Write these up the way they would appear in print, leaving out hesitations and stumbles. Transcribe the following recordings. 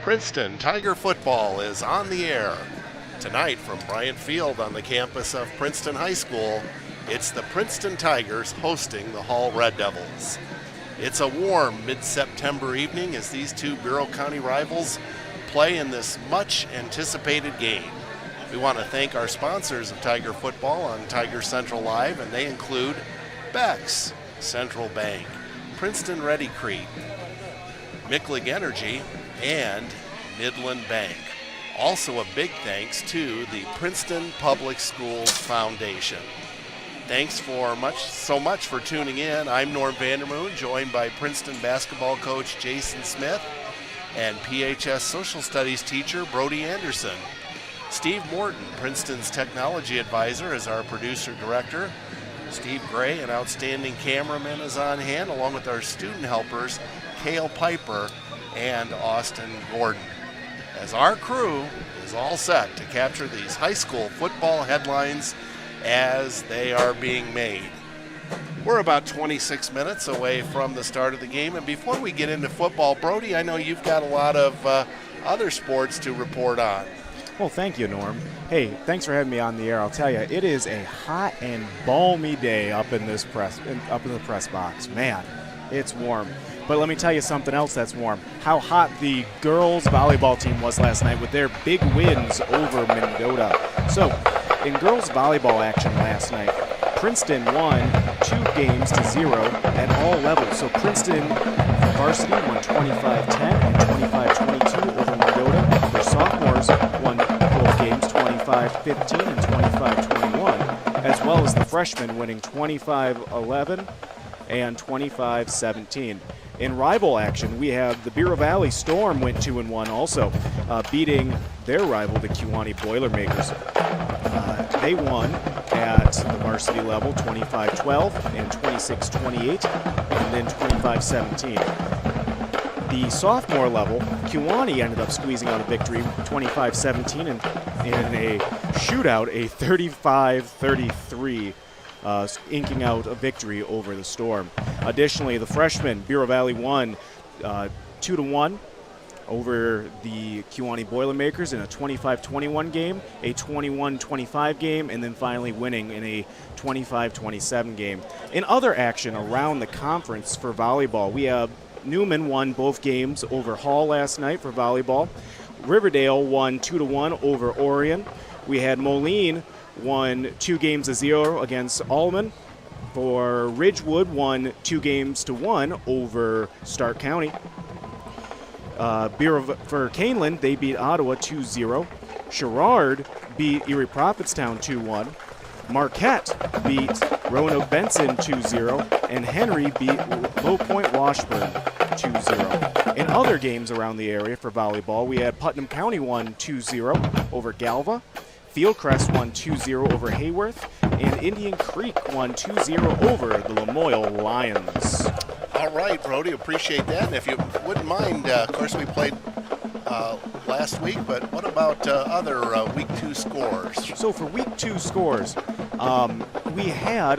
Princeton Tiger football is on the air. Tonight from Bryant Field on the campus of Princeton High School, it's the Princeton Tigers hosting the Hall Red Devils. It's a warm mid-September evening as these two Bureau County rivals play in this much-anticipated game. We want to thank our sponsors of Tiger football on Tiger Central Live, and they include Beck's, Central Bank, Princeton Ready Crete, Micklig Energy, and Midland Bank. Also a big thanks to the Princeton Public Schools Foundation. Thanks so much for tuning in. I'm Norm Vandermoon, joined by Princeton basketball coach Jason Smith and PHS social studies teacher Brody Anderson. Steve Morton, Princeton's technology advisor, is our producer-director. Steve Gray, an outstanding cameraman, is on hand, along with our student helpers, Cail Piper and Austin Gordon, as our crew is all set to capture these high school football headlines as they are being made. We're about 26 minutes away from the start of the game, and before we get into football, Brody, I know you've got a lot of other sports to report on. Well, thank you, Norm. Hey, thanks for having me on the air. I'll tell you, it is a hot and balmy day up in the press box. Man, it's warm. But let me tell you something else that's warm. How hot the girls volleyball team was last night with their big wins over Mendota. So, in girls volleyball action last night, Princeton won 2-0 at all levels. So Princeton Varsity won 25-10 and 25-22 over Mendota. Their sophomores won both games 25-15 and 25-21, as well as the freshmen winning 25-11 and 25-17. In rival action, we have the Bureau Valley Storm went 2-1 also, beating their rival, the Kewanee Boilermakers. They won at the varsity level 25-12 and 26-28, and then 25-17. The sophomore level, Kewanee ended up squeezing out a victory 25-17 and in a shootout, a 35-33. Inking out a victory over the Storm. Additionally, the freshmen, Bureau Valley won 2-1 over the Kewanee Boilermakers in a 25-21 game, a 21-25 game, and then finally winning in a 25-27 game. In other action around the conference for volleyball, we have Newman won both games over Hall last night for volleyball. Riverdale won 2-1 over Orion. We had Moline won 2-0 against Allman. For Ridgewood, won 2-1 over Stark County. For Canelan, they beat Ottawa 2-0. Sherrard beat Erie Prophetstown 2-1. Marquette beat Roanoke Benson 2-0. And Henry beat Low Point Washburn 2-0. In other games around the area for volleyball, we had Putnam County won 2-0 over Galva. Fieldcrest won 2-0 over Hayworth, and Indian Creek won 2-0 over the Lamoille Lions. All right, Brody, appreciate that. And if you wouldn't mind, of course, we played last week, but what about other Week 2 scores? So for Week 2 scores, we had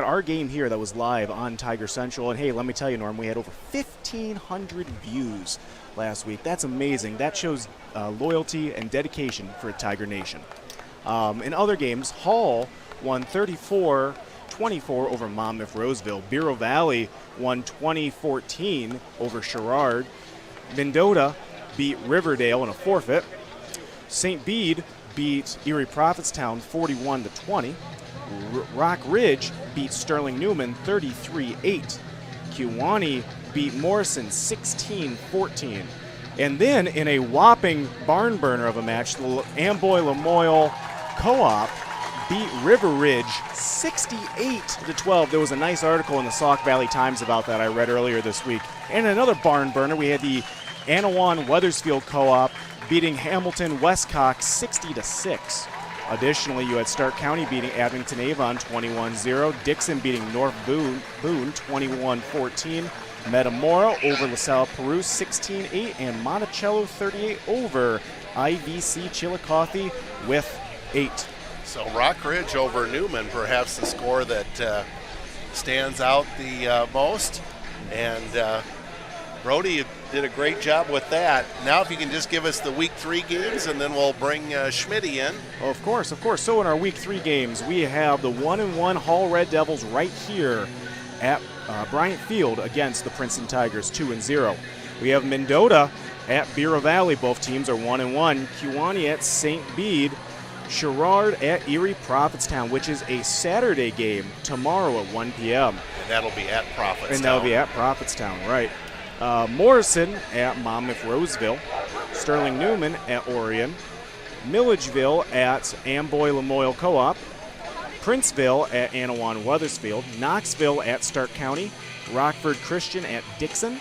our game here that was live on Tiger Central. And hey, let me tell you, Norm, we had over 1,500 views last week. That's amazing. That shows loyalty and dedication for Tiger Nation. In other games, Hall won 34-24 over Monmouth Roseville. Bureau Valley won 20-14 over Sherrard. Mendota beat Riverdale in a forfeit. St. Bede beat Erie Prophetstown 41-20. Rock Ridge beat Sterling Newman 33-8. Kewanee beat Morrison 16-14. And then in a whopping barn burner of a match, the Amboy Lamoille Co-op beat River Ridge 68-12. There was a nice article in the Sauk Valley Times about that I read earlier this week. And another barn burner, we had the Anawan Weathersfield Co-op beating Hamilton Westcock 60-6. Additionally, you had Stark County beating Abington Avon 21-0, Dixon beating North Boone 21-14, Metamora over LaSalle Peru 16-8, and Monticello 38 over IVC Chillicothe with 8. So Rock Ridge over Newman, perhaps the score that stands out the most. And Brody, did a great job with that. Now if you can just give us the Week 3 games, and then we'll bring Schmitty in. Oh, of course. So in our Week 3 games, we have the 1-1 Hall Red Devils right here at Bryant Field against the Princeton Tigers, 2-0. We have Mendota at Bureau Valley. Both teams are 1-1. Kewanee at St. Bede. Sherrard at Erie Prophetstown, which is a Saturday game tomorrow at 1 p.m. And that'll be at Prophetstown. And that'll be at Prophetstown, right. Morrison at Monmouth Roseville. Sterling Newman at Orion. Milledgeville at Amboy Lamoille Co-op. Princeville at Anawan Weathersfield. Knoxville at Stark County. Rockford Christian at Dixon.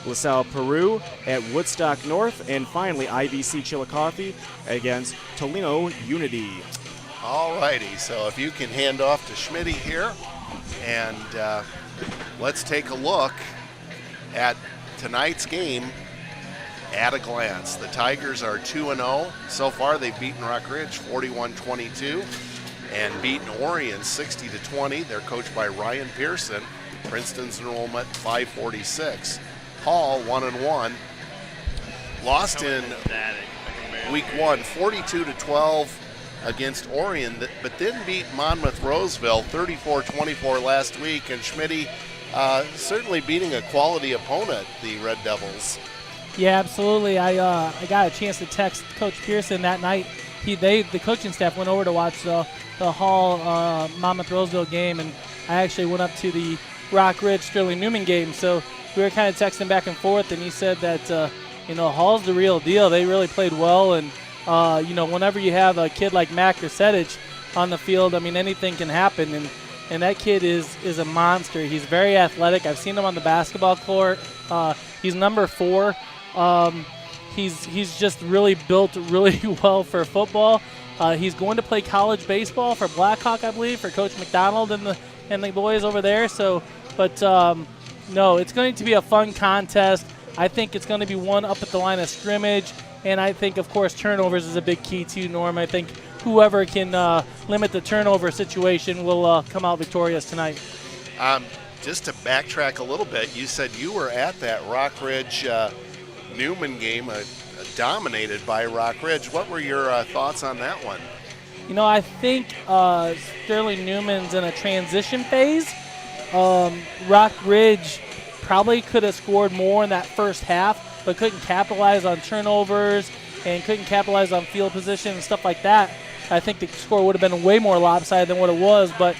LaSalle Peru at Woodstock North, and finally IVC Chillicothe against Tolino Unity. All righty, so if you can hand off to Schmitty here, and let's take a look at tonight's game at a glance. The Tigers are 2-0. So far they've beaten Rock Ridge 41-22 and beaten Orion 60-20. They're coached by Ryan Pearson. Princeton's enrollment 546. Hall 1-1, lost in Week 1 42-12 against Orion, but then beat Monmouth Roseville 34-24 last week. And Schmitty certainly beating a quality opponent, the Red Devils. Yeah, absolutely. I got a chance to text Coach Pearson that night. The coaching staff went over to watch the Hall Monmouth Roseville game, and I actually went up to the Rock Ridge Sterling Newman game. So we were kind of texting back and forth, and he said that, Hall's the real deal. They really played well, and, whenever you have a kid like Mac Setich on the field, I mean, anything can happen, and that kid is a monster. He's very athletic. I've seen him on the basketball court. He's number 4. He's just really built really well for football. He's going to play college baseball for Blackhawk, I believe, for Coach McDonald and the boys over there. So, no, it's going to be a fun contest. I think it's going to be one up at the line of scrimmage, and I think, of course, turnovers is a big key too, Norm. I think whoever can limit the turnover situation will come out victorious tonight. Just to backtrack a little bit, you said you were at that Rock Ridge Newman game, dominated by Rock Ridge. What were your thoughts on that one? I think Sterling Newman's in a transition phase. Rock Ridge probably could have scored more in that first half, but couldn't capitalize on turnovers and couldn't capitalize on field position and stuff like that. I think the score would have been way more lopsided than what it was, but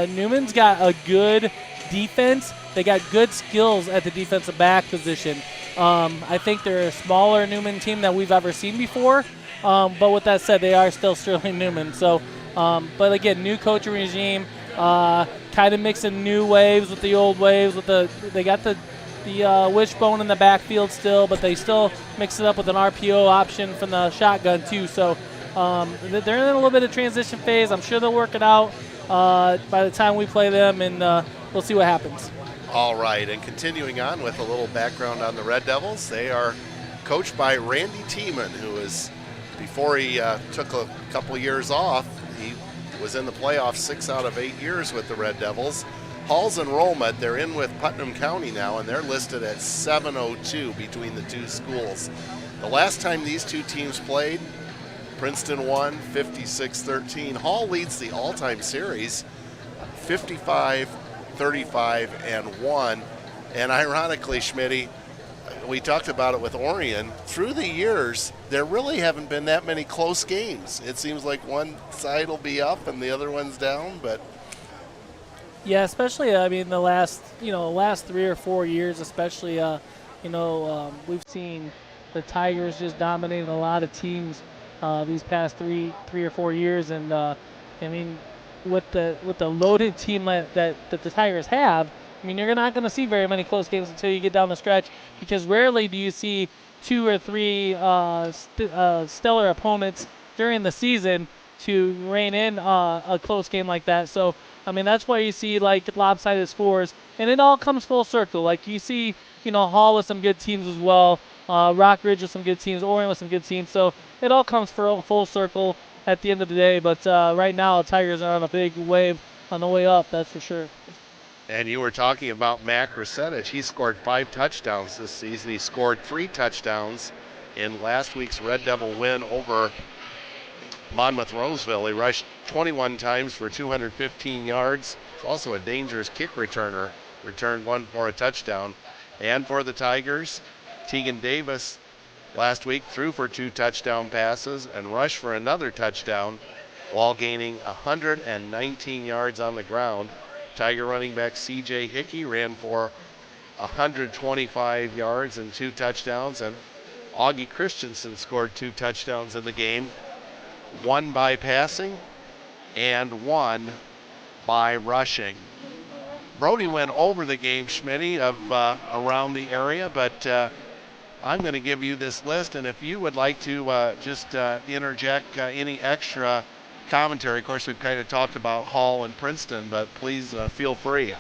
Newman's got a good defense. They got good skills at the defensive back position. I think they're a smaller Newman team than we've ever seen before, but with that said, they are still Sterling Newman. So, but again, new coaching regime, kind of mixing new waves with the old waves. They got the wishbone in the backfield still, but they still mix it up with an RPO option from the shotgun too. So they're in a little bit of transition phase. I'm sure they'll work it out by the time we play them, and we'll see what happens. All right, and continuing on with a little background on the Red Devils, they are coached by Randy Tiemann, who is, before he took a couple years off, he was in the playoffs 6 out of 8 years with the Red Devils. Hall's enrollment, they're in with Putnam County now, and they're listed at 702 between the two schools. The last time these two teams played, Princeton won 56-13. Hall leads the all-time series 55-35-1. And ironically, Schmitty, we talked about it with Orion. Through the years, there really haven't been that many close games. It seems like one side will be up and the other one's down, but yeah, especially the last 3 or 4 years, especially we've seen the Tigers just dominating a lot of teams these past three or 4 years, and with the loaded team that the Tigers have, you're not going to see very many close games until you get down the stretch, because rarely do you see 2 or 3 stellar opponents during the season to rein in a close game like that. So, that's why you see lopsided scores, and it all comes full circle. Like you see, Hall with some good teams as well, Rock Ridge with some good teams, Orion with some good teams. So it all comes full circle at the end of the day. But right now, the Tigers are on a big wave on the way up, that's for sure. And you were talking about Mac Rusetich. He scored 5 touchdowns this season. He scored 3 touchdowns in last week's Red Devil win over Monmouth-Roseville. He rushed 21 times for 215 yards. He's also a dangerous kick returner. Returned 1 for a touchdown. And for the Tigers, Tegan Davis last week threw for 2 touchdown passes and rushed for another touchdown while gaining 119 yards on the ground. Tiger running back C.J. Hickey ran for 125 yards and 2 touchdowns, and Augie Christensen scored 2 touchdowns in the game, 1 by passing and 1 by rushing. Brody went over the game, Schmitty, of around the area, but I'm going to give you this list, and if you would like to just interject any extra commentary. Of course, we've kind of talked about Hall and Princeton, but please feel free.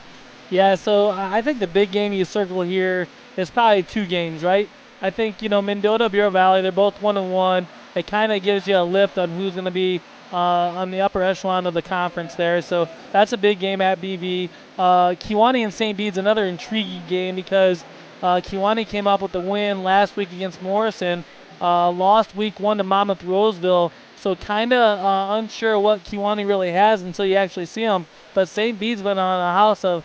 Yeah, so I think the big game you circle here is probably 2 games, right? I think, Mendota, Bureau Valley, they're both 1-1. It kind of gives you a lift on who's going to be on the upper echelon of the conference there. So that's a big game at BV. Kewanee and St. Bede's another intriguing game because Kewanee came up with the win last week against Morrison, lost week 1 to Monmouth-Roseville. So kind of unsure what Kewanee really has until you actually see them. But St. Bede's been on a house of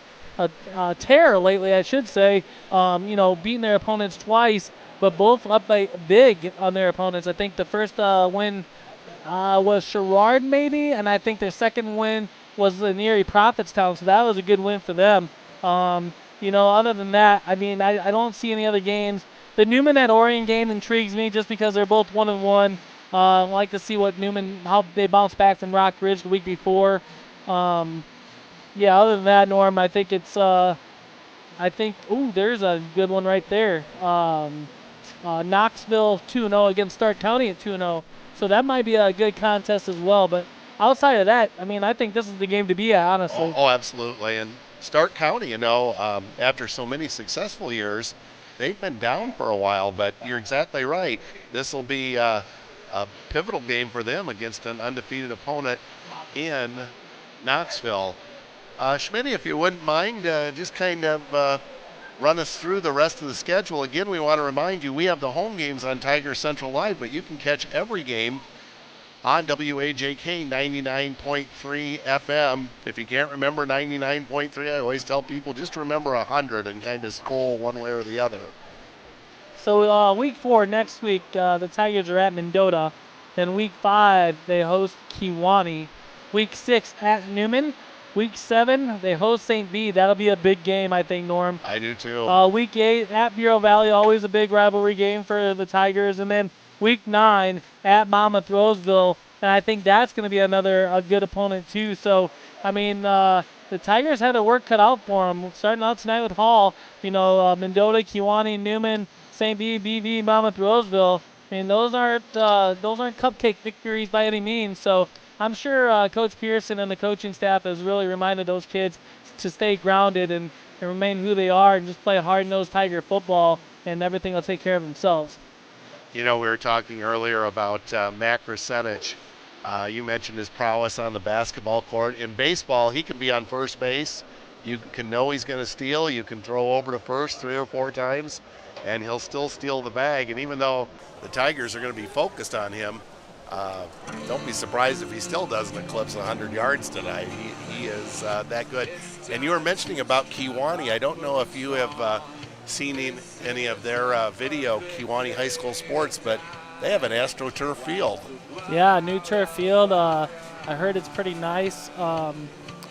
terror lately, I should say. Beating their opponents twice, but both up by big on their opponents. I think the first win was Sherrard maybe, and I think their second win was the Erie Prophetstown. So that was a good win for them. Other than that, I don't see any other games. The Newman at Orion game intrigues me just because they're both 1-1. I'd like to see how they bounce back from Rock Ridge the week before. Other than that, Norm, I think it's, there's a good one right there. Knoxville 2-0 against Stark County at 2-0. So that might be a good contest as well. But outside of that, I think this is the game to be at, honestly. Oh, absolutely. And Stark County, after so many successful years, they've been down for a while, but you're exactly right. This will be a pivotal game for them against an undefeated opponent in Knoxville. Schmitty, if you wouldn't mind, just kind of run us through the rest of the schedule. Again, we want to remind you we have the home games on Tiger Central Live, but you can catch every game on WAJK 99.3 FM. If you can't remember 99.3, I always tell people just remember 100 and kind of scroll one way or the other. So week 4 next week, the Tigers are at Mendota. Then week 5, they host Kewanee. Week 6 at Newman. Week 7, they host St. Bede. That'll be a big game, I think, Norm. I do too. Week 8 at Bureau Valley, always a big rivalry game for the Tigers. And then week 9 at Monmouth-Roseville. And I think that's going to be a good opponent too. So, the Tigers had their work cut out for them. Starting out tonight with Hall, Mendota, Kewanee, Newman, St. Bede, BV, Monmouth-Roseville. Those aren't cupcake victories by any means. So I'm sure Coach Pearson and the coaching staff has really reminded those kids to stay grounded and remain who they are and just play hard-nosed Tiger football, and everything will take care of themselves. We were talking earlier about Mac Rusetich. You mentioned his prowess on the basketball court. In baseball, he can be on first base. You can know he's going to steal. You can throw over to first 3 or 4 times, and he'll still steal the bag. And even though the Tigers are going to be focused on him, don't be surprised if he still doesn't eclipse 100 yards tonight. He is that good. And you were mentioning about Kewanee. I don't know if you have seen any of their video, Kewanee High School Sports, but they have an AstroTurf field. Yeah, new turf field. I heard it's pretty nice.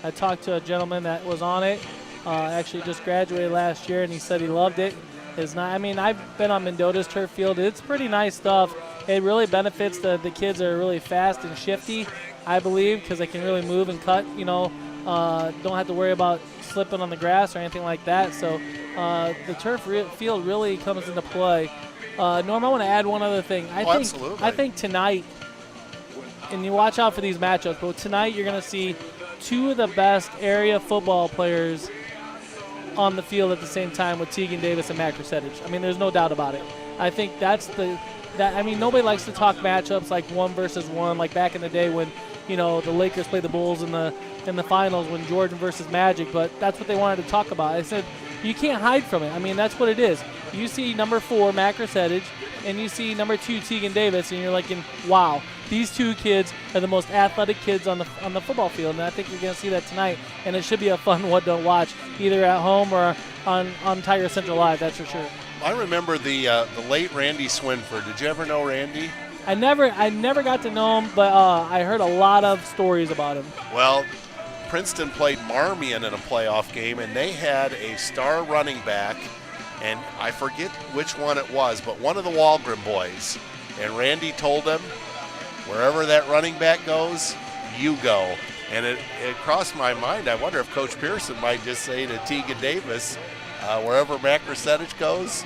I talked to a gentleman that was on it. Actually just graduated last year, and he said he loved it. I've been on Mendota's turf field. It's pretty nice stuff. It really benefits the kids that are really fast and shifty, I believe, because they can really move and cut, don't have to worry about slipping on the grass or anything like that. So the turf field really comes into play. Norm, I want to add one other thing. Absolutely. I think tonight, and you watch out for these matchups, but tonight you're going to see 2 of the best area football players on the field at the same time with Tegan Davis and Mac Rusetich. There's no doubt about it. I think nobody likes to talk matchups like 1 versus 1, like back in the day when, the Lakers played the Bulls and the in the finals when Jordan versus Magic, but that's what they wanted to talk about. I said, you can't hide from it. I mean, that's what it is. You see number 4, Matt Grossetich, and you see number 2, Tegan Davis, and you're like, wow, these two kids are the most athletic kids on the football field, and I think you're going to see that tonight, and it should be a fun one to watch, either at home or on Tiger Central Live, that's for sure. I remember the late Randy Swinford. Did you ever know Randy? I never got to know him, but I heard a lot of stories about him. Well, Princeton played Marmion in a playoff game, and they had a star running back, and I forget which one it was, but one of the Walgren boys. And Randy told him, wherever that running back goes, you go. And it crossed my mind, I wonder if Coach Pearson might just say to Tegan Davis, wherever Matt Grossetich goes,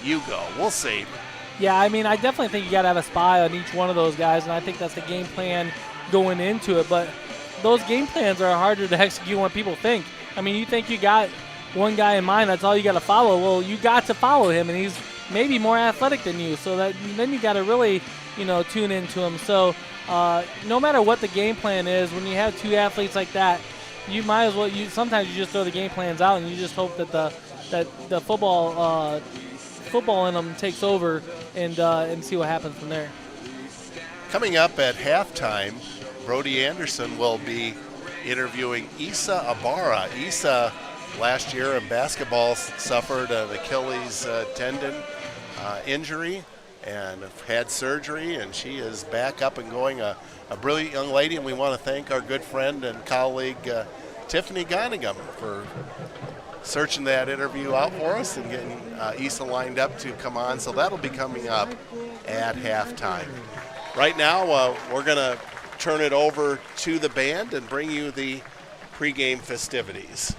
you go. We'll see. Yeah, I mean, I definitely think you got to have a spy on each one of those guys, and I think that's the game plan going into it. But those game plans are harder to execute than what people think. I mean, you think you got one guy in mind, that's all you got to follow. Well, you got to follow him, and he's maybe more athletic than you. So then you got to really, tune into him. So no matter what the game plan is, when you have two athletes like that, you might as well. Sometimes you just throw the game plans out, and you just hope that the football in them takes over, and see what happens from there. Coming up at halftime, Brody Anderson will be interviewing Issa Ibarra. Issa, last year in basketball, suffered an Achilles tendon injury and had surgery, and she is back up and going. A brilliant young lady, and we want to thank our good friend and colleague Tiffany Gonigam for searching that interview out for us and getting Issa lined up to come on. So that'll be coming up at halftime. Right now, we're going to turn it over to the band and bring you the pregame festivities.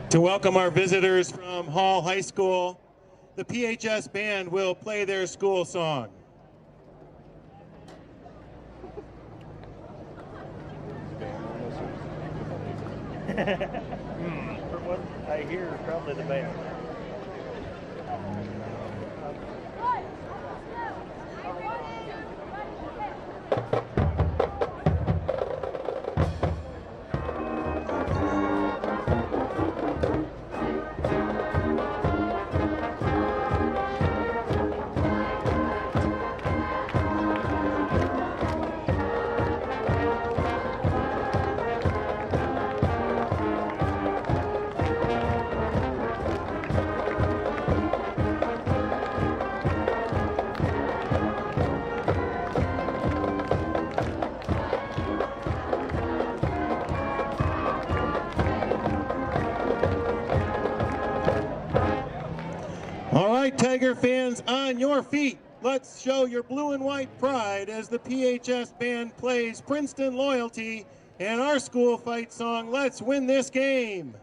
To welcome our visitors from Hall High School, the PHS band will play their school song. From what I hear, probably the band. All right, Tiger fans, on your feet. Let's show your blue and white pride as the PHS band plays Princeton Loyalty and our school fight song, Let's Win This Game.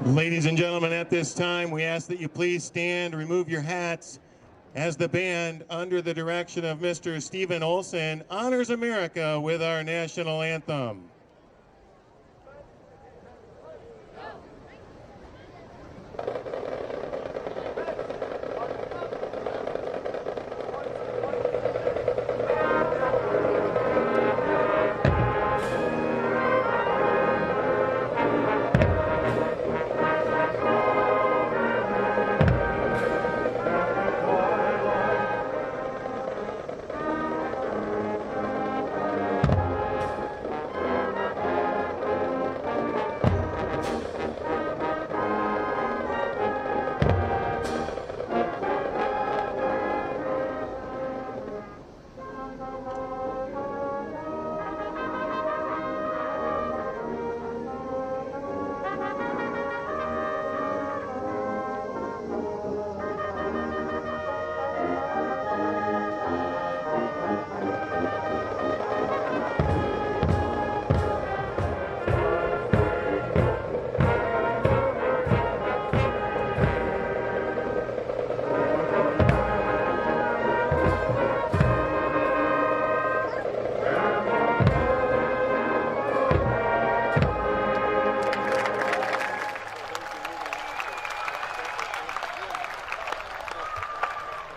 Ladies and gentlemen, at this time, we ask that you please stand, remove your hats, as the band, under the direction of Mr. Stephen Olson, honors America with our national anthem.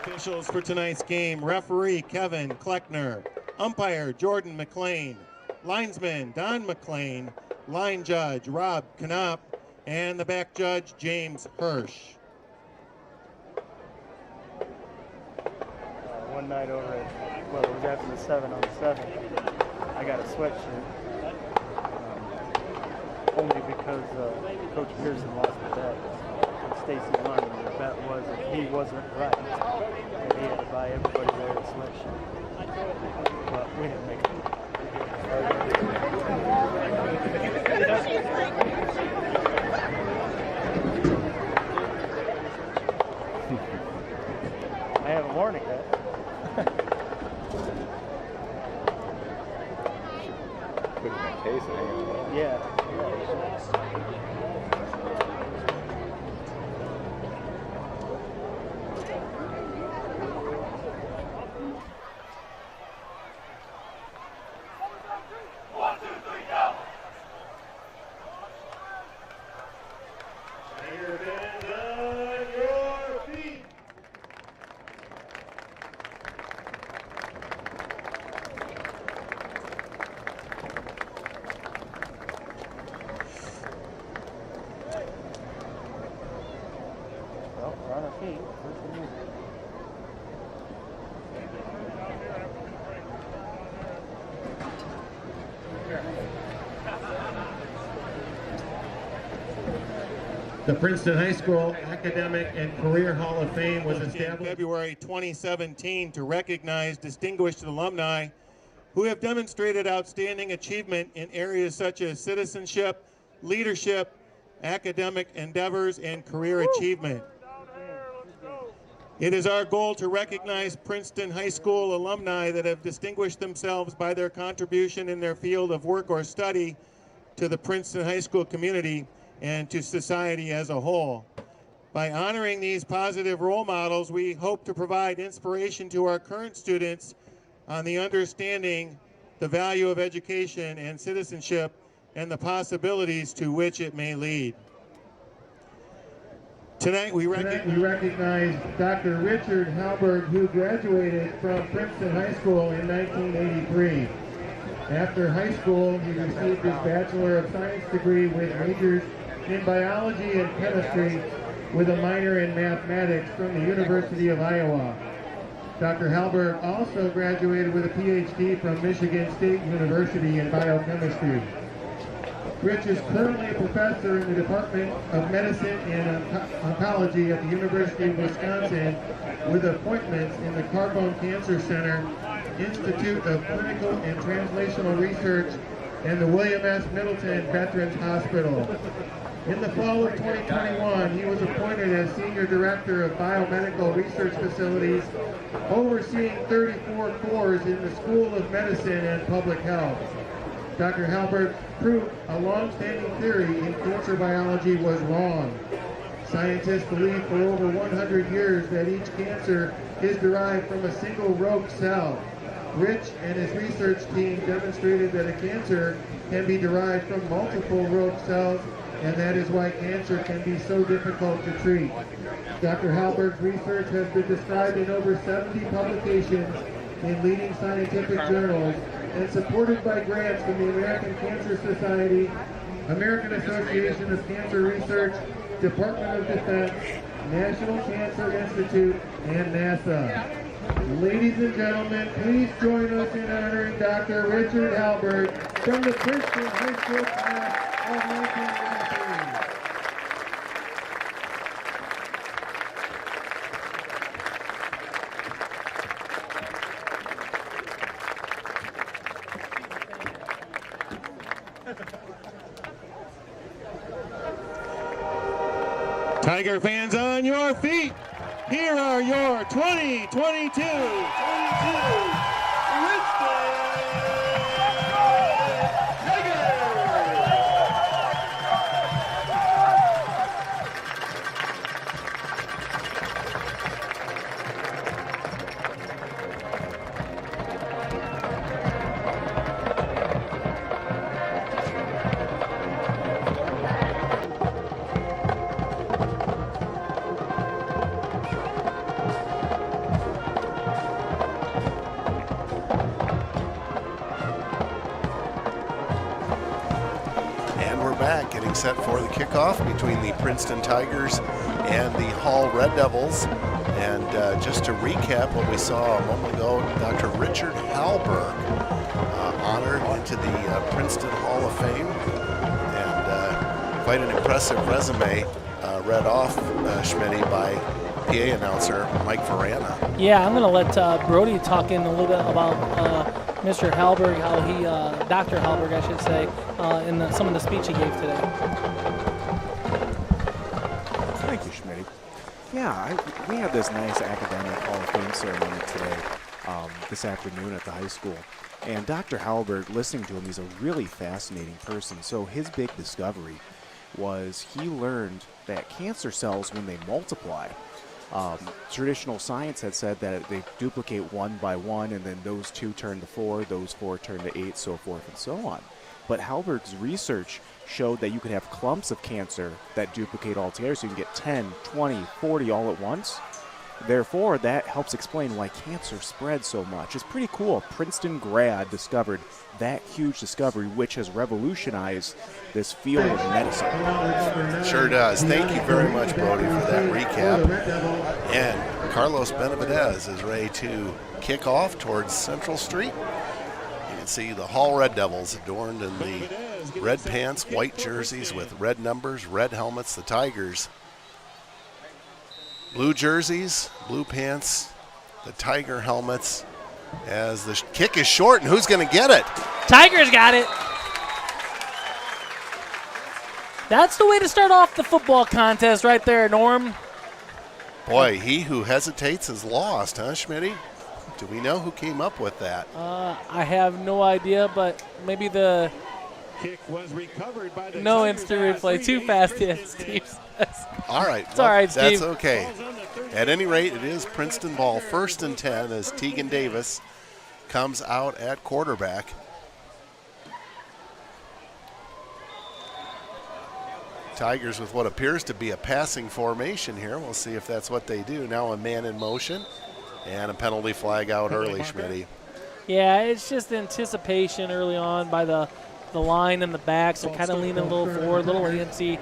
Officials for tonight's game: referee Kevin Kleckner, umpire Jordan McLean, linesman Don McLean, line judge Rob Knopp, and the back judge James Hirsch. One night over at, well, it was after the 7-on-7, I got a sweatshirt. Only because Coach Pearson lost the bet. Stacy Lund, and the bet was that he wasn't right, and he had to buy everybody there a sweatshirt. But we didn't make it. I haven't worn it yet. Put it in a case and hang it on. Yeah. The Princeton High School Academic and Career Hall of Fame was established in February 2017 to recognize distinguished alumni who have demonstrated outstanding achievement in areas such as citizenship, leadership, academic endeavors, and career achievement. It is our goal to recognize Princeton High School alumni that have distinguished themselves by their contribution in their field of work or study to the Princeton High School community and to society as a whole. By honoring these positive role models, we hope to provide inspiration to our current students on the understanding the value of education and citizenship and the possibilities to which it may lead. Tonight we recognize Dr. Richard Halberg, who graduated from Princeton High School in 1983. After high school, he received his Bachelor of Science degree with majors in biology and chemistry with a minor in mathematics from the University of Iowa. Dr. Halberg also graduated with a PhD from Michigan State University in biochemistry. Rich is currently a professor in the Department of Medicine and Oncology at the University of Wisconsin with appointments in the Carbone Cancer Center, Institute of Clinical and Translational Research, and the William S. Middleton Veterans Hospital. In the fall of 2021, he was appointed as Senior Director of Biomedical Research Facilities, overseeing 34 cores in the School of Medicine and Public Health. Dr. Halberg proved a long-standing theory in cancer biology was wrong. Scientists believe for over 100 years that each cancer is derived from a single rogue cell. Rich and his research team demonstrated that a cancer can be derived from multiple rogue cells, and that is why cancer can be so difficult to treat. Dr. Halberg's research has been described in over 70 publications in leading scientific journals and supported by grants from the American Cancer Society, American Association of Cancer Research, Department of Defense, National Cancer Institute, and NASA. Ladies and gentlemen, please join us in honoring Dr. Richard Halberg from the Princeton High School class of 1993. Tiger fans, on your feet. Here are your 2022 Princeton Getting set for the kickoff between the Princeton Tigers and the Hall Red Devils. And just to recap what we saw a moment ago, Dr. Richard Halberg honored into the Princeton Hall of Fame, and quite an impressive resume read off, Schmitty, by PA announcer Mike Varana. Yeah, I'm going to let Brody talk in a little bit about Mr. Halberg, how he, Dr. Halberg, I should say, in some of the speech he gave today. Thank you, Schmitty. Yeah, we had this nice academic Hall of Fame ceremony today, this afternoon at the high school. And Dr. Halberg, listening to him, he's a really fascinating person. So his big discovery was he learned that cancer cells, when they multiply, traditional science had said that they duplicate one by one, and then those two turn to 4, those 4 turn to 8, so forth and so on. But Halberg's research showed that you could have clumps of cancer that duplicate altogether, so you can get 10, 20, 40 all at once. Therefore, that helps explain why cancer spreads so much. It's pretty cool. A Princeton grad discovered that huge discovery, which has revolutionized this field of medicine. Sure does. Thank you very much, Brody, for that recap. And Carlos Benavidez is ready to kick off towards Central Street. You can see the Hall Red Devils adorned in the Red pants, white jerseys with red numbers, red helmets, the Tigers. Blue jerseys, blue pants, the Tiger helmets. As the kick is short, and who's going to get it? Tigers got it. That's the way to start off the football contest right there, Norm. Boy, he who hesitates is lost, huh, Schmitty? Do we know who came up with that? I have no idea, but maybe the Kick was recovered by the no Tigers instant at replay. Too 3-8 fast, yeah, Princeton Steve fans. says. All right. It's all right, Steve. That's okay. Ball's on the 38. At any rate, it is Princeton ball, 1st and 10, as Tegan Davis comes out at quarterback. Tigers with what appears to be a passing formation here. We'll see if that's what they do. Now a man in motion and a penalty flag out early, Schmitty. Yeah, it's just anticipation early on by the line and the backs. They're kind of leaning a little forward, a little antsy.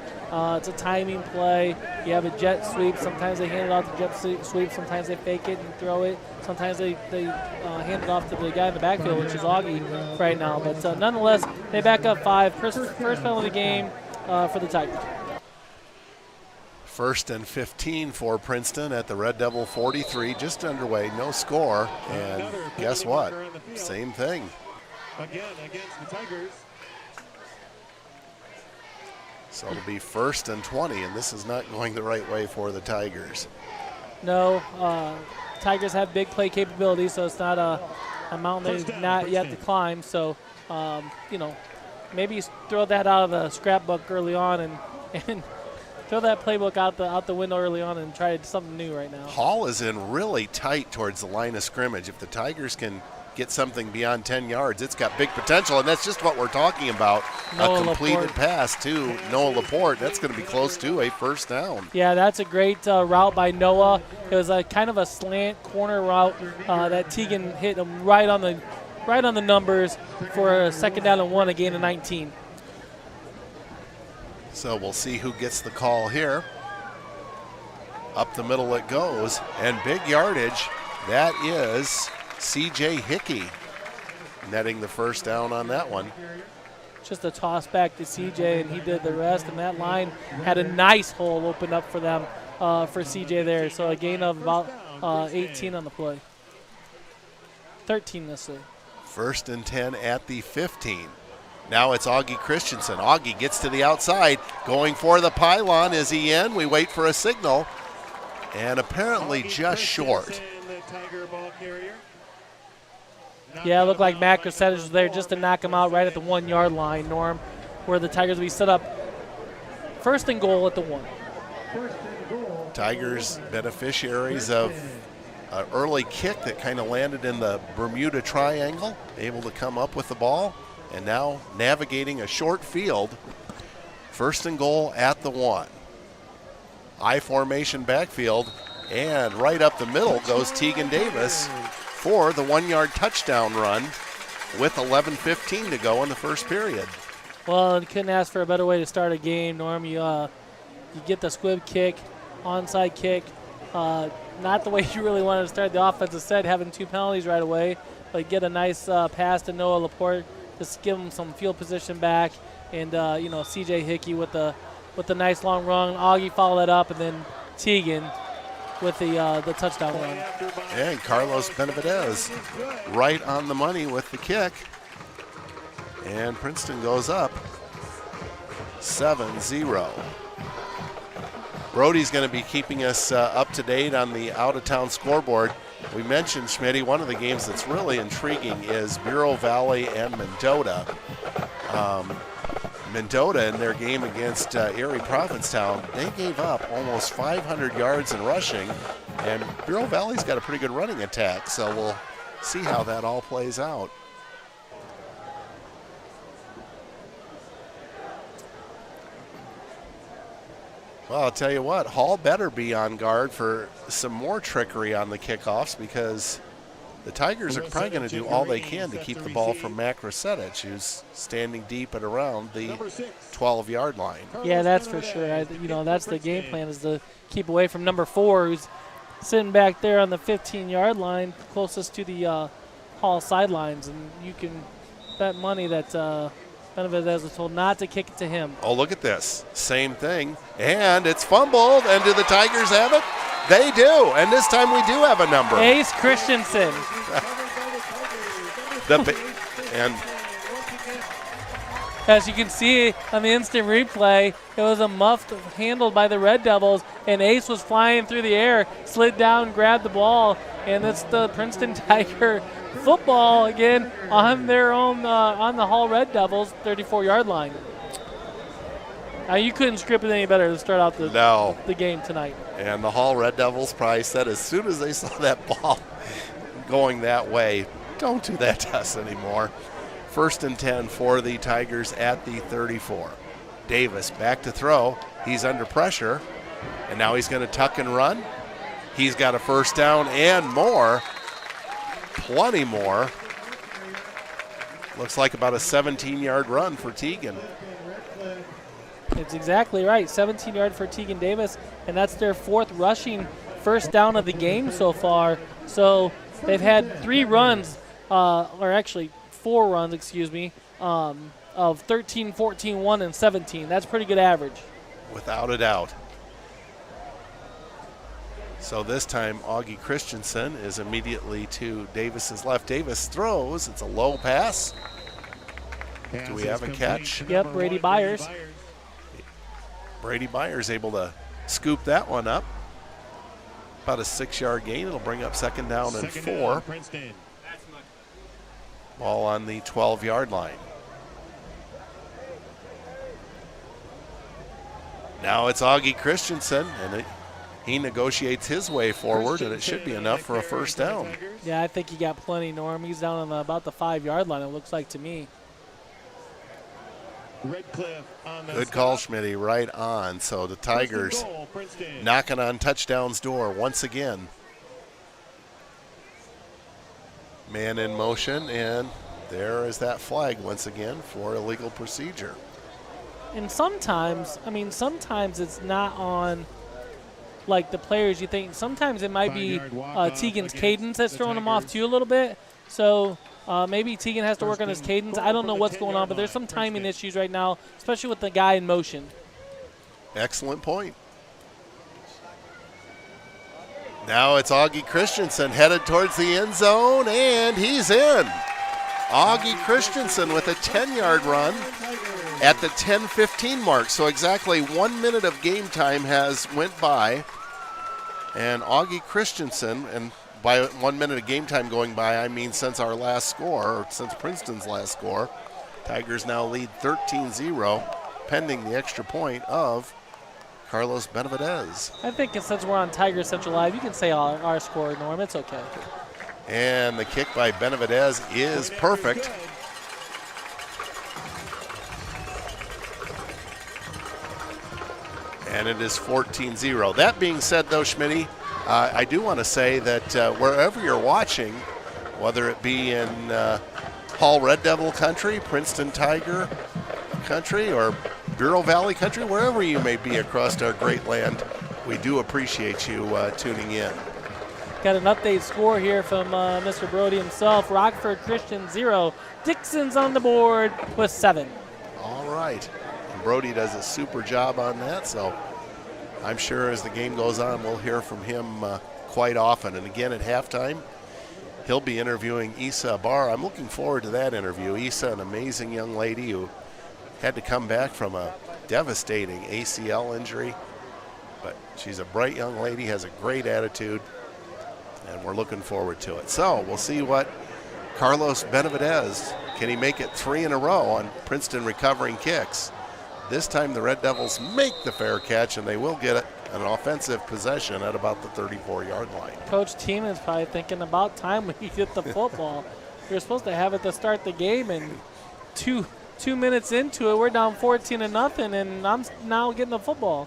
It's a timing play. You have a jet sweep. Sometimes they hand it off to jet sweep. Sometimes they fake it and throw it. Sometimes they hand it off to the guy in the backfield, which is Augie right now. But nonetheless, they back up 5. First penalty of the game for the Tigers. 1st and 15 for Princeton at the Red Devil 43, just underway, no score. And guess what? Same thing. Again against the Tigers. So it'll be 1st and 20, and this is not going the right way for the Tigers. No, Tigers have big play capability, so it's not a mountain they've not yet to climb. So, maybe throw that out of the scrapbook early on and throw that playbook out the window early on and try something new right now. Hall is in really tight towards the line of scrimmage. If the Tigers can get something beyond 10 yards, it's got big potential, and that's just what we're talking about. Noah a completed Laporte. Pass to Noah Laporte. That's going to be close to a first down. Yeah, that's a great route by Noah. It was a kind of a slant corner route that Tegan hit him right on the numbers for a 2nd down and 1, a gain of 19. So we'll see who gets the call here. Up the middle it goes, and big yardage. That is C.J. Hickey netting the first down on that one. Just a toss back to CJ, and he did the rest. And that line had a nice hole opened up for them, for CJ there. So a gain of about 18 on the play. 13 this way. 1st and 10 at the 15. Now it's Augie Christensen. Augie gets to the outside, going for the pylon. Is he in? We wait for a signal, and apparently just short. The Tiger ball carrier. Yeah, it looked like Matt Crescentis was there just to knock him out right at the 1 yard line, Norm, where the Tigers will be set up 1st and goal at the 1. Tigers beneficiaries of an early kick that kind of landed in the Bermuda Triangle, able to come up with the ball, and now navigating a short field. 1st and goal at the 1. I formation backfield, and right up the middle goes Tegan Davis for the 1 yard touchdown run with 11:15 to go in the first period. Well, you couldn't ask for a better way to start a game, Norm. You get the squib kick, onside kick. Not the way you really wanted to start the offensive set, having 2 penalties right away, but get a nice pass to Noah Laporte, just give him some field position back, and C.J. Hickey with the nice long run. Augie followed that up, and then Tegan with the touchdown run. And Carlos Benavidez right on the money with the kick. And Princeton goes up 7-0. Brody's going to be keeping us up to date on the out-of-town scoreboard. We mentioned, Schmitty, one of the games that's really intriguing is Bureau Valley and Mendota. Mendota in their game against Erie Provincetown, they gave up almost 500 yards in rushing, and Bureau Valley's got a pretty good running attack, so we'll see how that all plays out. Well, I'll tell you what, Hall better be on guard for some more trickery on the kickoffs, because the Tigers are probably going to do all they can to keep the ball from Matt Crescentis, who's standing deep at around the 12-yard line. Yeah, that's for sure. That's the game plan, is to keep away from number 4, who's sitting back there on the 15-yard line, closest to the Hall sidelines. And you can bet money that Benavidez was told not to kick it to him. Oh, look at this. Same thing. And it's fumbled. And do the Tigers have it? They do. And this time we do have a number. Ace Christensen. And as you can see on the instant replay, it was a muff handled by the Red Devils, and Ace was flying through the air, slid down, grabbed the ball, and it's the Princeton Tiger football again on their own, on the Hall Red Devils 34-yard line. You couldn't script it any better to start out the game tonight. And the Hall Red Devils probably said as soon as they saw that ball going that way, don't do that to us anymore. 1st and 10 for the Tigers at the 34. Davis back to throw. He's under pressure, and now he's going to tuck and run. He's got a first down and more. Plenty more. Looks like about a 17-yard run for Teagan. It's exactly right. 17-yard for Teagan Davis, and that's their 4th rushing first down of the game so far. So they've had 3 runs, or actually 4 runs, of 13, 14, 1, and 17. That's pretty good average. Without a doubt. So this time, Augie Christensen is immediately to Davis's left. Davis throws. It's a low pass. Do we have a catch? Yep, Brady Byers. Brady Byers able to scoop that one up. About a 6-yard gain. It'll bring up 2nd down and 4. Ball on the 12-yard line. Now it's Augie Christensen, and he negotiates his way forward, and it should be enough for a first down. Yeah, I think he got plenty, Norm. He's down on about the 5-yard line, it looks like to me. Good call, Schmitty, right on. So the Tigers knocking on touchdown's door once again. Man in motion, and there is that flag once again for illegal procedure. And sometimes it's not on like the players you think. Sometimes it might be Teagan's cadence that's throwing him off too a little bit. So maybe Teagan has to work on his cadence. I don't know what's going on, but there's some timing issues right now, especially with the guy in motion. Excellent point. Now it's Augie Christensen headed towards the end zone, and he's in. Augie Christensen with a 10-yard run at the 10:15 mark. So exactly 1 minute of game time has went by. And Augie Christensen, and by 1 minute of game time going by, I mean since our last score, or since Princeton's last score, Tigers now lead 13-0, pending the extra point of Carlos Benavidez. I think since we're on Tiger Central Live, you can say our score, Norm. It's okay. And the kick by Benavidez is perfect. And it is 14-0. That being said, though, Schmitty, I do want to say that wherever you're watching, whether it be in Hall Red Devil country, Princeton Tiger country, or Bureau Valley country, wherever you may be across our great land, we do appreciate you tuning in. Got an update score here from Mr. Brody himself. Rockford Christian 0. Dixon's on the board with 7. All right. And Brody does a super job on that, so I'm sure as the game goes on, we'll hear from him quite often. And again, at halftime, he'll be interviewing Issa Barr. I'm looking forward to that interview. Issa, an amazing young lady who had to come back from a devastating ACL injury, but she's a bright young lady, has a great attitude, and we're looking forward to it. So we'll see what Carlos Benavidez, can he make it 3 in a row on Princeton recovering kicks? This time the Red Devils make the fair catch, and they will get an offensive possession at about the 34-yard line. Coach Tieman's probably thinking about time when you get the football. You're supposed to have it to start the game, and two minutes into it, we're down 14-0, and I'm now getting the football.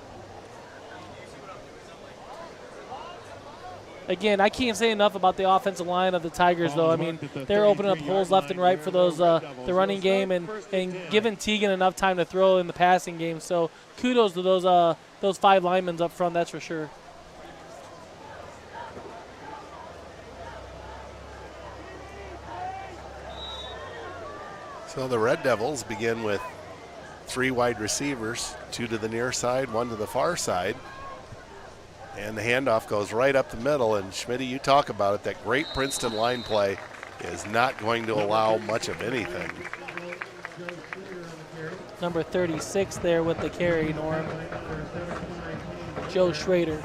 Again, I can't say enough about the offensive line of the Tigers, though. I mean, they're opening up holes left and right for those the running game and giving Teagan enough time to throw in the passing game. So kudos to those 5 linemen up front, that's for sure. So the Red Devils begin with 3 wide receivers, 2 to the near side, 1 to the far side. And the handoff goes right up the middle. And Schmitty, you talk about it, that great Princeton line play is not going to allow much of anything. Number 36 there with the carry, Norm. Joe Schrader.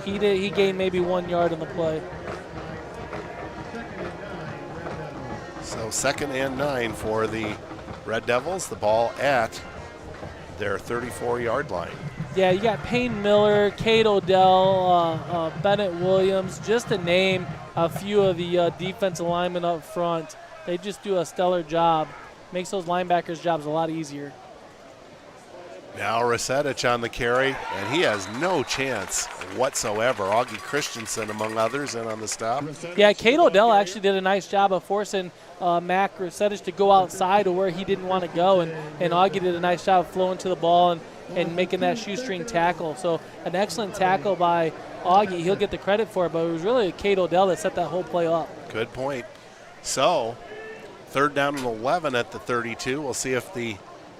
He gained maybe 1 yard on the play. So 2nd and 9 for the Red Devils. The ball at their 34-yard line. Yeah, you got Payne Miller, Kate Odell, Bennett Williams, just to name a few of the defensive linemen up front. They just do a stellar job. Makes those linebackers' jobs a lot easier. Now Rasetich on the carry, and he has no chance whatsoever. Augie Christensen, among others, in on the stop. Yeah, Kate Odell actually did a nice job of forcing Mac Rasetich to go outside to where he didn't want to go, and Augie did a nice job of flowing to the ball and making that shoestring tackle. So an excellent tackle by Augie. He'll get the credit for it, but it was really Kate Odell that set that whole play up. Good point. So 3rd down and 11 at the 32. We'll see if the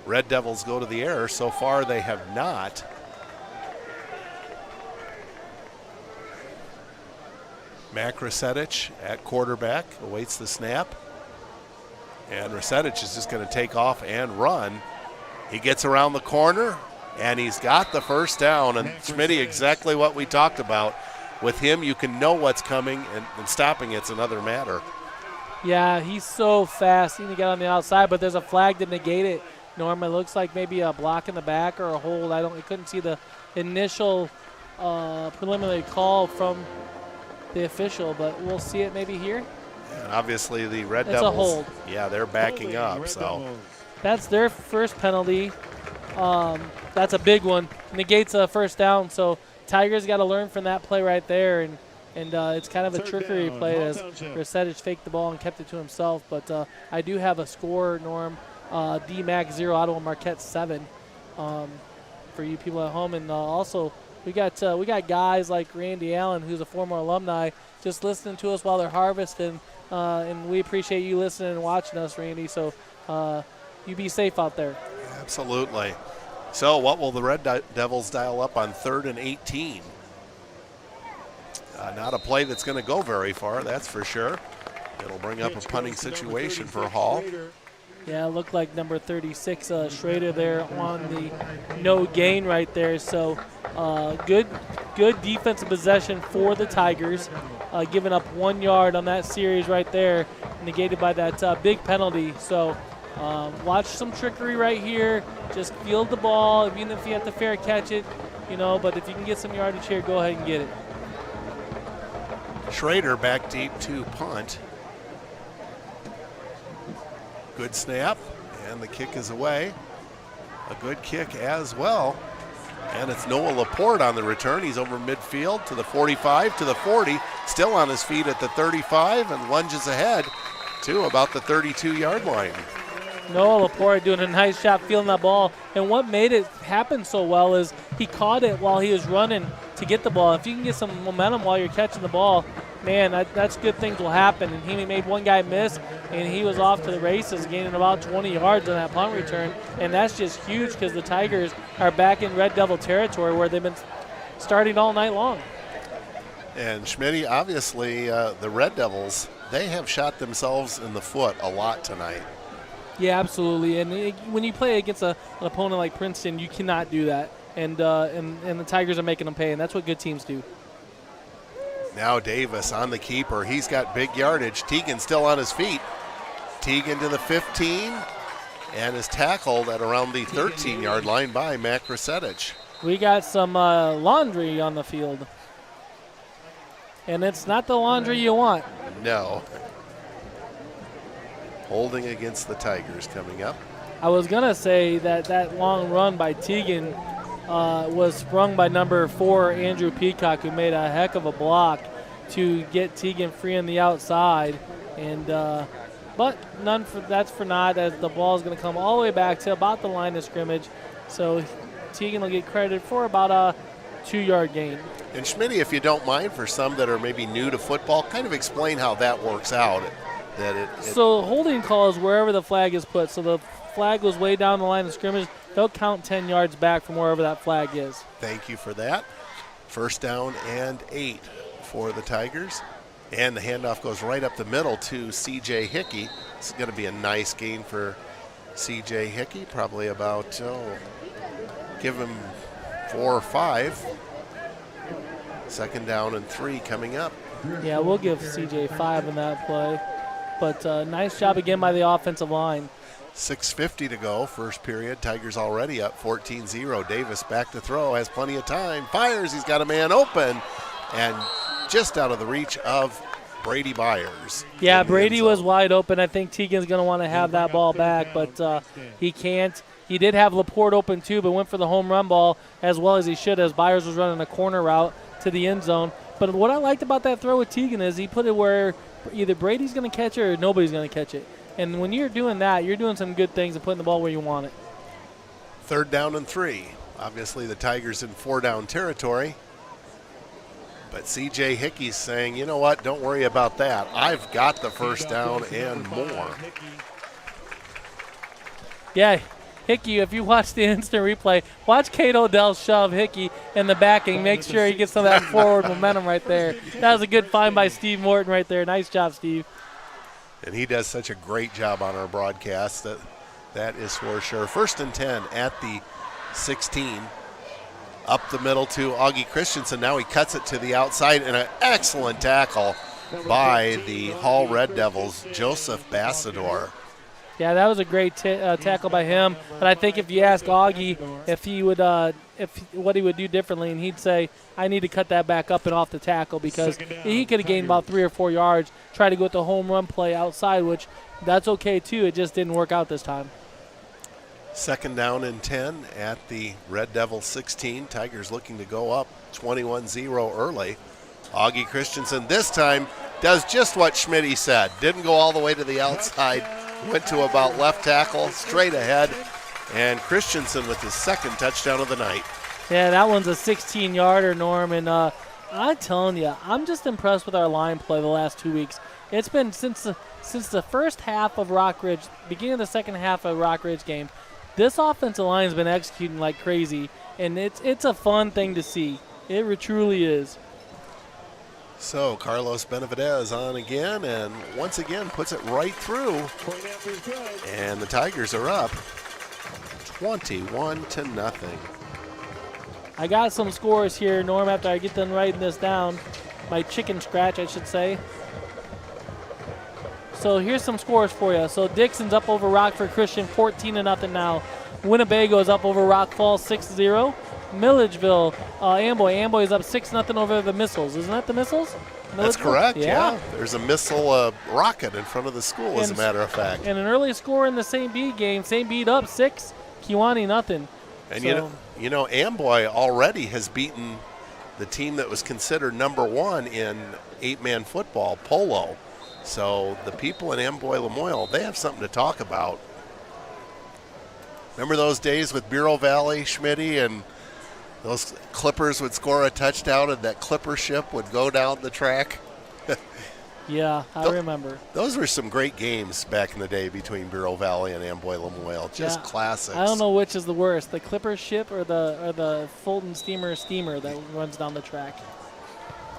Red Devils go to the air. So far, they have not. Mac Rasetich at quarterback awaits the snap. And Rasetich is just going to take off and run. He gets around the corner, and he's got the first down. And Schmitty, exactly what we talked about. With him, you can know what's coming, and stopping it's another matter. Yeah, he's so fast. He got on the outside, but there's a flag to negate it. Norm, it looks like maybe a block in the back or a hold. I couldn't see the initial preliminary call from the official, but we'll see it maybe here. And obviously the Red It's Devils, a hold. Yeah, they're backing up. So that's their first penalty. That's a big one. Negates a first down. So Tigers got to learn from that play right there, and it's kind of a trickery play as Rasetich faked the ball and kept it to himself. But I do have a score, Norm. DMAC 0, Ottawa Marquette 7 for you people at home. And also we got guys like Randy Allen, who's a former alumni, just listening to us while they're harvesting. And we appreciate you listening and watching us, Randy. So you be safe out there. Absolutely. So what will the Red Devils dial up on 3rd and 18? Not a play that's going to go very far, that's for sure. It'll bring up a punting situation for Hall. Yeah, it looked like number 36, Schrader there on the no gain right there. So good defensive possession for the Tigers, giving up 1 yard on that series right there, negated by that big penalty. So watch some trickery right here. Just field the ball, even if you have to fair catch it, but if you can get some yardage here, go ahead and get it. Schrader back deep to punt. Good snap, and the kick is away. A good kick as well. And it's Noah Laporte on the return. He's over midfield to the 45, to the 40, still on his feet at the 35, and lunges ahead to about the 32-yard line. Noah Laporte doing a nice job fielding that ball. And what made it happen so well is he caught it while he was running to get the ball. If you can get some momentum while you're catching the ball, man, that's good things will happen. And he made one guy miss, and he was off to the races, gaining about 20 yards on that punt return. And that's just huge because the Tigers are back in Red Devil territory where they've been starting all night long. And Schmitty, obviously, the Red Devils, they have shot themselves in the foot a lot tonight. Yeah, absolutely. And when you play against an opponent like Princeton, you cannot do that. And the Tigers are making them pay, and that's what good teams do. Now Davis on the keeper. He's got big yardage. Teagan still on his feet. Teagan to the 15 and is tackled at around the 13-yard line by Mac Rasetich. We got some laundry on the field. And it's not the laundry you want. No. Holding against the Tigers coming up. I was going to say that long run by Teagan was sprung by number 4, Andrew Peacock, who made a heck of a block to get Teagan free on the outside. And but that's for naught, as the ball is going to come all the way back to about the line of scrimmage. So Teagan will get credited for about a 2-yard gain. And Schmitty, if you don't mind, for some that are maybe new to football, kind of explain how that works out. that it So holding call is wherever the flag is put. So the flag goes way down the line of scrimmage. They'll count 10 yards back from wherever that flag is. Thank you for that. First down and 8 for the Tigers. And the handoff goes right up the middle to C.J. Hickey. It's going to be a nice gain for C.J. Hickey, probably about, give him 4 or 5. Second down and 3 coming up. Yeah, we'll give C.J. 5 in that play. But nice job again by the offensive line. 6:50 to go, first period. Tigers already up 14-0. Davis back to throw, has plenty of time. Fires, he's got a man open. And just out of the reach of Brady Byers. Yeah, Brady was wide open. I think Teagan's going to want to have that ball back, but he can't. He did have Laporte open too, but went for the home run ball as well as he should, as Byers was running a corner route to the end zone. But what I liked about that throw with Teagan is he put it where either Brady's going to catch it or nobody's going to catch it. And when you're doing that, you're doing some good things and putting the ball where you want it. Third down and 3. Obviously the Tigers in 4-down territory. But C.J. Hickey's saying, you know what, don't worry about that. I've got the first down and more. Yeah, Hickey, if you watch the instant replay, watch Kate Odell shove Hickey in the backing. Make sure he gets some of that forward momentum right there. That was a good find by Steve Morton right there. Nice job, Steve. And he does such a great job on our broadcast. That is for sure. First and 10 at the 16. Up the middle to Augie Christensen. Now he cuts it to the outside, and an excellent tackle by the Hall Red Devils, Joseph Bassador. Yeah, that was a great tackle by him. But I think if you ask Augie if he would, what he would do differently, and he'd say, "I need to cut that back up and off the tackle," because he could have gained about 3 or 4 yards. Try to go with the home run play outside, which that's okay too. It just didn't work out this time. Second down and 10 at the Red Devil 16. Tigers looking to go up 21-0 early. Augie Christensen this time does just what Schmitty said. Didn't go all the way to the outside. Went to about left tackle, straight ahead. And Christensen with his second touchdown of the night. Yeah, that one's a 16-yarder, Norm. And I'm telling you, I'm just impressed with our line play the last 2 weeks. It's been since the first half of Rock Ridge, beginning of the second half of Rock Ridge game, this offensive line has been executing like crazy, and it's a fun thing to see. It truly is. So Carlos Benavidez on again, and once again puts it right through. And the Tigers are up 21-0. I got some scores here, Norm, after I get done writing this down. My chicken scratch, I should say. So here's some scores for you. So Dixon's up over Rockford Christian 14-0 now. Winnebago is up over Rock Falls 6-0. Milledgeville, Amboy is up 6-0 over the Missiles. Isn't that the Missiles? That's correct, yeah. There's a missile rocket in front of the school, as a matter of fact. And an early score in the St. Bede game. St. Bede up 6, Kewanee nothing. And you know, Amboy already has beaten the team that was considered number 1 in 8-man football, polo. So the people in Amboy Lamoille, they have something to talk about. Remember those days with Bureau Valley, Schmitty, and those Clippers would score a touchdown and that Clipper ship would go down the track? Yeah, I remember. Those were some great games back in the day between Bureau Valley and Amboy Lamoille. Just classics. I don't know which is the worst, the Clipper ship or the Fulton steamer that runs down the track.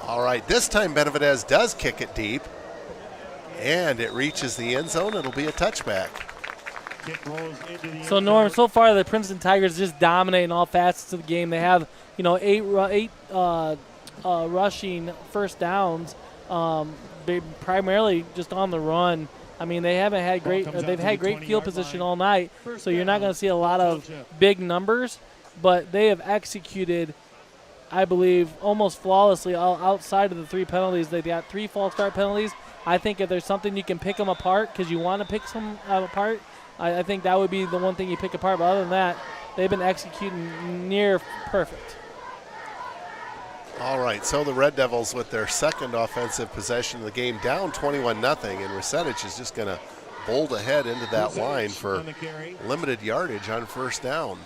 All right, this time Benavidez does kick it deep, and it reaches the end zone. It'll be a touchback. So Norm, so far the Princeton Tigers just dominating all facets of the game. They have, 8 rushing first downs, primarily just on the run. I mean, they haven't had they've had great field position all night, so you're not going to see a lot of big numbers, but they have executed, I believe, almost flawlessly outside of the 3 penalties. They've got 3 false start penalties. I think if there's something you can pick them apart because you want to pick some apart, I think that would be the one thing you pick apart. But other than that, they've been executing near perfect. All right, so the Red Devils with their second offensive possession of the game, down 21-0, and Resetich is just going to bolt ahead into that line for limited yardage on first down.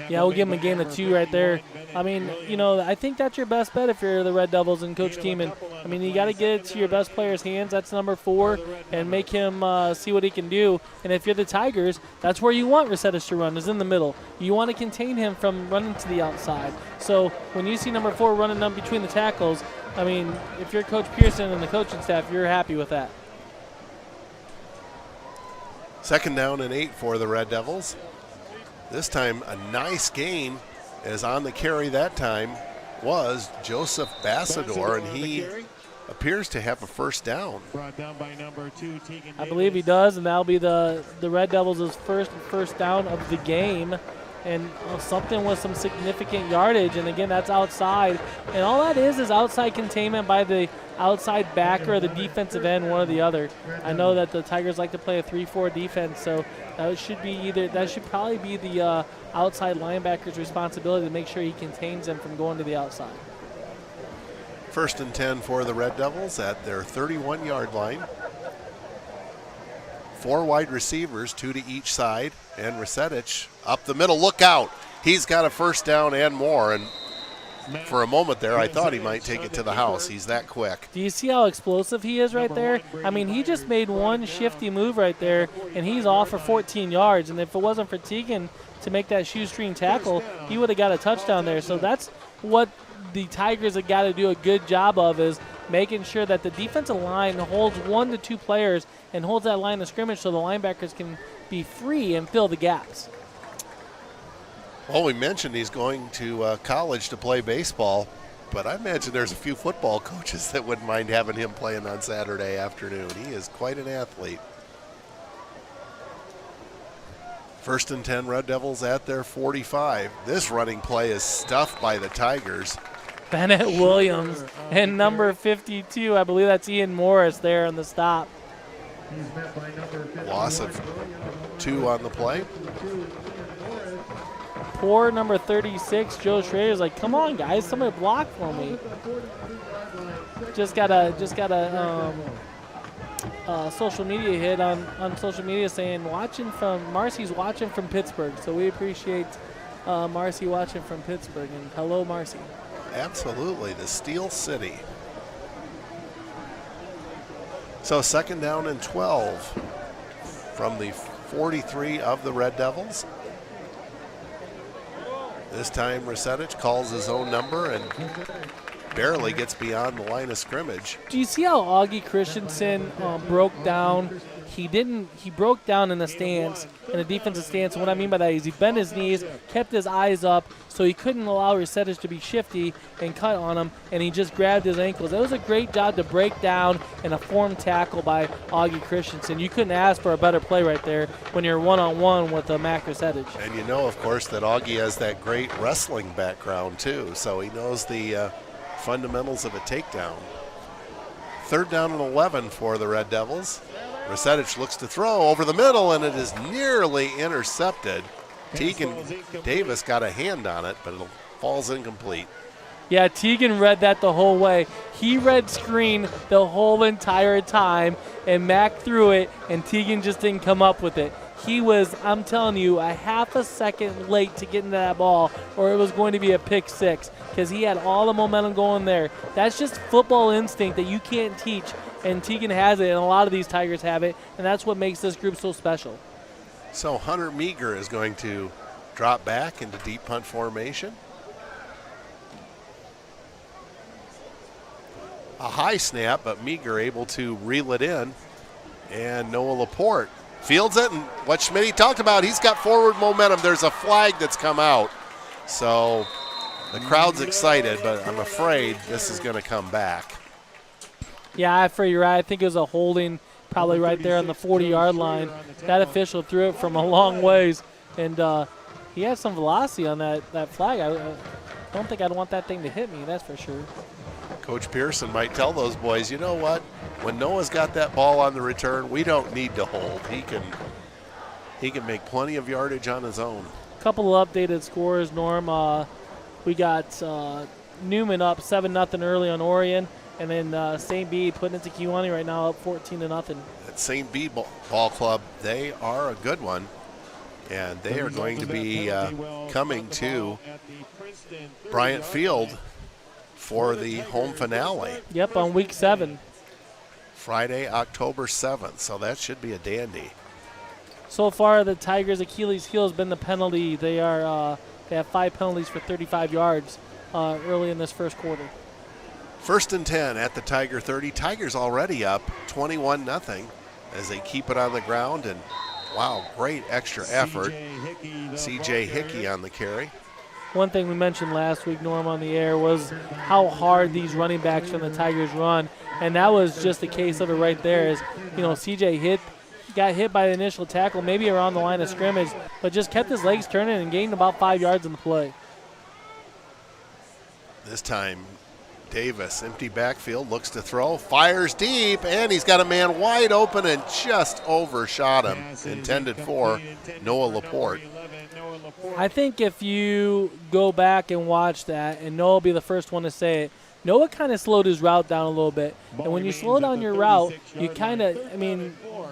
Yeah, we'll give him a gain of 2 right there. I mean, I think that's your best bet if you're the Red Devils and Coach Keeman. I mean, you got to get it to your best player's hands. That's number 4, and make him see what he can do. And if you're the Tigers, that's where you want Resettis to run, is in the middle. You want to contain him from running to the outside. So when you see number 4 running up between the tackles, I mean, if you're Coach Pearson and the coaching staff, you're happy with that. 2nd down and 8 for the Red Devils. This time a nice gain, as on the carry that time was Joseph Bassador, and he appears to have a first down. Brought down by number 2, Tegan I believe he does, and that'll be the Red Devils' first down of the game. And something with some significant yardage, and again, that's outside. And all that is outside containment by the outside backer or the defensive end, one or the other. I know that the Tigers like to play a 3-4 defense, so that should probably be the outside linebacker's responsibility to make sure he contains them from going to the outside. 1st and 10 for the Red Devils at their 31-yard line. 4 wide receivers, 2 to each side, and Resetich up the middle. Look out. He's got a first down and more, and for a moment there, I thought he might take it to the house. He's that quick. Do you see how explosive he is right there? I mean, he just made one shifty move right there, and he's off for 14 yards. And if it wasn't for Tegan to make that shoestring tackle, he would have got a touchdown there. So that's what the Tigers have got to do a good job of, is making sure that the defensive line holds 1 to 2 players and holds that line of scrimmage so the linebackers can be free and fill the gaps. Well, we mentioned he's going to college to play baseball, but I imagine there's a few football coaches that wouldn't mind having him playing on Saturday afternoon. He is quite an athlete. 1st and 10, Red Devils at their 45. This running play is stuffed by the Tigers. Bennett Williams and number 52, I believe that's Ian Morris there on the stop. Loss of 2 on the play. Poor number 36, Joe Schrader's like, come on, guys, somebody block for me. Just got a social media hit on social media saying Marcy's watching from Pittsburgh. So we appreciate Marcy watching from Pittsburgh, and hello, Marcy. Absolutely, the Steel City. So 2nd down and 12 from the 43 of the Red Devils. This time Resetich calls his own number and barely gets beyond the line of scrimmage. Do you see how Augie Christensen broke down? He broke down in the stance, in a defensive stance. And what I mean by that is he bent his knees, kept his eyes up, so he couldn't allow Resetich to be shifty and cut on him, and he just grabbed his ankles. That was a great job to break down in a form tackle by Augie Christensen. You couldn't ask for a better play right there when you're one-on-one with Mac Resetich. And you know, of course, that Augie has that great wrestling background too, so he knows the fundamentals of a takedown. 3rd down and 11 for the Red Devils. Resetich looks to throw over the middle, and it is nearly intercepted. Tegan Davis got a hand on it, but it falls incomplete. Yeah, Tegan read that the whole way. He read screen the whole entire time, and Mac threw it, and Tegan just didn't come up with it. He was, I'm telling you, a half a second late to get into that ball, or it was going to be a pick 6, because he had all the momentum going there. That's just football instinct that you can't teach, and Tegan has it, and a lot of these Tigers have it, and that's what makes this group so special. So Hunter Meager is going to drop back into deep punt formation. A high snap, but Meager able to reel it in. And Noah Laporte fields it, and what Schmitty talked about, he's got forward momentum. There's a flag that's come out. So the crowd's excited, but I'm afraid this is going to come back. Yeah, I'm afraid you're right. I think it was a holding probably right there on the 40-yard line. That official threw it from a long ways, and he had some velocity on that flag. I don't think I'd want that thing to hit me, that's for sure. Coach Pearson might tell those boys, you know what? When Noah's got that ball on the return, we don't need to hold. He can make plenty of yardage on his own. A couple of updated scores, Norm. We got Newman up 7-0 early on Orion, and then St. B putting it to Kewanee right now up 14-0. That St. B ball club, they are a good one. And they are going to be coming to Bryant Field for the home finale. Yep, on week 7. Friday, October 7th. So that should be a dandy. So far, the Tigers' Achilles' heel has been the penalty. They have 5 penalties for 35 yards early in this first quarter. 1st and 10 at the Tiger 30. Tigers already up 21-0 as they keep it on the ground. And wow, great extra effort. C.J. Hickey on the carry. One thing we mentioned last week, Norm, on the air was how hard these running backs from the Tigers run. And that was just a case of it right there. Is, C.J. got hit by the initial tackle, maybe around the line of scrimmage, but just kept his legs turning and gained about 5 yards in the play. This time, Davis, empty backfield, looks to throw, fires deep, and he's got a man wide open and just overshot him. Intended for Noah Laporte. I think if you go back and watch that, and Noah will be the first one to say it, Noah kind of slowed his route down a little bit. And when you slow down your route, you kind of,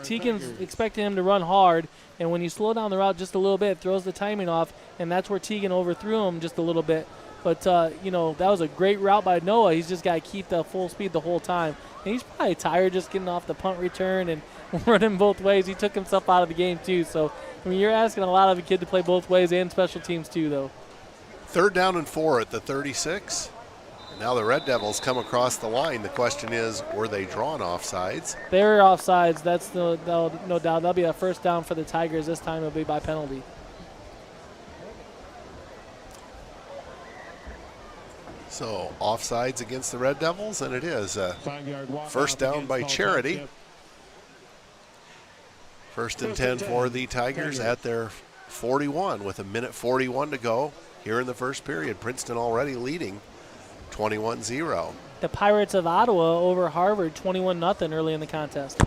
Teagan's expecting him to run hard, and when you slow down the route just a little bit, it throws the timing off, and that's where Teagan overthrew him just a little bit. But, that was a great route by Noah. He's just got to keep the full speed the whole time. And he's probably tired just getting off the punt return and running both ways. He took himself out of the game, too. So, you're asking a lot of a kid to play both ways and special teams, too, though. 3rd down and 4 at the 36. Now the Red Devils come across the line. The question is, were they drawn offsides? They were offsides. That's no doubt. That'll be a first down for the Tigers. This time it'll be by penalty. So offsides against the Red Devils, and it is a first down by Charity. 1st and 10 for the Tigers at their 41 with 1:41 to go here in the first period. Princeton already leading 21-0. The Pirates of Ottawa over Harvard 21-0 early in the contest.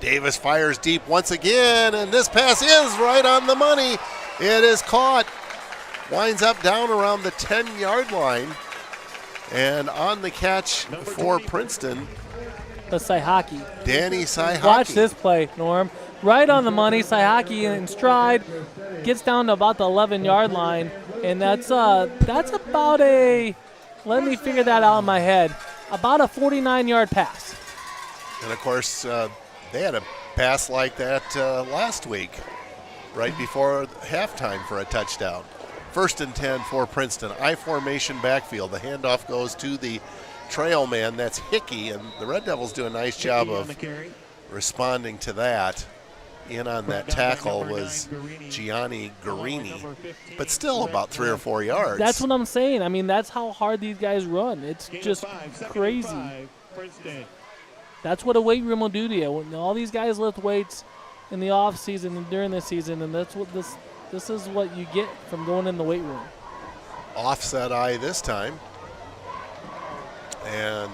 Davis fires deep once again, and this pass is right on the money. It is caught. Winds up down around the 10-yard line. And on the catch for Princeton, the Saihaki. Danny Saihaki. Watch this play, Norm. Right on the money, Saihaki in stride, gets down to about the 11-yard line, and that's about a, let me figure that out in my head, about a 49-yard pass. And, of course, they had a pass like that last week, right before halftime for a touchdown. 1st and 10 for Princeton. I-formation backfield. The handoff goes to the trail man. That's Hickey, and the Red Devils do a nice job of responding to that. In on that tackle was Gianni Guarini, but still about 3 or 4 yards. That's what I'm saying. That's how hard these guys run. It's just crazy. That's what a weight room will do to you. When all these guys lift weights in the off season and during the season, and that's what this is what you get from going in the weight room. Offset eye this time. And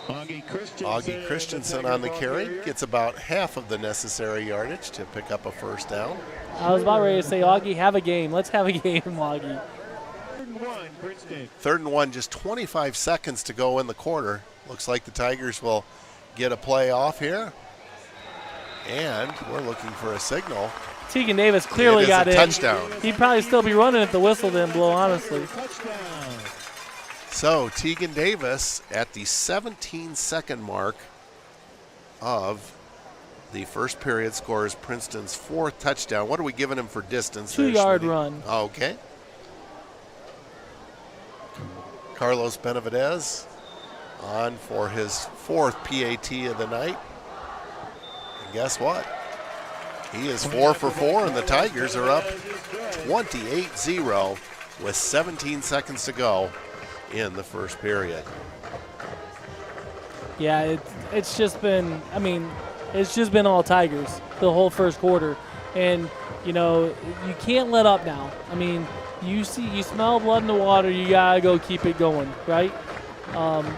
Augie Christensen on the carry gets about half of the necessary yardage to pick up a first down. I was about ready to say, Augie, have a game. Let's have a game, Augie. 3rd and 1, just 25 seconds to go in the quarter. Looks like the Tigers will get a play off here. And we're looking for a signal. Teagan Davis clearly got in. Touchdown. He'd probably still be running if the whistle didn't blow, honestly. So Teagan Davis at the 17-second mark of the first period scores Princeton's 4th touchdown. What are we giving him for distance? 2-yard run. Okay. Carlos Benavidez on for his 4th PAT of the night. And guess what? He is 4 for 4, and the Tigers are up 28-0 with 17 seconds to go in the first period. Yeah, it's just been, it's just been all Tigers the whole first quarter. And, you can't let up now. You smell blood in the water, you got to go keep it going, right?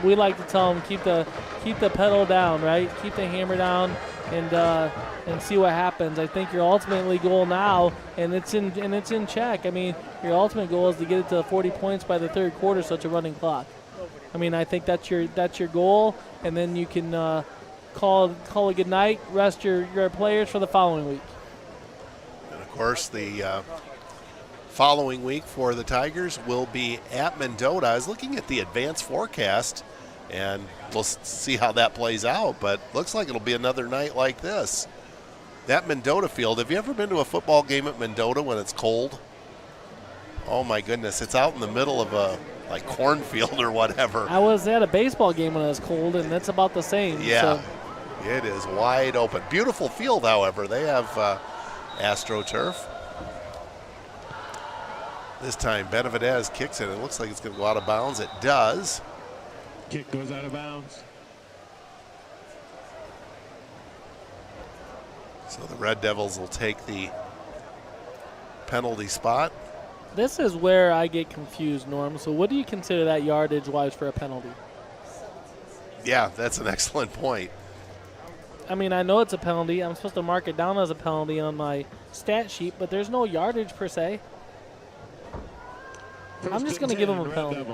We like to tell them keep the pedal down, right? Keep the hammer down and see what happens. I think your ultimately goal now, and it's in check. Your ultimate goal is to get it to 40 points by the 3rd quarter, so it's a running clock. I think that's your goal, and then you can call it good night, rest your players for the following week. And of course, the following week for the Tigers will be at Mendota. I was looking at the advanced forecast, and we'll see how that plays out, but looks like it'll be another night like this. That Mendota field, have you ever been to a football game at Mendota when it's cold? Oh my goodness, it's out in the middle of a like cornfield or whatever. I was at a baseball game when it was cold, and that's about the same. Yeah, so. It is wide open. Beautiful field, however. They have AstroTurf. This time Benavidez kicks it. It looks like it's going to go out of bounds. It does. Kick goes out of bounds. So the Red Devils will take the penalty spot. This is where I get confused, Norm. So what do you consider that yardage-wise for a penalty? Yeah, that's an excellent point. I mean, I know it's a penalty. I'm supposed to mark it down as a penalty on my stat sheet, but there's no yardage per se. I'm just going to give him a penalty.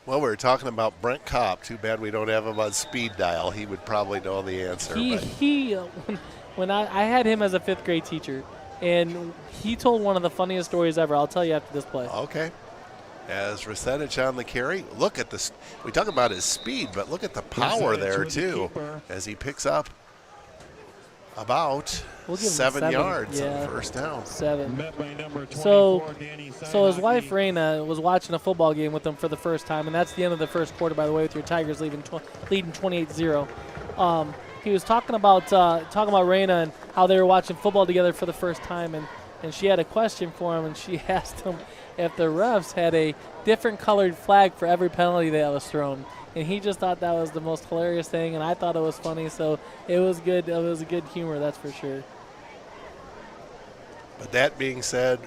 Well, we were talking about Brent Kopp. Too bad we don't have him on speed dial. He would probably know the answer. When I had him as a fifth grade teacher, and he told one of the funniest stories ever. I'll tell you after this play. Okay. As Rasetic on the carry, look at this. We talk about his speed, but look at the power there too, as he picks up about we'll give him 7 yards on the first down. 7. So his wife Raina was watching a football game with him for the first time, and that's the end of the first quarter, by the way, with your Tigers leading 28-0. He was talking about Raina and how they were watching football together for the first time, and she had a question for him, and she asked him if the refs had a different colored flag for every penalty that was thrown. And he just thought that was the most hilarious thing, and I thought it was funny, so it was good. It was a good humor, that's for sure. But that being said,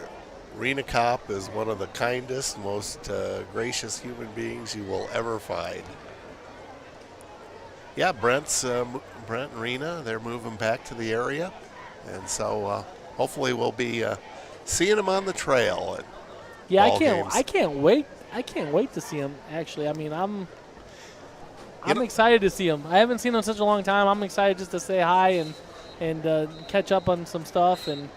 Rena Kopp is one of the kindest, most gracious human beings you will ever find. Yeah, Brent and Rena, they're moving back to the area, and so hopefully we'll be seeing them on the trail. Yeah, I can't wait. I can't wait to see him. Actually, I mean, I'm excited to see him. I haven't seen him in such a long time. I'm excited just to say hi and catch up on some stuff. And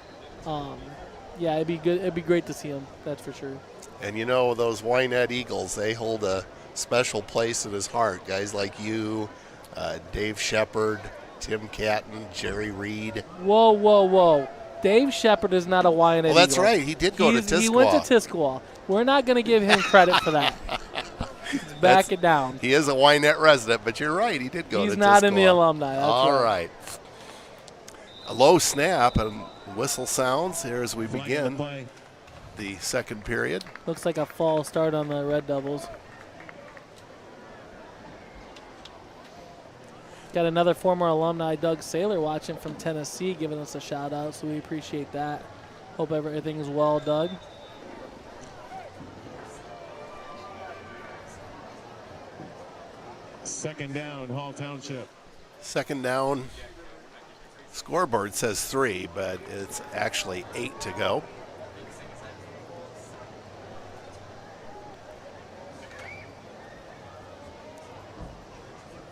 yeah, it'd be good. It'd be great to see him. That's for sure. And you know, those Wynette Eagles, they hold a special place in his heart. Guys like you, Dave Shepard, Tim Catton, Jerry Reed. Whoa. Dave Shepard is not a Wynette Eagle. Well, that's right. He did go to Tisquaw. He went to Tisquaw. We're not going to give him credit for that. Back it down. He is a Wynette resident, but you're right. He did go to Tisquaw. He's not in the alumni. That's all right. A low snap and whistle sounds here as we begin the second period. Looks like a fall start on the Red Devils. Got another former alumni, Doug Saylor, watching from Tennessee, giving us a shout out, so we appreciate that. Hope everything's well, Doug. Second down, Hall Township. Second down. Scoreboard says 3, but it's actually 8 to go.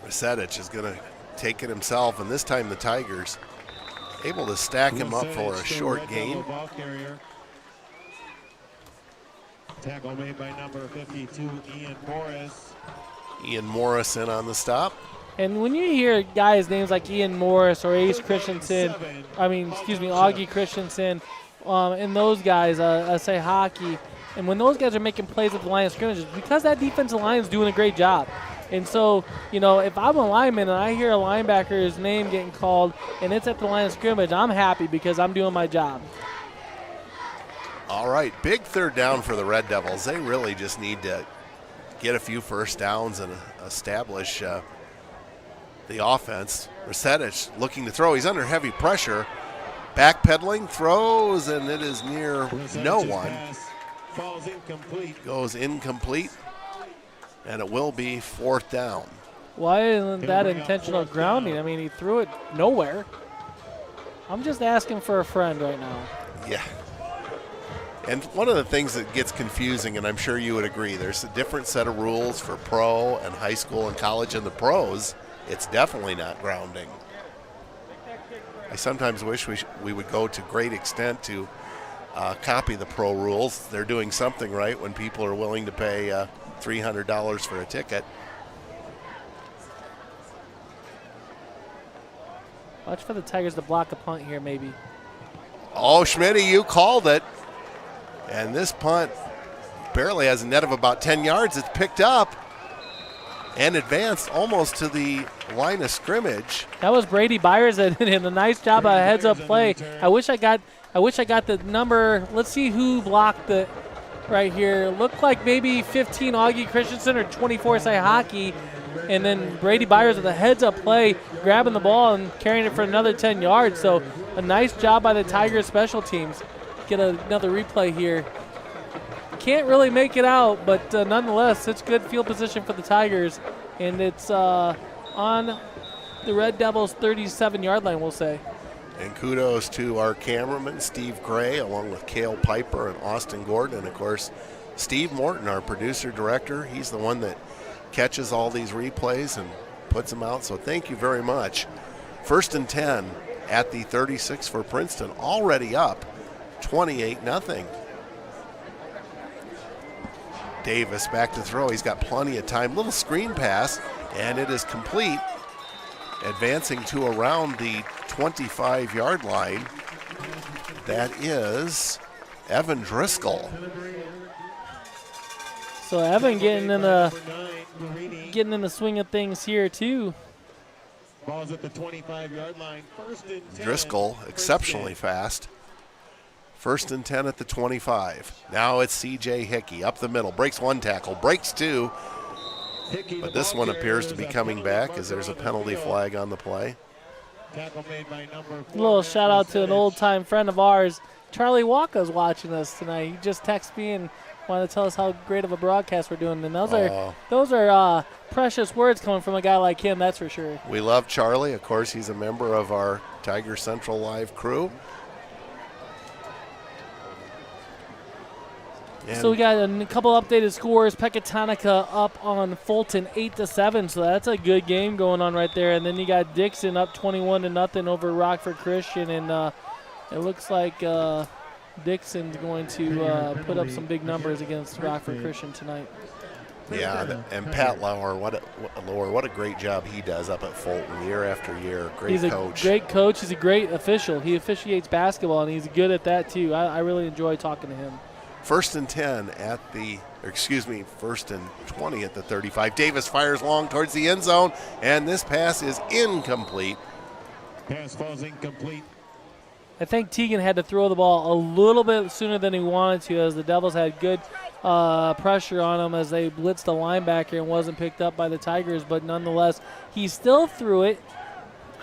Rasetic is going to take it himself, and this time the Tigers able to stack him up for a short gain. Tackle made by number 52, Ian Morris. Ian Morris in on the stop. And when you hear guys' names like Ian Morris or Augie Christensen, and those guys, I say hockey, and when those guys are making plays at the line of scrimmage, it's because that defensive line is doing a great job. And so, you know, if I'm a lineman and I hear a linebacker's name getting called and it's at the line of scrimmage, I'm happy because I'm doing my job. All right, big third down for the Red Devils. They really just need to get a few first downs and establish the offense. Rasetic looking to throw. He's under heavy pressure. Backpedaling, throws, and it is near no one. Falls incomplete. Goes incomplete, and it will be fourth down. Why isn't that intentional grounding? I mean, he threw it nowhere. I'm just asking for a friend right now. Yeah. And one of the things that gets confusing, and I'm sure you would agree, there's a different set of rules for pro and high school and college. And the pros, it's definitely not grounding. I sometimes wish we would go to great extent to copy the pro rules. They're doing something right when people are willing to pay $300 for a ticket. Watch for the Tigers to block a punt here, maybe. Oh, Schmitty, you called it. And this punt barely has a net of about 10 yards. It's picked up and advanced almost to the line of scrimmage. That was Brady Byers that did a nice job of a heads-up play. I wish I got the number. Let's see who blocked it right here. Looked like maybe 15 Augie Christensen or 24 Cy Hockey. And then Brady Byers with a heads-up play, grabbing the ball and carrying it for another 10 yards. So a nice job by the Tigers special teams. Get another replay here. Can't really make it out, but nonetheless, it's good field position for the Tigers. And it's on the Red Devils' 37-yard line, we'll say. And kudos to our cameraman, Steve Gray, along with Cail Piper and Austin Gordon. And, of course, Steve Morton, our producer-director. He's the one that catches all these replays and puts them out. So thank you very much. 1st and 10 at the 36 for Princeton, already up 28-0. Davis back to throw. He's got plenty of time. Little screen pass, and it is complete. Advancing to around the 25-yard line. That is Evan Driscoll. So Evan getting in the swing of things here too. Ball's at the 25-yard line. 1st and 10. Driscoll exceptionally fast. 1st and 10 at the 25. Now it's C.J. Hickey up the middle. Breaks one tackle, breaks two. But this one appears to be coming back as there's a penalty flag on the play. A little shout out to an old-time friend of ours. Charlie Walker's watching us tonight. He just texted me and wanted to tell us how great of a broadcast we're doing. And those are precious words coming from a guy like him, that's for sure. We love Charlie. Of course, he's a member of our Tiger Central Live crew. So we got a couple updated scores. Pecatonica up on Fulton 8-7, so that's a good game going on right there. And then you got Dixon up 21-0 over Rockford Christian, and it looks like Dixon's going to put up some big numbers against Rockford Christian tonight. Yeah, and Pat Lauer, what a great job he does up at Fulton year after year. He's a coach. Great coach. He's a great official. He officiates basketball, and he's good at that too. I really enjoy talking to him. 1st and 10 at the, 1st and 20 at the 35. Davis fires long towards the end zone, and this pass is incomplete. Pass falls incomplete. I think Teagan had to throw the ball a little bit sooner than he wanted to, as the Devils had good pressure on him as they blitzed the linebacker and wasn't picked up by the Tigers. But nonetheless, he still threw it.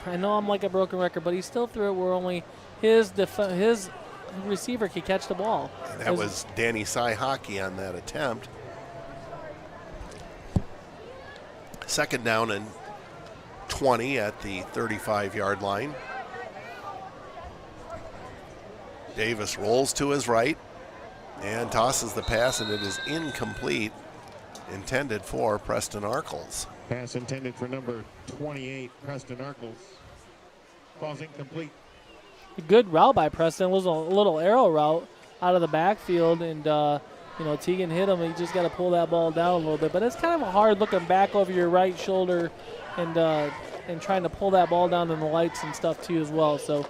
I know I'm like a broken record, but he still threw it where only his receiver could catch the ball. And that was Danny Cy Hockey on that attempt. 2nd down and 20 at the 35-yard line. Davis rolls to his right and tosses the pass, and it is incomplete, intended for Preston Arkles. Pass intended for number 28, Preston Arkles. Falls incomplete. A good route by Preston. It was a little arrow route out of the backfield, and Teagan hit him. He just got to pull that ball down a little bit. But it's kind of hard looking back over your right shoulder and trying to pull that ball down in the lights and stuff too as well. So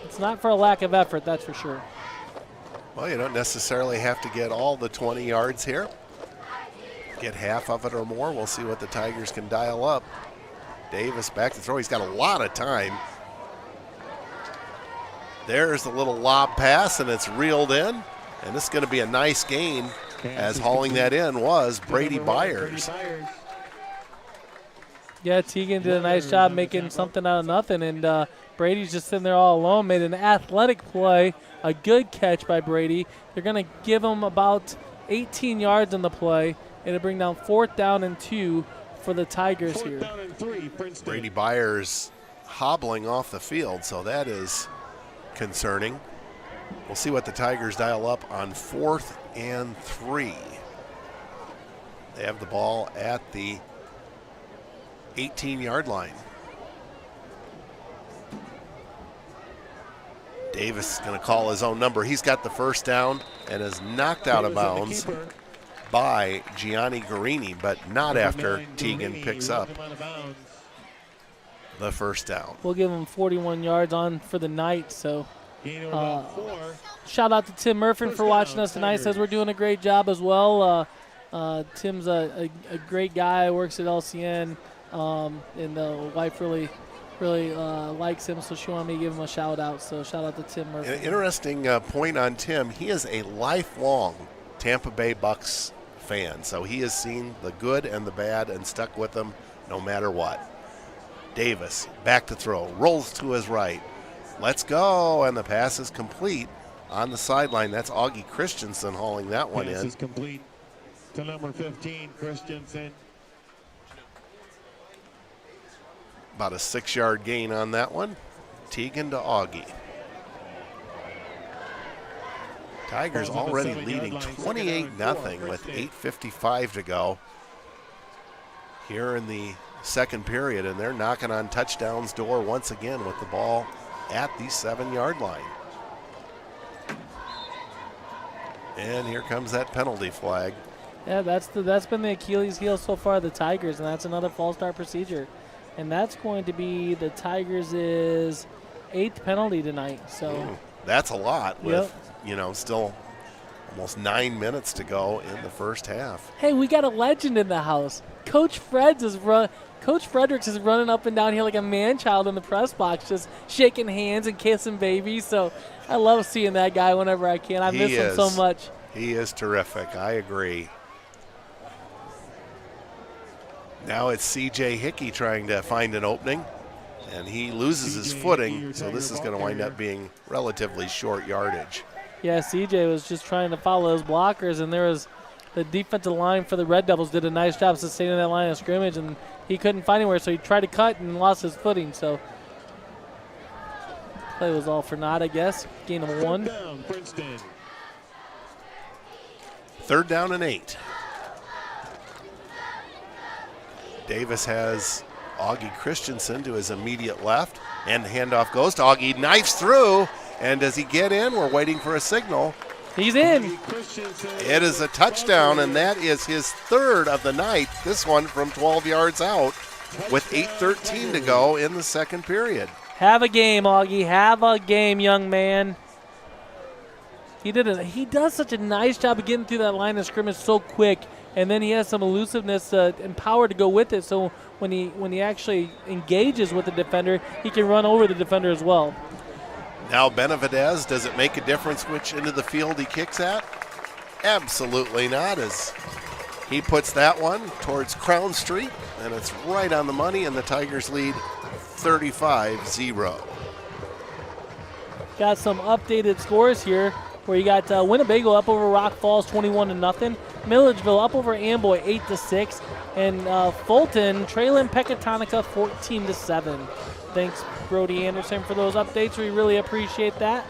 it's not for a lack of effort, that's for sure. Well, you don't necessarily have to get all the 20 yards here. Get half of it or more. We'll see what the Tigers can dial up. Davis back to throw. He's got a lot of time. There's the little lob pass, and it's reeled in. And this is going to be a nice gain, as hauling that in was Brady Byers. Yeah, Teagan did a nice job making something out of nothing, and Brady's just sitting there all alone, made an athletic play, a good catch by Brady. They're going to give him about 18 yards in the play. It'll bring down 4th down and 2 for the Tigers here. 4th down and 3, Princeton. Brady Byers hobbling off the field, so that is concerning. We'll see what the Tigers dial up on 4th and 3. They have the ball at the 18-yard line. Davis is going to call his own number. He's got the first down and is knocked out of bounds by Gianni Guarini, but not after Teagan picks up the first down. We'll give him 41 yards on for the night. So shout out to Tim Murphy for watching us tonight. Says we're doing a great job as well. Tim's a great guy, works at LCN, and the wife really likes him, so she wanted me to give him a shout out. So shout out to Tim Murphy. An interesting point on Tim. He is a lifelong Tampa Bay Bucks fan, so he has seen the good and the bad and stuck with them no matter what. Davis back to throw, rolls to his right. Let's go, and the pass is complete on the sideline. That's Augie Christensen hauling that one in. Pass is complete to number 15, Christensen. About a 6-yard gain on that one. Teagan to Augie. Tigers already leading 28-0 with 8:55 to go here in the second period, and they're knocking on touchdown's door once again with the ball at the 7-yard line. And here comes that penalty flag. Yeah, that's been the Achilles heel so far, the Tigers, and that's another false start procedure. And that's going to be the Tigers' 8th penalty tonight. So that's a lot with, still almost 9 minutes to go in the first half. Hey, we got a legend in the house. Coach Fredericks is running up and down here like a man-child in the press box, just shaking hands and kissing babies. So I love seeing that guy whenever I can. I miss him so much. He is terrific. I agree. Now it's C.J. Hickey trying to find an opening, and he loses his footing, so this is going to wind up being relatively short yardage. Yeah, C.J. was just trying to follow his blockers, and there was the defensive line for the Red Devils did a nice job sustaining that line of scrimmage, and he couldn't find anywhere, so he tried to cut and lost his footing. So play was all for naught, I guess. Gain of 1. Third down and 8. Davis has Augie Christensen to his immediate left, and the handoff goes to Augie, knifes through, and does he get in? We're waiting for a signal. He's in. It is a touchdown, and that is his 3rd of the night, this one from 12 yards out, with 8:13 to go in the second period. Have a game, Augie. Have a game, young man. He does such a nice job of getting through that line of scrimmage so quick, and then he has some elusiveness and power to go with it. So when he actually engages with the defender, he can run over the defender as well. Now Benavidez, does it make a difference which end of the field he kicks at? Absolutely not, as he puts that one towards Crown Street, and it's right on the money, and the Tigers lead 35-0. Got some updated scores here, where you got Winnebago up over Rock Falls 21-0, Milledgeville up over Amboy 8-6, and Fulton trailing Pecatonica 14-7. Thanks, Brody Anderson, for those updates. We really appreciate that.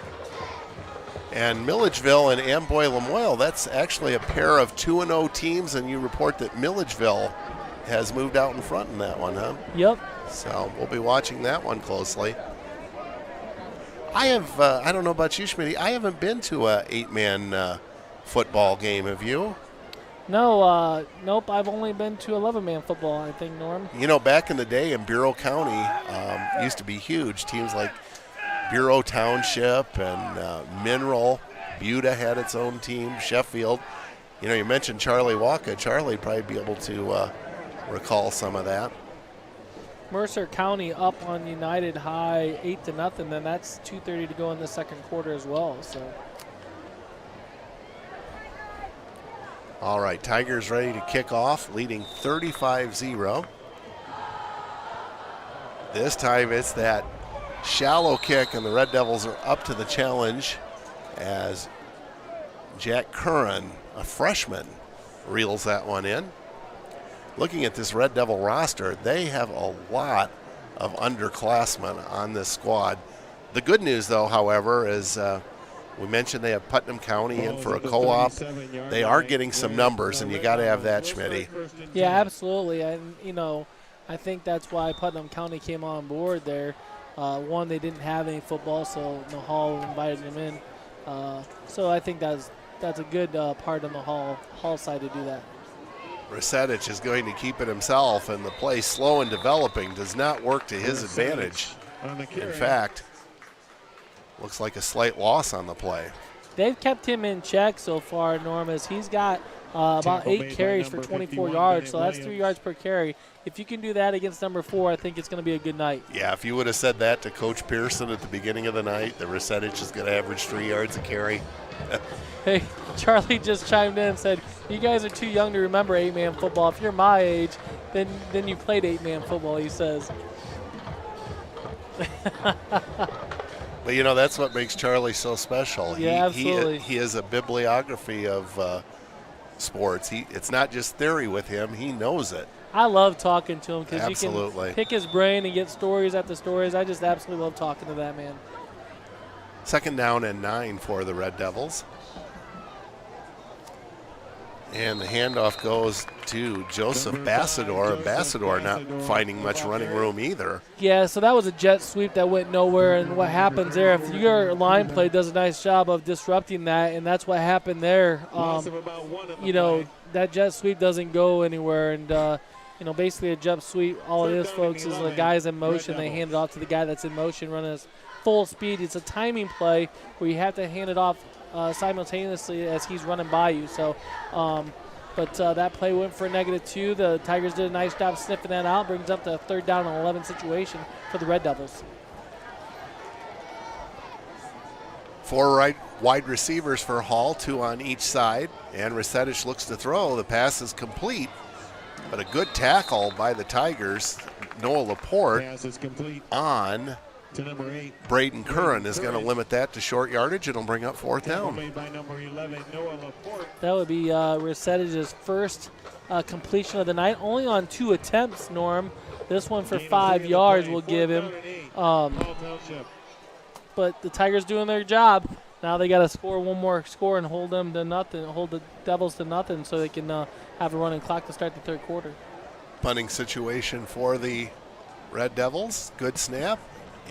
And Milledgeville and Amboy Lamoille, that's actually a pair of 2-0 teams, and you report that Milledgeville has moved out in front in that one, huh? Yep. So we'll be watching that one closely. I don't know about you, Schmitty, I haven't been to a 8-man football game, have you? No, nope, I've only been to 11-man football, I think, Norm. You know, back in the day in Bureau County, used to be huge. Teams like Bureau Township and Mineral, Buda had its own team, Sheffield. You know, you mentioned Charlie Waka. Charlie probably be able to recall some of that. Mercer County up on United High 8-0, then that's 2:30 to go in the second quarter as well. So. All right, Tigers ready to kick off, leading 35-0. This time it's that shallow kick, and the Red Devils are up to the challenge as Jack Curran, a freshman, reels that one in. Looking at this Red Devil roster, they have a lot of underclassmen on this squad. The good news, though, however, is we mentioned they have Putnam County in for a co-op. They are getting some numbers, and you got to have that, Schmitty. Yeah, absolutely. And, you know, I think that's why Putnam County came on board there. One, they didn't have any football, so the Hall invited them in. So I think that's a good part on the Hall side to do that. Resetich is going to keep it himself, and the play slow and developing does not work to his advantage. In fact, looks like a slight loss on the play. They've kept him in check so far, Norm, as he's got about 8 carries for 24 yards, so that's 3 yards per carry. If you can do that against number 4, I think it's going to be a good night. Yeah, if you would have said that to Coach Pearson at the beginning of the night, that Resetich is going to average 3 yards a carry. Hey, Charlie just chimed in and said, you guys are too young to remember 8-man football. If you're my age, then you played 8-man football, he says. But, you know, that's what makes Charlie so special. Yeah, absolutely. He is a bibliography of sports. It's not just theory with him. He knows it. I love talking to him because you Absolutely. can pick his brain and get stories after stories. I just absolutely love talking to that man. 2nd down and 9 for the Red Devils. And the handoff goes to Joseph Bassador. Bassador not finding much running room either. Yeah, so that was a jet sweep that went nowhere. And what happens there, if your line play does a nice job of disrupting that, and that's what happened there, you know, that jet sweep doesn't go anywhere. And, you know, basically a jet sweep, all it is, folks, is the guy's in motion. They hand it off to the guy that's in motion running at full speed. It's a timing play where you have to hand it off simultaneously as he's running by you. So, but that play went for a -2. The Tigers did a nice job sniffing that out. Brings up the 3rd down and 11 situation for the Red Devils. 4 wide receivers for Hall, 2 on each side. And Resetich looks to throw. The pass is complete, but a good tackle by the Tigers. Noah Laporte on to number 8. Braden Curran is going to limit that to short yardage. It'll bring up 4th down. Made by number 11, Noah Laporte. That would be Resetich's first completion of the night. Only on 2 attempts, Norm. This one for 5 yards will give him. But the Tigers doing their job. Now they got to score one more score and hold them to nothing, hold the Devils to nothing, so they can have a running clock to start the 3rd quarter. Punting situation for the Red Devils. Good snap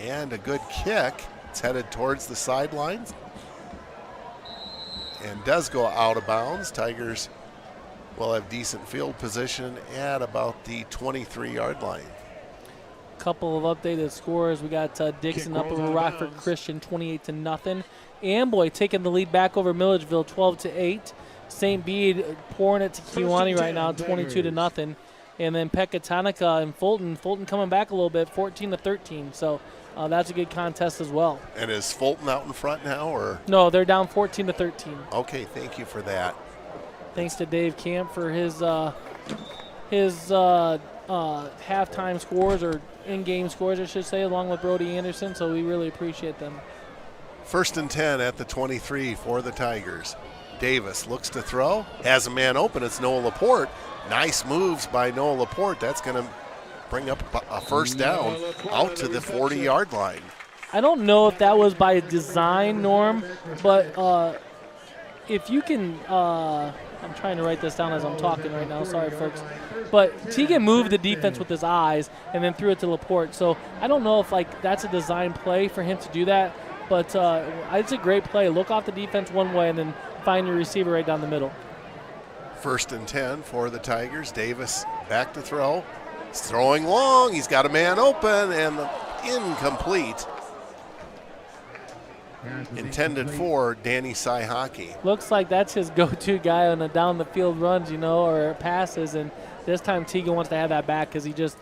and a good kick. It's headed towards the sidelines and does go out of bounds. Tigers will have decent field position at about the 23-yard line. Couple of updated scores. We got Dixon up over Rockford Christian 28-0. Amboy taking the lead back over Milledgeville 12-8. St. Bede pouring it to Kewanee right now 22-0. And then Pecatonica and Fulton coming back a little bit 14-13. So that's a good contest as well. And is Fulton out in front now, or? No, they're down 14-13. Okay, thank you for that. Thanks to Dave Camp for his halftime scores, or in-game scores, I should say, along with Brody Anderson. So we really appreciate them. 1st and 10 at the 23 for the Tigers. Davis looks to throw, has a man open. It's Noah Laporte. Nice moves by Noah Laporte. That's going to bring up a 1st down out to the 40-yard line. I don't know if that was by design, Norm, but if you can, I'm trying to write this down as I'm talking right now. Sorry, folks. But Teagan moved the defense with his eyes and then threw it to Laporte. So I don't know if that's a design play for him to do that, but it's a great play. Look off the defense one way and then find your receiver right down the middle. 1st and 10 for the Tigers. Davis back to throw. He's throwing long. He's got a man open and incomplete. Intended for Danny Saihaki. Looks like that's his go-to guy on the down-the-field runs, or passes. And this time Teagan wants to have that back because he just,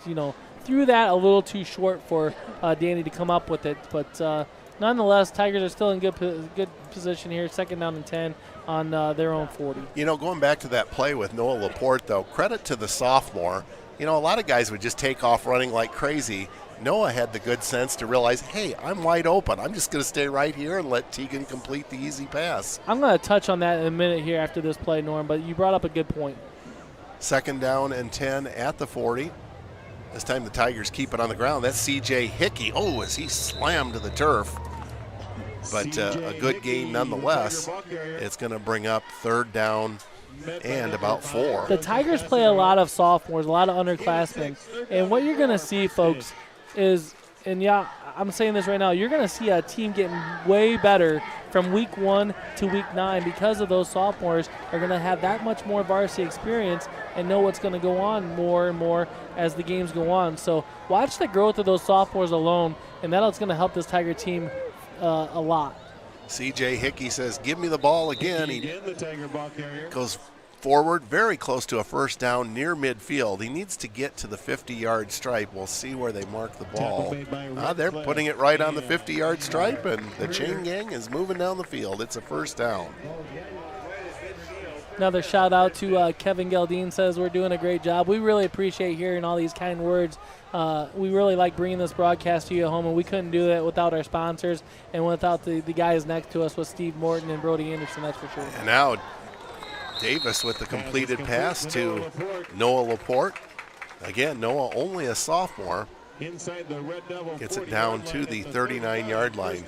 threw that a little too short for Danny to come up with it. But nonetheless, Tigers are still in good position here. 2nd down and 10 on their own 40. Going back to that play with Noah Laporte, though, credit to the sophomore. A lot of guys would just take off running like crazy. Noah had the good sense to realize, hey, I'm wide open. I'm just going to stay right here and let Teagan complete the easy pass. I'm going to touch on that in a minute here after this play, Norm, but you brought up a good point. 2nd down and 10 at the 40. This time the Tigers keep it on the ground. That's C.J. Hickey. Oh, as he slammed to the turf. But a good gain nonetheless. It's going to bring up 3rd down and about 4. The Tigers play a lot of sophomores, a lot of underclassmen. And what you're going to see, folks, is And yeah, I'm saying this right now, you're going to see a team getting way better from week 1 to week 9 because of those sophomores are going to have that much more varsity experience and know what's going to go on more and more as the games go on. So watch the growth of those sophomores alone, and that's going to help this Tiger team a lot. C.J. Hickey says, give me the ball again. He the Tiger ball carrier. goes forward, very close to a first down near midfield. He needs to get to the 50-yard stripe. We'll see where they mark the ball. They're putting it right on the 50-yard stripe, and the chain gang is moving down the field. It's a first down. Another shout out to Kevin Geldine, says we're doing a great job. We really appreciate hearing all these kind words. We really like bringing this broadcast to you at home, and we couldn't do that without our sponsors and without the guys next to us with Steve Morton and Brody Anderson, that's for sure. And now Davis with the completed pass to Noah Laporte. Again, Noah only a sophomore. Gets it down to the 39-yard line.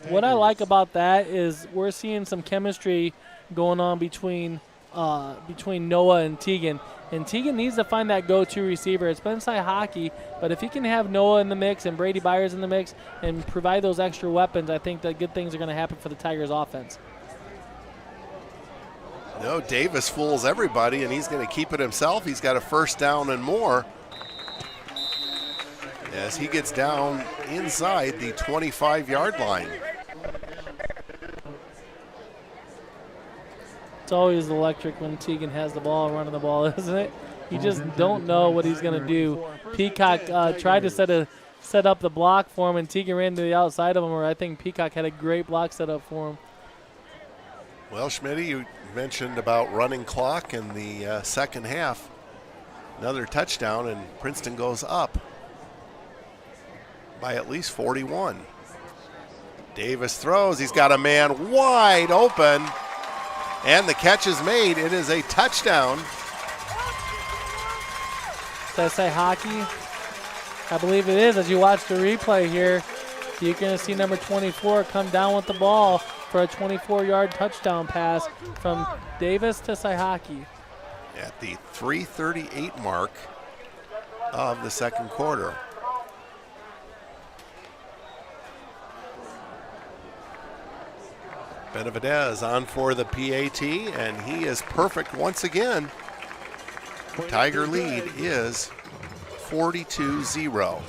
What I like about that is we're seeing some chemistry going on between Noah and Tegan. And Tegan needs to find that go-to receiver. It's been side hockey, but if he can have Noah in the mix and Brady Byers in the mix and provide those extra weapons, I think that good things are going to happen for the Tigers offense. No, Davis fools everybody, and he's going to keep it himself. He's got a first down and more as he gets down inside the 25-yard line. It's always electric when Tegan has the ball, running the ball, isn't it? You just don't know what he's going to do. Peacock tried to set up the block for him, and Tegan ran to the outside of him, or I think Peacock had a great block set up for him. Well, Schmitty, you mentioned about running clock in the second half. Another touchdown, and Princeton goes up by at least 41. Davis throws. He's got a man wide open, and the catch is made. It is a touchdown. Does that say hockey? I believe it is. As you watch the replay here, you're going to see number 24 come down with the ball for a 24-yard touchdown pass from Davis to Saihaki. At the 3:38 mark of the second quarter. Benavidez on for the PAT, and he is perfect once again. Tiger lead is 42-0.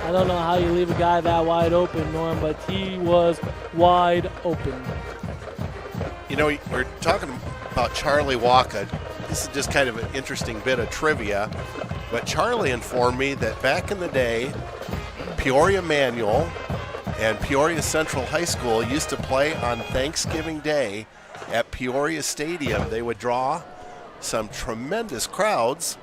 I don't know how you leave a guy that wide open, Norm, but he was wide open. You know, we're talking about Charlie Waka. This is just kind of an interesting bit of trivia, but Charlie informed me that back in the day, Peoria Manual and Peoria Central High School used to play on Thanksgiving Day at Peoria Stadium. They would draw some tremendous crowds,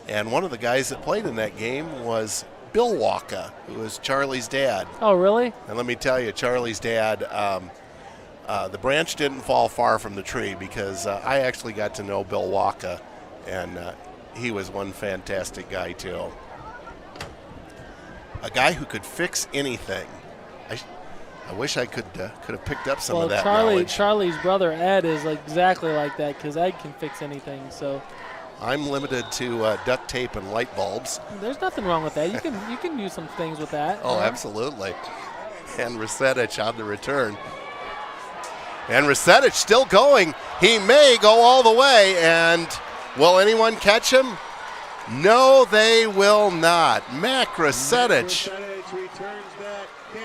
and one of the guys that played in that game was Bill Waka, who was Charlie's dad. Oh, really? And let me tell you, Charlie's dad, the branch didn't fall far from the tree, because I actually got to know Bill Waka, and he was one fantastic guy too. A guy who could fix anything. I wish I could have picked up some of that knowledge. Charlie's brother Ed is exactly like that, because Ed can fix anything. So I'm limited to duct tape and light bulbs. There's nothing wrong with that. You can do some things with that. Oh, absolutely. And Rasetic on the return. And Rasetic still going. He may go all the way, and will anyone catch him? No, they will not. Mac Rasetic.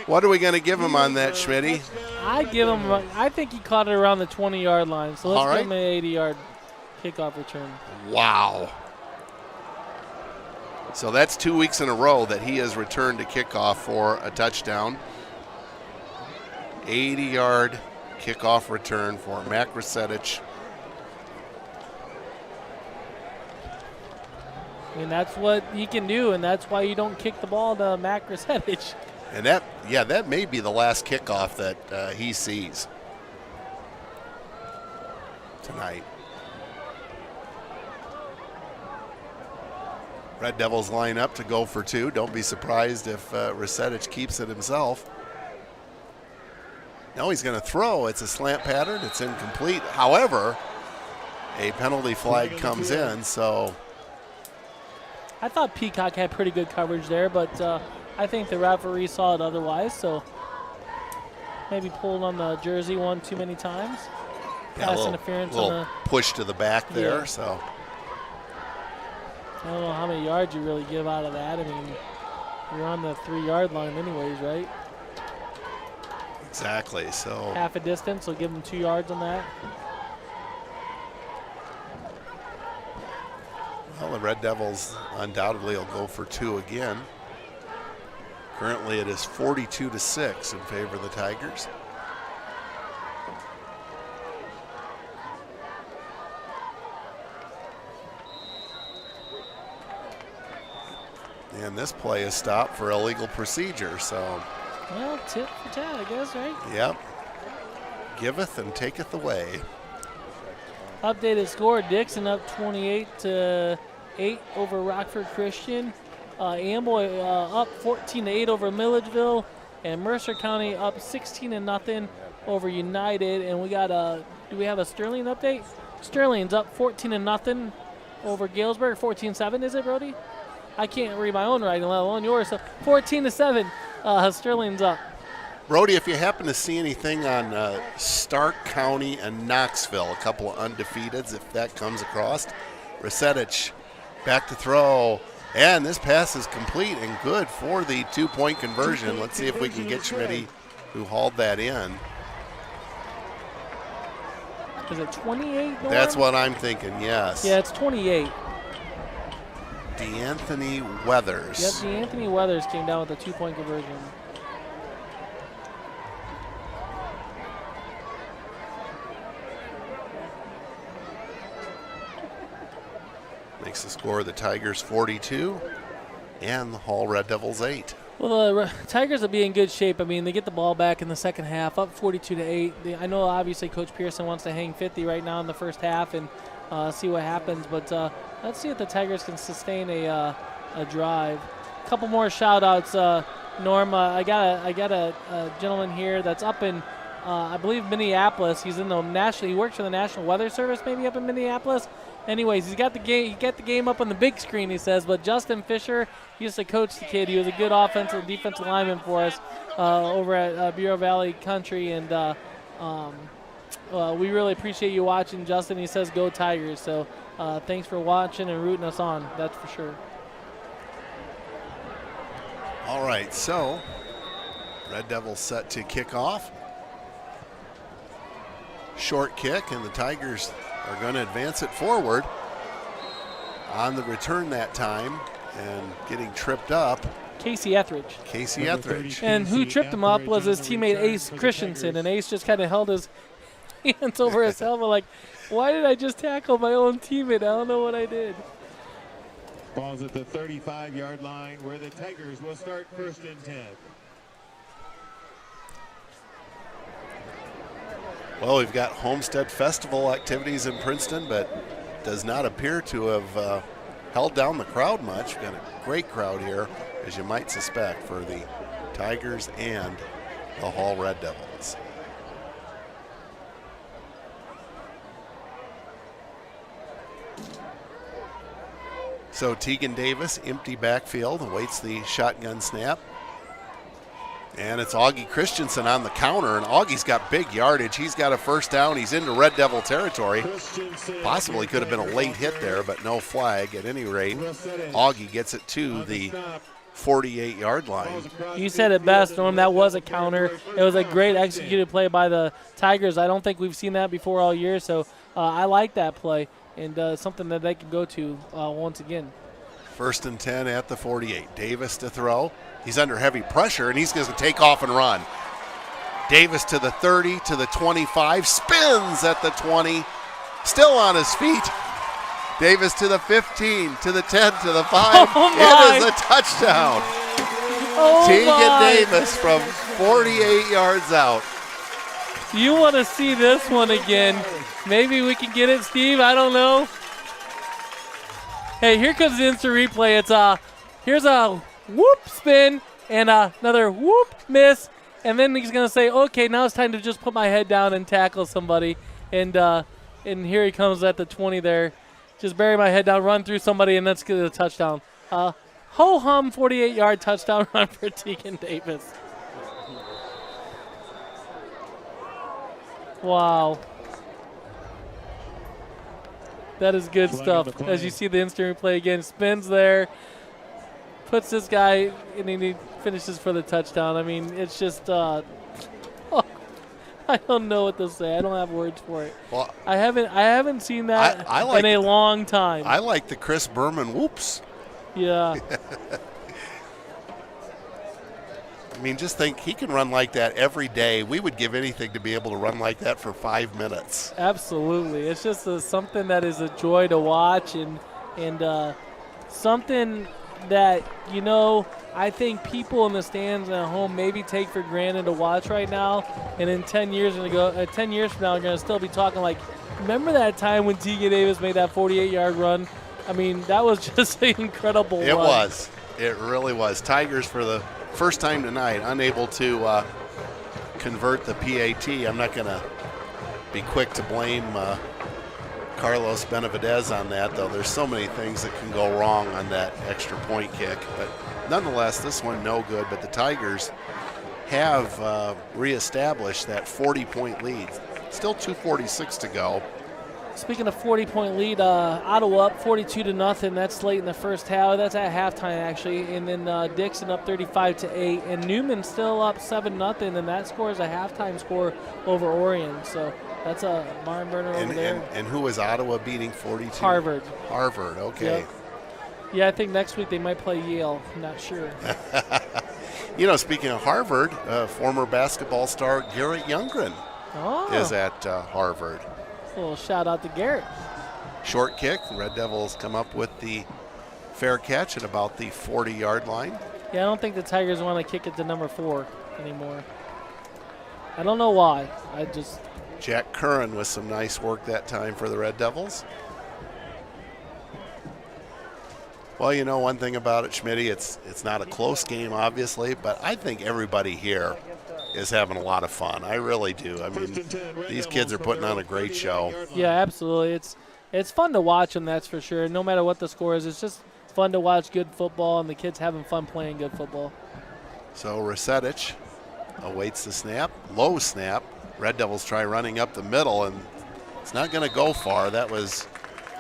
What are we going to give him on that, Schmitty? I think he caught it around the 20-yard line, so let's give him an 80-yard kickoff return. Wow. So that's 2 weeks in a row that he has returned to kickoff for a touchdown. 80-yard kickoff return for Mac Rasetic. And that's what he can do, and that's why you don't kick the ball to Mac Rasetic. And that may be the last kickoff that he sees tonight. Red Devils line up to go for two. Don't be surprised if Rasetic keeps it himself. Now he's going to throw. It's a slant pattern. It's incomplete. However, a penalty flag comes in, so I thought Peacock had pretty good coverage there, but I think the referee saw it otherwise, so maybe pulled on the jersey one too many times. Pass interference on the push to the back there, so. I don't know how many yards you really give out of that. I mean, you're on the 3-yard line anyways, right? Exactly, so. Half a distance, so give them 2 yards on that. Well, the Red Devils undoubtedly will go for 2 again. Currently it is 42-6 in favor of the Tigers. And this play is stopped for illegal procedure, so. Well, tit for tat, I guess, right? Yep. Giveth and taketh away. Updated score, Dixon up 28-8 over Rockford Christian. Amboy up 14-8 over Milledgeville. And Mercer County up 16-0 over United. And we got do we have a Sterling update? Sterling's up 14-0 over Galesburg. 14-7, is it, Brody? I can't read my own writing, let alone yours. So 14-7, Sterling's up. Brody, if you happen to see anything on Stark County and Knoxville, a couple of undefeateds, if that comes across. Rasetic back to throw, and this pass is complete and good for the 2-point conversion. Let's see if we can get Schmitty, who hauled that in. Is it 28, Norm? That's what I'm thinking, yes. Yeah, it's 28. DeAnthony Weathers. Yep, DeAnthony Weathers came down with a 2-point conversion. Makes the score of the Tigers 42 and the Hall Red Devils 8. Well, the Tigers will be in good shape. I mean, they get the ball back in the second half, up 42-8. I know obviously Coach Pearson wants to hang 50 right now in the first half and see what happens, but let's see if the Tigers can sustain a drive. A couple more shout-outs. Norm, I got a gentleman here that's up in I believe Minneapolis. He's in the he works for the National Weather Service, maybe up in Minneapolis. Anyways, he got the game up on the big screen, he says. But Justin Fisher, he used to coach the kid. He was a good offensive and defensive lineman for us over at Bureau Valley Country, and we really appreciate you watching, Justin. He says, "Go Tigers!" So thanks for watching and rooting us on. That's for sure. All right, so Red Devils set to kick off. Short kick, and the Tigers are going to advance it forward. On the return that time, and getting tripped up. Casey Etheridge. Casey Etheridge. And who tripped him up was his teammate Ace Christensen, and Ace just kind of held his hands over his helmet like, why did I just tackle my own teammate? I don't know what I did. Ball's at the 35-yard line where the Tigers will start 1st and 10. Well, we've got Homestead Festival activities in Princeton, but does not appear to have held down the crowd much. We've got a great crowd here, as you might suspect, for the Tigers and the Hall Red Devils. So Tegan Davis, empty backfield, awaits the shotgun snap. And it's Augie Christensen on the counter, and Augie's got big yardage. He's got a first down. He's into Red Devil territory. Possibly could have been a late hit there, but no flag. At any rate, Augie gets it to the 48-yard line. You said it best, Norm. That was a counter. It was a great executed play by the Tigers. I don't think we've seen that before all year, so I like that play, and something that they can go to once again. 1st and 10 at the 48. Davis to throw. He's under heavy pressure, and he's going to take off and run. Davis to the 30, to the 25, spins at the 20, still on his feet. Davis to the 15, to the 10, to the 5. It is a touchdown. Tegan Davis from 48 yards out. You want to see this one again. Maybe we can get it, Steve. I don't know. Hey, here comes the instant replay. It's here's a whoop spin and another whoop miss, and then he's gonna say, okay, now it's time to just put my head down and tackle somebody, and here he comes at the 20 there. Just bury my head down, run through somebody, and that's a touchdown. Ho-hum 48-yard touchdown run for Tegan Davis. Wow. That is good stuff. As you see the instant replay again, spins there, puts this guy, and he finishes for the touchdown. I mean, it's just, I don't know what to say. I don't have words for it. Well, I haven't seen that I in a long time. I like the Chris Berman whoops. Yeah. I mean, just think he can run like that every day. We would give anything to be able to run like that for 5 minutes. Absolutely. It's just something that is a joy to watch and something that, you know, I think people in the stands at home maybe take for granted to watch right now. And in 10 years, 10 years from now, we're going to still be talking like, remember that time when Tegan Davis made that 48-yard run? I mean, that was just an incredible run. It was. It really was. Tigers for the first time tonight, unable to convert the PAT. I'm not going to be quick to blame Carlos Benavidez on that, though. There's so many things that can go wrong on that extra point kick. But nonetheless, this one no good. But the Tigers have reestablished that 40-point lead. Still 2:46 to go. Speaking of 40-point lead, Ottawa up 42-0. That's late in the first half. That's at halftime, actually. And then Dixon up 35-8. And Newman still up 7-0. And that score is a halftime score over Orion. So that's a barn burner over there. And who is Ottawa beating 42? Harvard. Harvard, okay. Yep. Yeah, I think next week they might play Yale. I'm not sure. You know, speaking of Harvard, former basketball star Garrett Youngren is at Harvard. A little shout out to Garrett. Short kick. Red Devils come up with the fair catch at about the 40-yard line. Yeah, I don't think the Tigers want to kick it to number 4 anymore. I don't know why. Jack Curran with some nice work that time for the Red Devils. Well, you know one thing about it, Schmitty, it's not a close game, obviously, but I think everybody here is having a lot of fun. I really do. I mean, these kids are putting on a great show. Yeah, absolutely. It's fun to watch them, that's for sure. No matter what the score is, it's just fun to watch good football and the kids having fun playing good football. So Rasetic awaits the snap. Low snap. Red Devils try running up the middle, and it's not going to go far. That was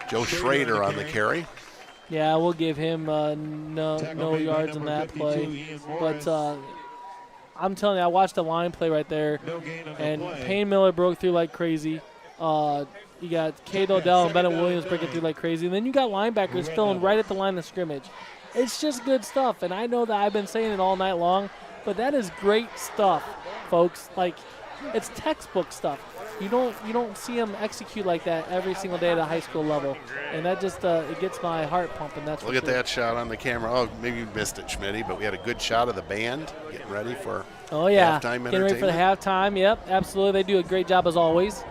Joe Schrader on the carry. Yeah, we'll give him no yards in that play. But I'm telling you, I watched the line play right there, and Payne Miller broke through like crazy. You got Cade Odell and Bennett Williams breaking through like crazy. And then you got linebackers filling right at the line of scrimmage. It's just good stuff, and I know that I've been saying it all night long, but that is great stuff, folks. Like, it's textbook stuff. You don't see them execute like that every single day at a high school level, and that just it gets my heart pumping. That's look at that shot on the camera. Oh, maybe you missed it, Schmitty, but we had a good shot of the band getting ready for halftime getting ready for the halftime. Yep, absolutely. They do a great job as always.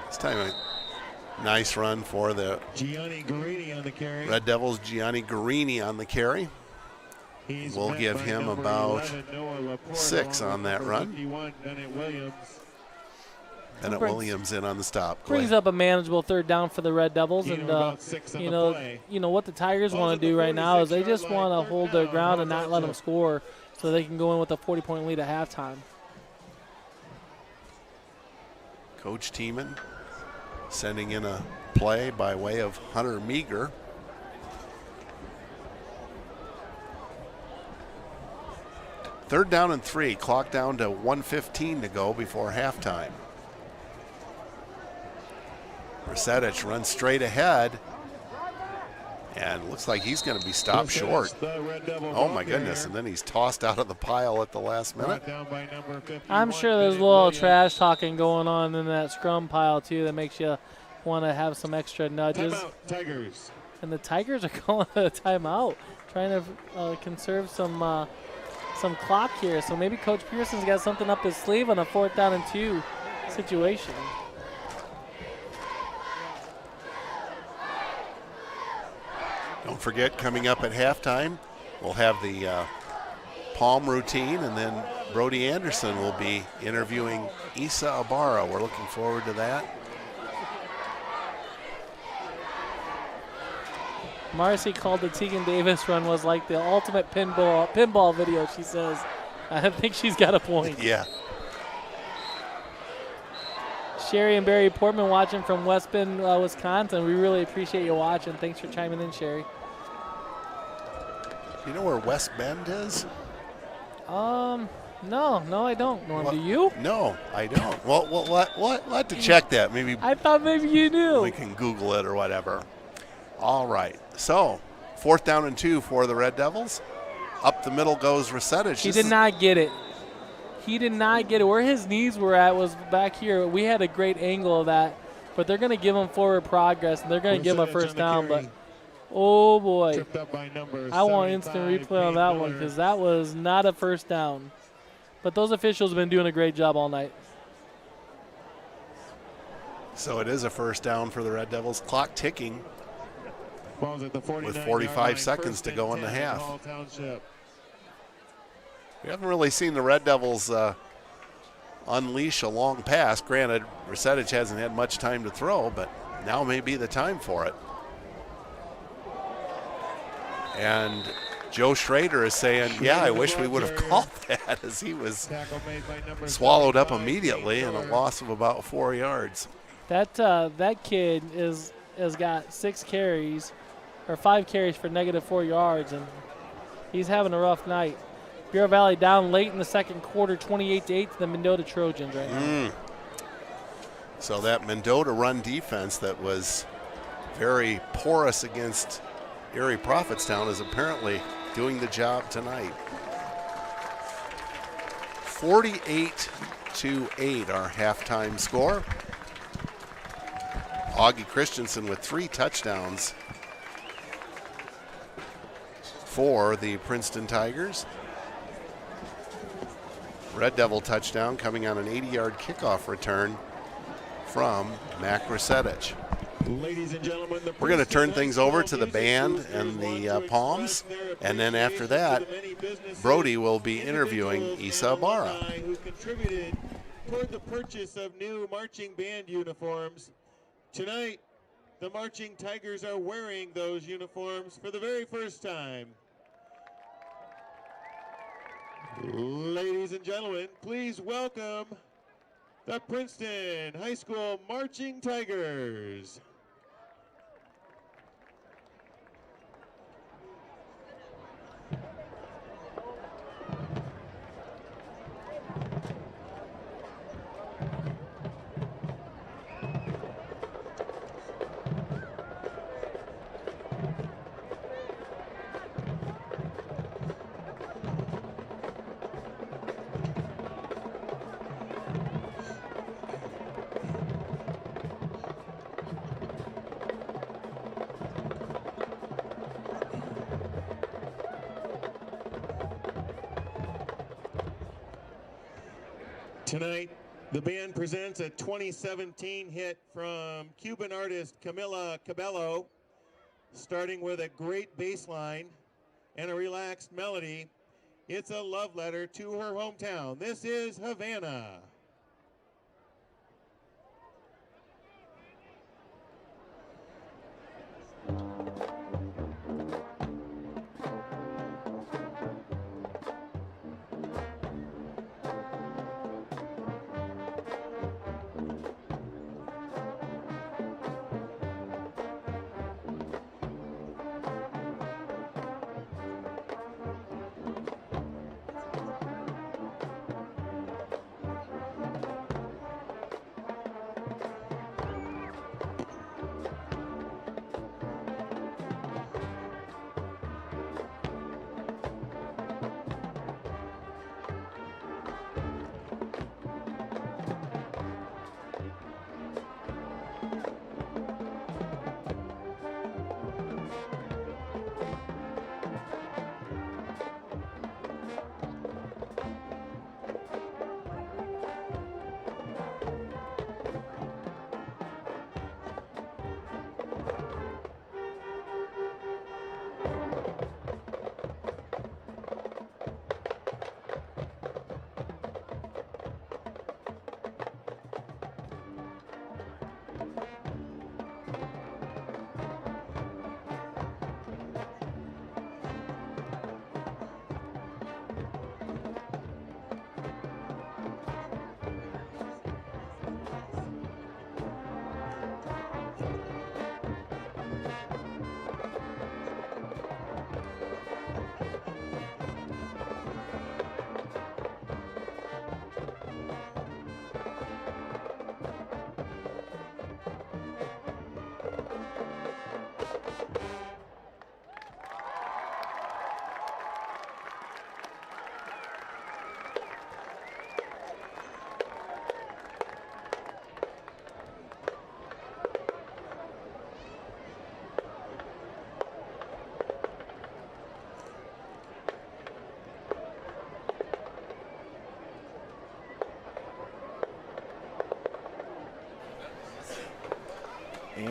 This time a nice run for the Gianni Guarini on the carry. Red Devils. Gianni Guarini on the carry. We'll give him about 6 on that run. Bennett Williams in on the stop. Brings up a manageable third down for the Red Devils, and you know what the Tigers want to do right now is they just want to hold their ground and not let them score, so they can go in with a 40-point lead at halftime. Coach Tiemann sending in a play by way of Hunter Meager. Third down and 3, clock down to 1:15 to go before halftime. Rasetic runs straight ahead, and looks like he's going to be stopped short. Oh my goodness, and then he's tossed out of the pile at the last minute. I'm sure there's a little trash talking going on in that scrum pile too that makes you want to have some extra nudges. Tigers. And the Tigers are calling a timeout, trying to conserve some clock here. So maybe Coach Pearson's got something up his sleeve on a 4th down and 2 situation. Don't forget, coming up at halftime, we'll have the palm routine, and then Brody Anderson will be interviewing Issa Ibarra. We're looking forward to that. Marcy called the Tegan Davis run was like the ultimate pinball video, she says. I think she's got a point. Yeah. Sherry and Barry Portman watching from West Bend, Wisconsin. We really appreciate you watching. Thanks for chiming in, Sherry. You know where West Bend is? No, I don't. Norm, do you? No, I don't. Well, we'll have to check that. Maybe I thought maybe you knew. we can Google it or whatever. All right. So, 4th down and 2 for the Red Devils. Up the middle goes Resetich. He did not get it. He did not get it. Where his knees were at was back here. We had a great angle of that, but they're going to give him forward progress, and they're going to give him a first down. But, oh, boy. I want instant replay on that one because that was not a first down. But those officials have been doing a great job all night. So it is a first down for the Red Devils. Clock ticking with 45 seconds to go in the half. We haven't really seen the Red Devils unleash a long pass. Granted, Resetich hasn't had much time to throw, but now may be the time for it. And Joe Schrader is saying, yeah, I wish we would have called that, as he was swallowed up immediately and a loss of about 4 yards. That kid has got 6 carries, or 5 carries for -4 yards, and he's having a rough night. Bureau Valley down late in the second quarter, 28-8 to the Mendota Trojans right now. So that Mendota run defense that was very porous against Erie Prophetstown is apparently doing the job tonight. 48-8 our halftime score. Augie Christensen with 3 touchdowns for the Princeton Tigers. Red Devil touchdown coming on an 80-yard kickoff return from Mac Resetich. Ladies and gentlemen, we're going to turn things over to the band and the Palms, and then after that, Brody will be interviewing Issa Barra. Who contributed toward the purchase of new marching band uniforms. Tonight, the Marching Tigers are wearing those uniforms for the very first time. Ladies and gentlemen, please welcome the Princeton High School Marching Tigers. Tonight, the band presents a 2017 hit from Cuban artist Camila Cabello, starting with a great bass line and a relaxed melody. It's a love letter to her hometown. This is Havana.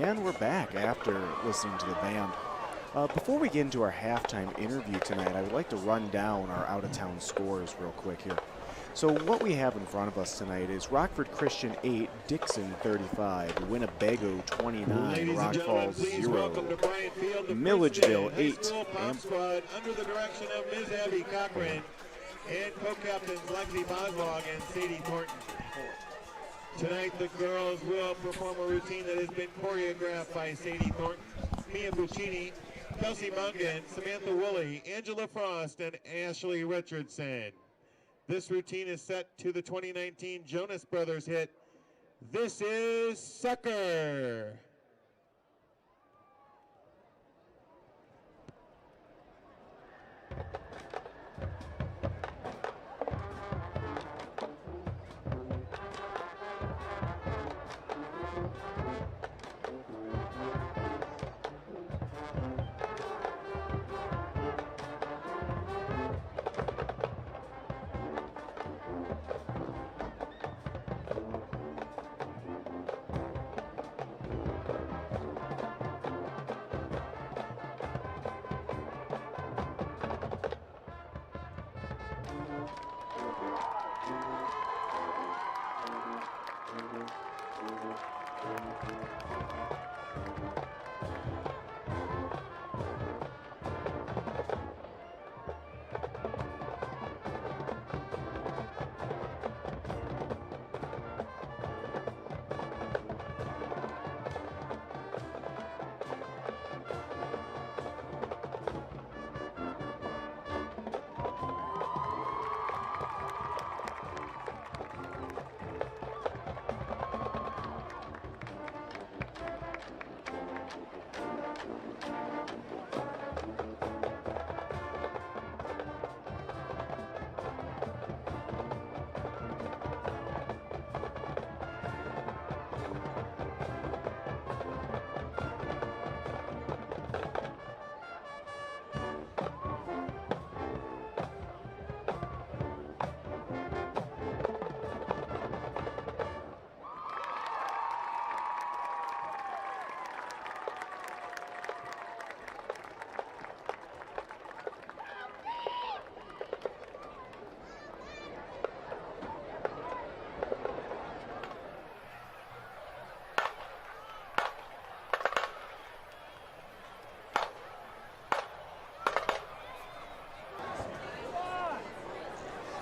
And we're back after listening to the band. Before we get into our halftime interview tonight, I would like to run down our out-of-town scores real quick here. So what we have in front of us tonight is Rockford Christian 8, Dixon 35, Winnebago 29, Rock Falls 0, Milledgeville 8, Squad under the direction of Ms. Abby Cochran and co-captains Lexi Boswog and Sadie Morton. Tonight the girls will perform a routine that has been choreographed by Sadie Thornton, Mia Buccini, Kelsey Mungan, Samantha Woolley, Angela Frost, and Ashley Richardson. This routine is set to the 2019 Jonas Brothers hit, This Is Sucker.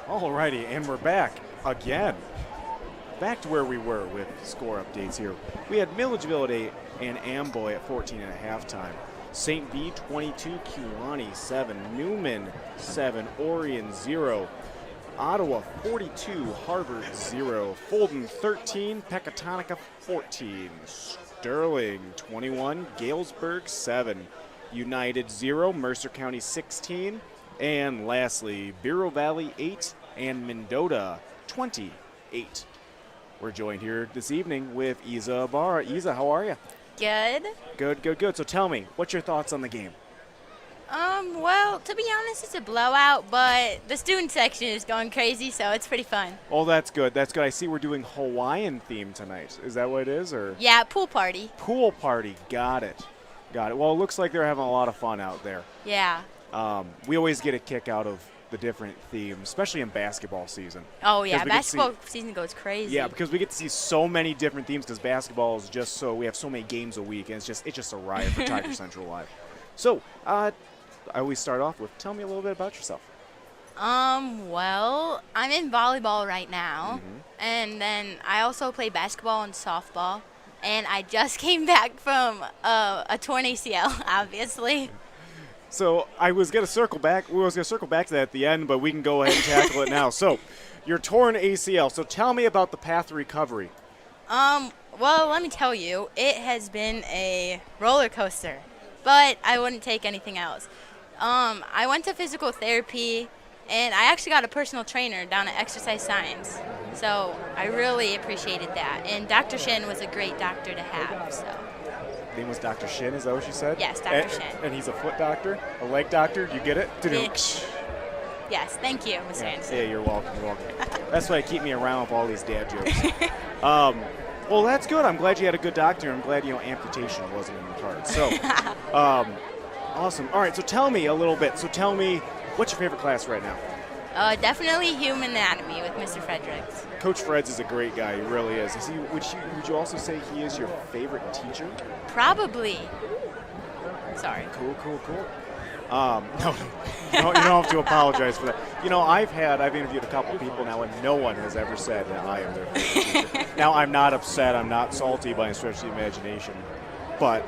Alrighty, and we're back again. Back to where we were with score updates here. We had Milledgeville at 8 and Amboy at 14 at halftime. St. B 22, Kewanee 7, Newman 7, Orion 0, Ottawa 42, Harvard 0, Fulton 13, Pecatonica 14, Sterling 21, Galesburg 7, United 0, Mercer County 16, and lastly, Bureau Valley 8 and Mendota 28. We're joined here this evening with Isa Ibarra. Isa, how are you? Good. Good. So tell me, what's your thoughts on the game? Well, to be honest, it's a blowout, but the student section is going crazy, so it's pretty fun. Oh, that's good. I see we're doing Hawaiian theme tonight. Is that what it is, or? Yeah, pool party. Pool party. Got it. Well, it looks like they're having a lot of fun out there. Yeah. We always get a kick out of the different themes, especially in basketball season. Oh, yeah, basketball season goes crazy. Yeah, because we get to see so many different themes because basketball is just so, we have so many games a week, and it's just a riot for Tiger Central Live. So, I always start off with, tell me a little bit about yourself. Well, I'm in volleyball right now, and then I also play basketball and softball, and I just came back from a torn ACL, obviously. So I was going to circle back. We was going to circle back to that at the end, but we can go ahead and tackle it now. So, your torn ACL. So tell me about the path to recovery. Well, let me tell you, it has been a roller coaster, but I wouldn't take anything else. I went to physical therapy, and I actually got a personal trainer down at Exercise Science. So I really appreciated that. And Dr. Shin was a great doctor to have. So. His name was Dr. Shin, is that what you said? Yes, Dr. Shin. And he's a foot doctor, a leg doctor, you get it? Yes, thank you, Mr. Anderson. Yeah, you're welcome. That's why you keep me around with all these dad jokes. Well, that's good. I'm glad you had a good doctor. I'm glad, amputation wasn't in the cards. So, awesome. All right, so tell me a little bit. So tell me, what's your favorite class right now? Definitely human anatomy with Mr. Fredericks. Coach Freds is a great guy. He really is. Would you also say he is your favorite teacher? Probably. Sorry. Cool. No, you don't have to apologize for that. I've interviewed a couple people now, and no one has ever said that I am their favorite teacher. Now, I'm not upset. I'm not salty by any stretch of the imagination. But,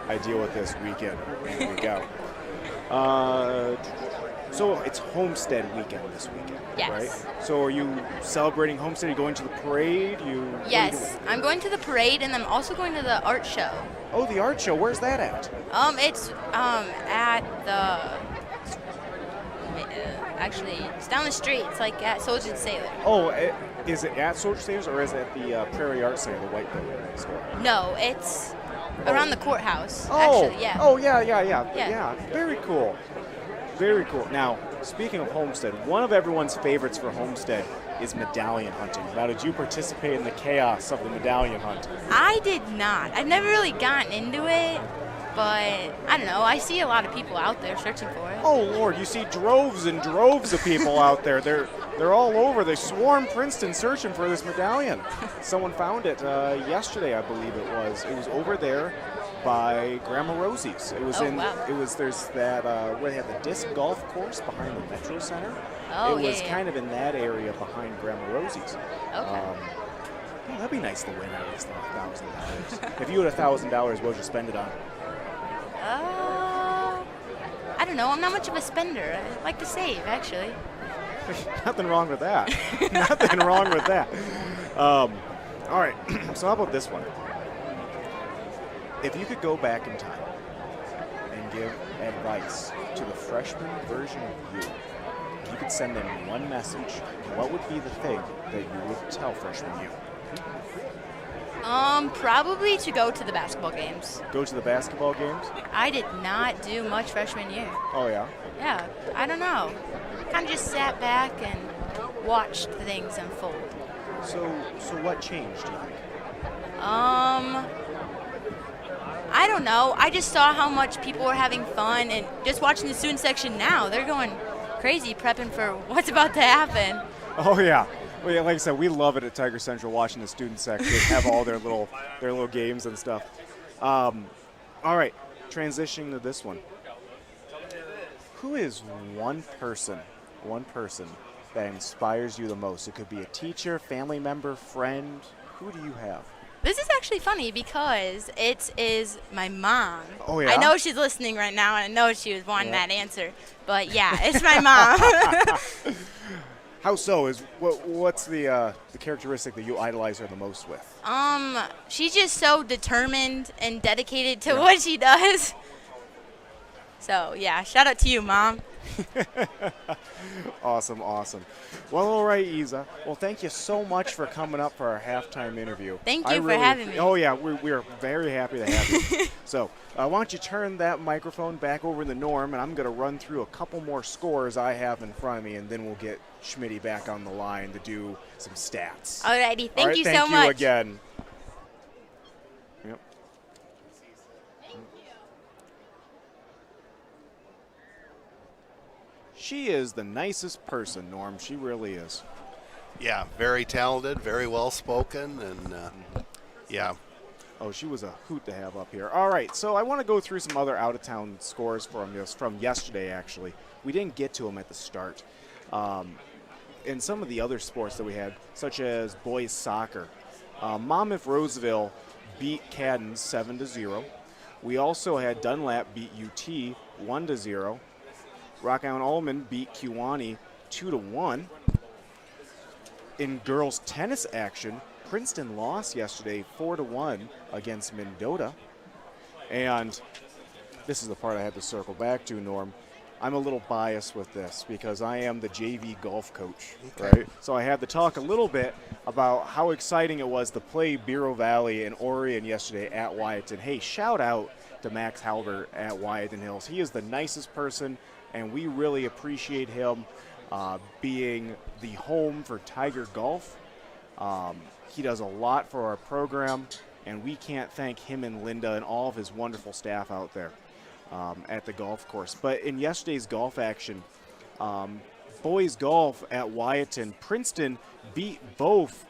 I deal with this week in and week out. So it's Homestead weekend this weekend, yes. Right? So are you celebrating Homestead? Are you going to the parade? Yes, I'm going to the parade, and I'm also going to the art show. Oh, the art show. Where's that at? It's at the. Actually, it's down the street. It's like at Soldier and Sailor. Oh, is it at Soldier Sailors or is it at the Prairie Art Center, the white building? No, it's around the courthouse. Oh, actually, yeah. Oh, yeah. Very cool. Very cool. Now, speaking of Homestead, one of everyone's favorites for Homestead is medallion hunting. Now, did you participate in the chaos of the medallion hunt? I did not. I've never really gotten into it, but I don't know. I see a lot of people out there searching for it. Oh, Lord, you see droves and droves of people out there. They're all over. They swarm Princeton searching for this medallion. Someone found it yesterday, I believe it was. It was over there by Grandma Rosie's. It was there's that where they have the disc golf course behind the Metro Center. Oh, it was kind of in that area behind Grandma Rosie's. Okay. That'd be nice to win at least $1,000. If you had $1,000, what would you spend it on? I don't know. I'm not much of a spender. I like to save, actually. Nothing wrong with that. Nothing wrong with that. All right. So how about this one? If you could go back in time and give advice to the freshman version of you, if you could send them one message, what would be the thing that you would tell freshman you? Probably to go to the basketball games. Go to the basketball games? I did not do much freshman year. Oh, yeah? Yeah, I don't know. Kind of just sat back and watched things unfold. So what changed, do you think? I don't know. I just saw how much people were having fun, and just watching the student section now, they're going crazy prepping for what's about to happen. Oh, yeah. Well, yeah, like I said, we love it at Tiger Central watching the student section have all their little games and stuff. All right, transitioning to this one. Who is one person that inspires you the most? It could be a teacher, family member, friend. Who do you have? This is actually funny because it is my mom. Oh, yeah? I know she's listening right now, and I know she was wanting that answer. But, yeah, it's my mom. How so? What's the characteristic that you idolize her the most with? She's just so determined and dedicated to what she does. So, yeah, shout out to you, Mom. Awesome. Well, all right, Isa. Well, thank you so much for coming up for our halftime interview. Thank you for having me. Oh, yeah, we are very happy to have you. So why don't you turn that microphone back over in the norm, and I'm going to run through a couple more scores I have in front of me, and then we'll get Schmitty back on the line to do some stats. Alrighty, thank you so much. Thank you again. Yep. She is the nicest person, Norm. She really is. Yeah, very talented, very well spoken, and yeah. Oh, she was a hoot to have up here. All right, so I want to go through some other out-of-town scores from yesterday, actually. We didn't get to them at the start. And some of the other sports that we had, such as boys soccer. Monmouth Roseville beat Cadden 7-0. We also had Dunlap beat UT 1-0. Rock Island Allman beat Kewanee 2-1. In girls tennis action, Princeton lost yesterday 4-1 against Mendota. And this is the part I had to circle back to, Norm. I'm a little biased with this because I am the JV golf coach, right? So I had to talk a little bit about how exciting it was to play Bureau Valley and Orion yesterday at Wyattton. Hey, shout out to Max Halbert at Wyattton Hills. He is the nicest person, and we really appreciate him being the home for Tiger Golf. He does a lot for our program, and we can't thank him and Linda and all of his wonderful staff out there at the golf course. But in yesterday's golf action, boys golf at Wyatton, Princeton beat both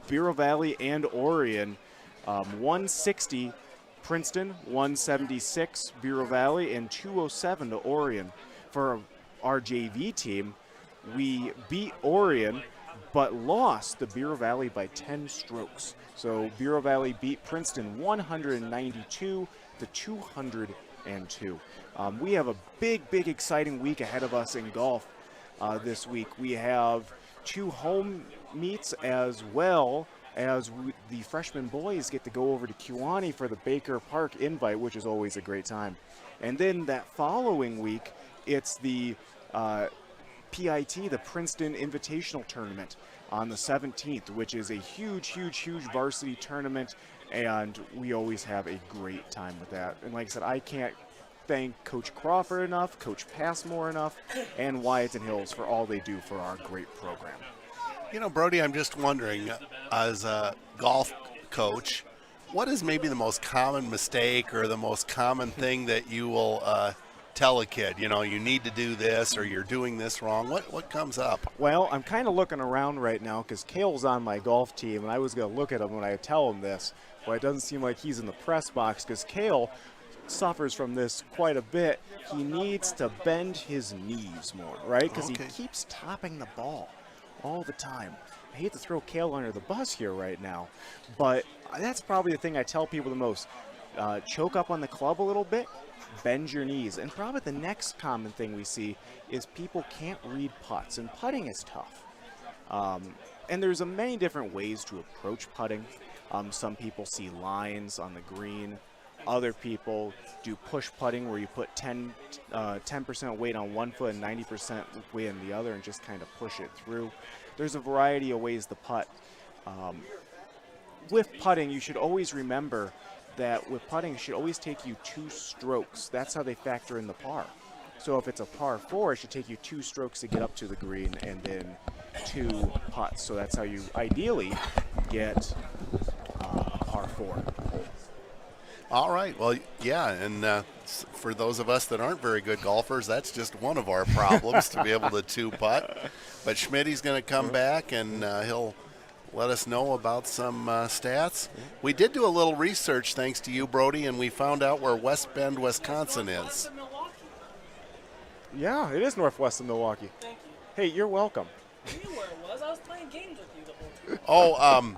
Bureau Valley and Orion, 160 Princeton, 176 Bureau Valley, and 207 to Orion. For our JV team, we beat Orion but lost the Bureau Valley by 10 strokes. So Bureau Valley beat Princeton 192 to 202. We have a big, exciting week ahead of us in golf this week. We have 2 home meets as well as the freshman boys get to go over to Kewanee for the Baker Park invite, which is always a great time. And then that following week, it's the PIT, the Princeton Invitational Tournament, on the 17th, which is a huge varsity tournament, and we always have a great time with that. And like I said, I can't thank Coach Crawford enough, Coach Passmore enough, and Wyatton Hills for all they do for our great program. You know, Brody, I'm just wondering, as a golf coach, what is maybe the most common mistake or the most common thing that you will tell a kid, you know, you need to do this or you're doing this wrong? What comes up? Well, I'm kind of looking around right now because Cail's on my golf team, and I was going to look at him when I tell him this, but it doesn't seem like he's in the press box because Cail suffers from this quite a bit. He needs to bend his knees more, right? Because he keeps topping the ball all the time. I hate to throw Cail under the bus here right now, but that's probably the thing I tell people the most. Choke up on the club a little bit, bend your knees. And probably the next common thing we see is people can't read putts, and putting is tough. And there's many different ways to approach putting. Some people see lines on the green. Other people do push putting where you put 10% weight on one foot and 90% weight on the other and just kind of push it through. There's a variety of ways to putt. With putting, you should always remember that with putting, it should always take you 2 strokes. That's how they factor in the par. So if it's a par 4, it should take you 2 strokes to get up to the green and then 2 putts. So that's how you ideally get a par 4. All right. Well, yeah, and for those of us that aren't very good golfers, that's just one of our problems to be able to 2-putt. But Schmidt's going to come back, and he'll let us know about some stats. We did do a little research, thanks to you, Brody, and we found out where West Bend, Wisconsin is. Yeah, it is northwest of Milwaukee. Thank you. Hey, you're welcome. I knew where it was. I was playing games with you the whole time. Oh,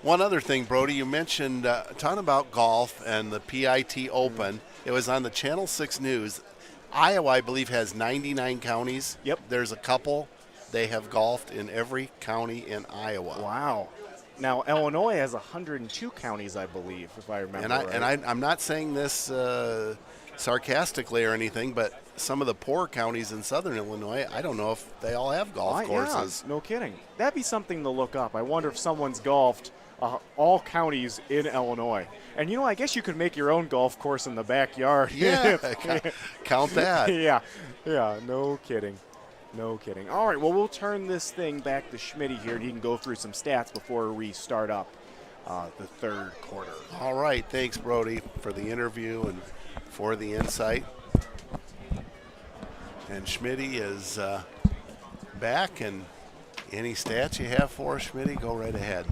one other thing, Brody, you mentioned a ton about golf and the PIT Open. It was on the Channel 6 News. Iowa, I believe, has 99 counties. Yep. There's a couple. They have golfed in every county in Iowa. Wow. Now, Illinois has 102 counties, I believe, if I remember right. And I'm not saying this sarcastically or anything, but some of the poor counties in southern Illinois, I don't know if they all have golf courses. Yeah, no kidding. That'd be something to look up. I wonder if someone's golfed all counties in Illinois. And, you know, I guess you could make your own golf course in the backyard. Yeah, count that. Yeah, no kidding. No kidding. All right, well, we'll turn this thing back to Schmidt here, and he can go through some stats before we start up the third quarter. All right, thanks, Brody, for the interview and for the insight. And Schmidt is back, and any stats you have for us, Schmidt, go right ahead.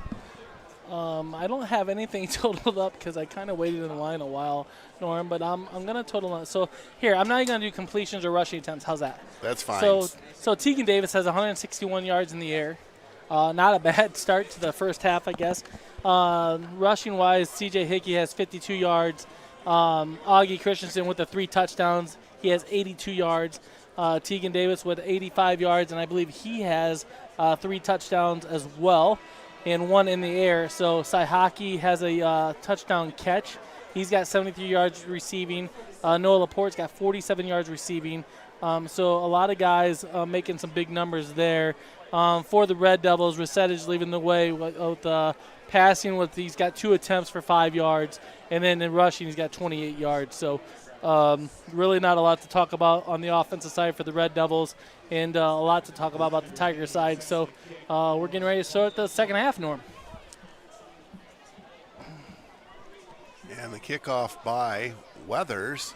I don't have anything totaled up because I kind of waited in line a while, Norm, but I'm going to total up. So here, I'm not even going to do completions or rushing attempts. How's that? That's fine. So Tegan Davis has 161 yards in the air. Not a bad start to the first half, I guess. Rushing-wise, C.J. Hickey has 52 yards. Augie Christensen with the 3 touchdowns. He has 82 yards. Tegan Davis with 85 yards, and I believe he has 3 touchdowns as well, and 1 in the air. So Saihaki has a touchdown catch. He's got 73 yards receiving. Noah Laporte's got 47 yards receiving. So a lot of guys making some big numbers there. For the Red Devils, Resettage leading the way with passing. He's got 2 attempts for 5 yards, and then in rushing he's got 28 yards. So Really not a lot to talk about on the offensive side for the Red Devils, and a lot to talk about the Tiger side. So we're getting ready to start the second half, Norm. And the kickoff by Weathers,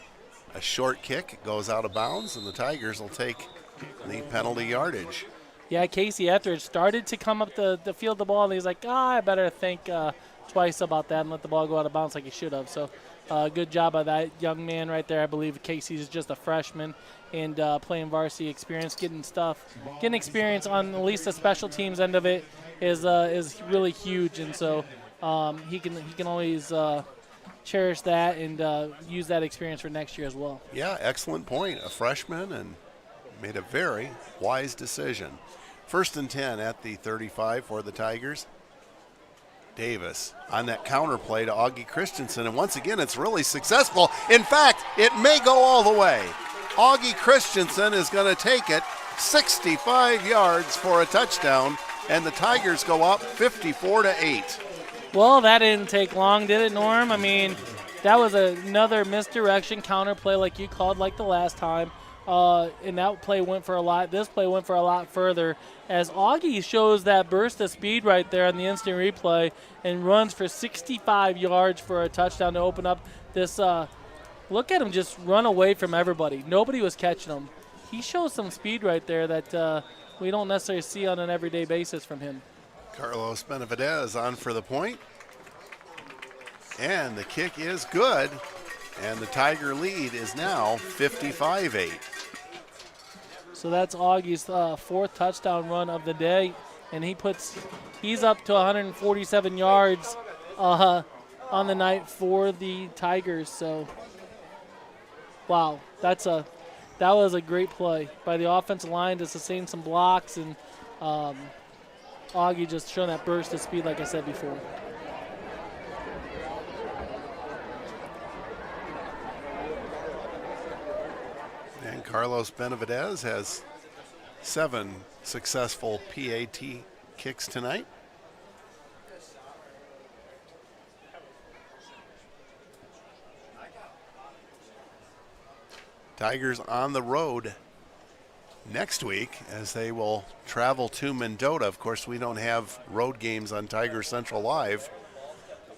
a short kick, goes out of bounds, and the Tigers will take the penalty yardage. Yeah, Casey, after it started to come up the field the ball, he's like, I better think twice about that and let the ball go out of bounds like he should have. So good job by that young man right there. I believe Casey's just a freshman and playing varsity experience, getting experience on at least the special teams end of it is really huge. And so he can always cherish that and use that experience for next year as well. Yeah, excellent point. A freshman and made a very wise decision. 1st and 10 at the 35 for the Tigers. Davis on that counter play to Augie Christensen, and once again it's really successful. In fact, it may go all the way. Augie Christensen is going to take it 65 yards for a touchdown, and the Tigers go up 54-8. Well, that didn't take long, did it, Norm? I mean, that was another misdirection counter play like you called like the last time. And that play went for a lot. This play went for a lot further as Augie shows that burst of speed right there on the instant replay and runs for 65 yards for a touchdown to open up this. Look at him just run away from everybody. Nobody was catching him. He shows some speed right there that we don't necessarily see on an everyday basis from him. Carlos Benavidez on for the point. And the kick is good. And the Tiger lead is now 55-8. So that's Augie's fourth touchdown run of the day, and he's up to 147 yards on the night for the Tigers. So, wow, that was a great play by the offensive line to sustain some blocks, and Augie just showing that burst of speed, like I said before. And Carlos Benavidez has 7 successful PAT kicks tonight. Tigers on the road next week as they will travel to Mendota. Of course, we don't have road games on Tiger Central Live,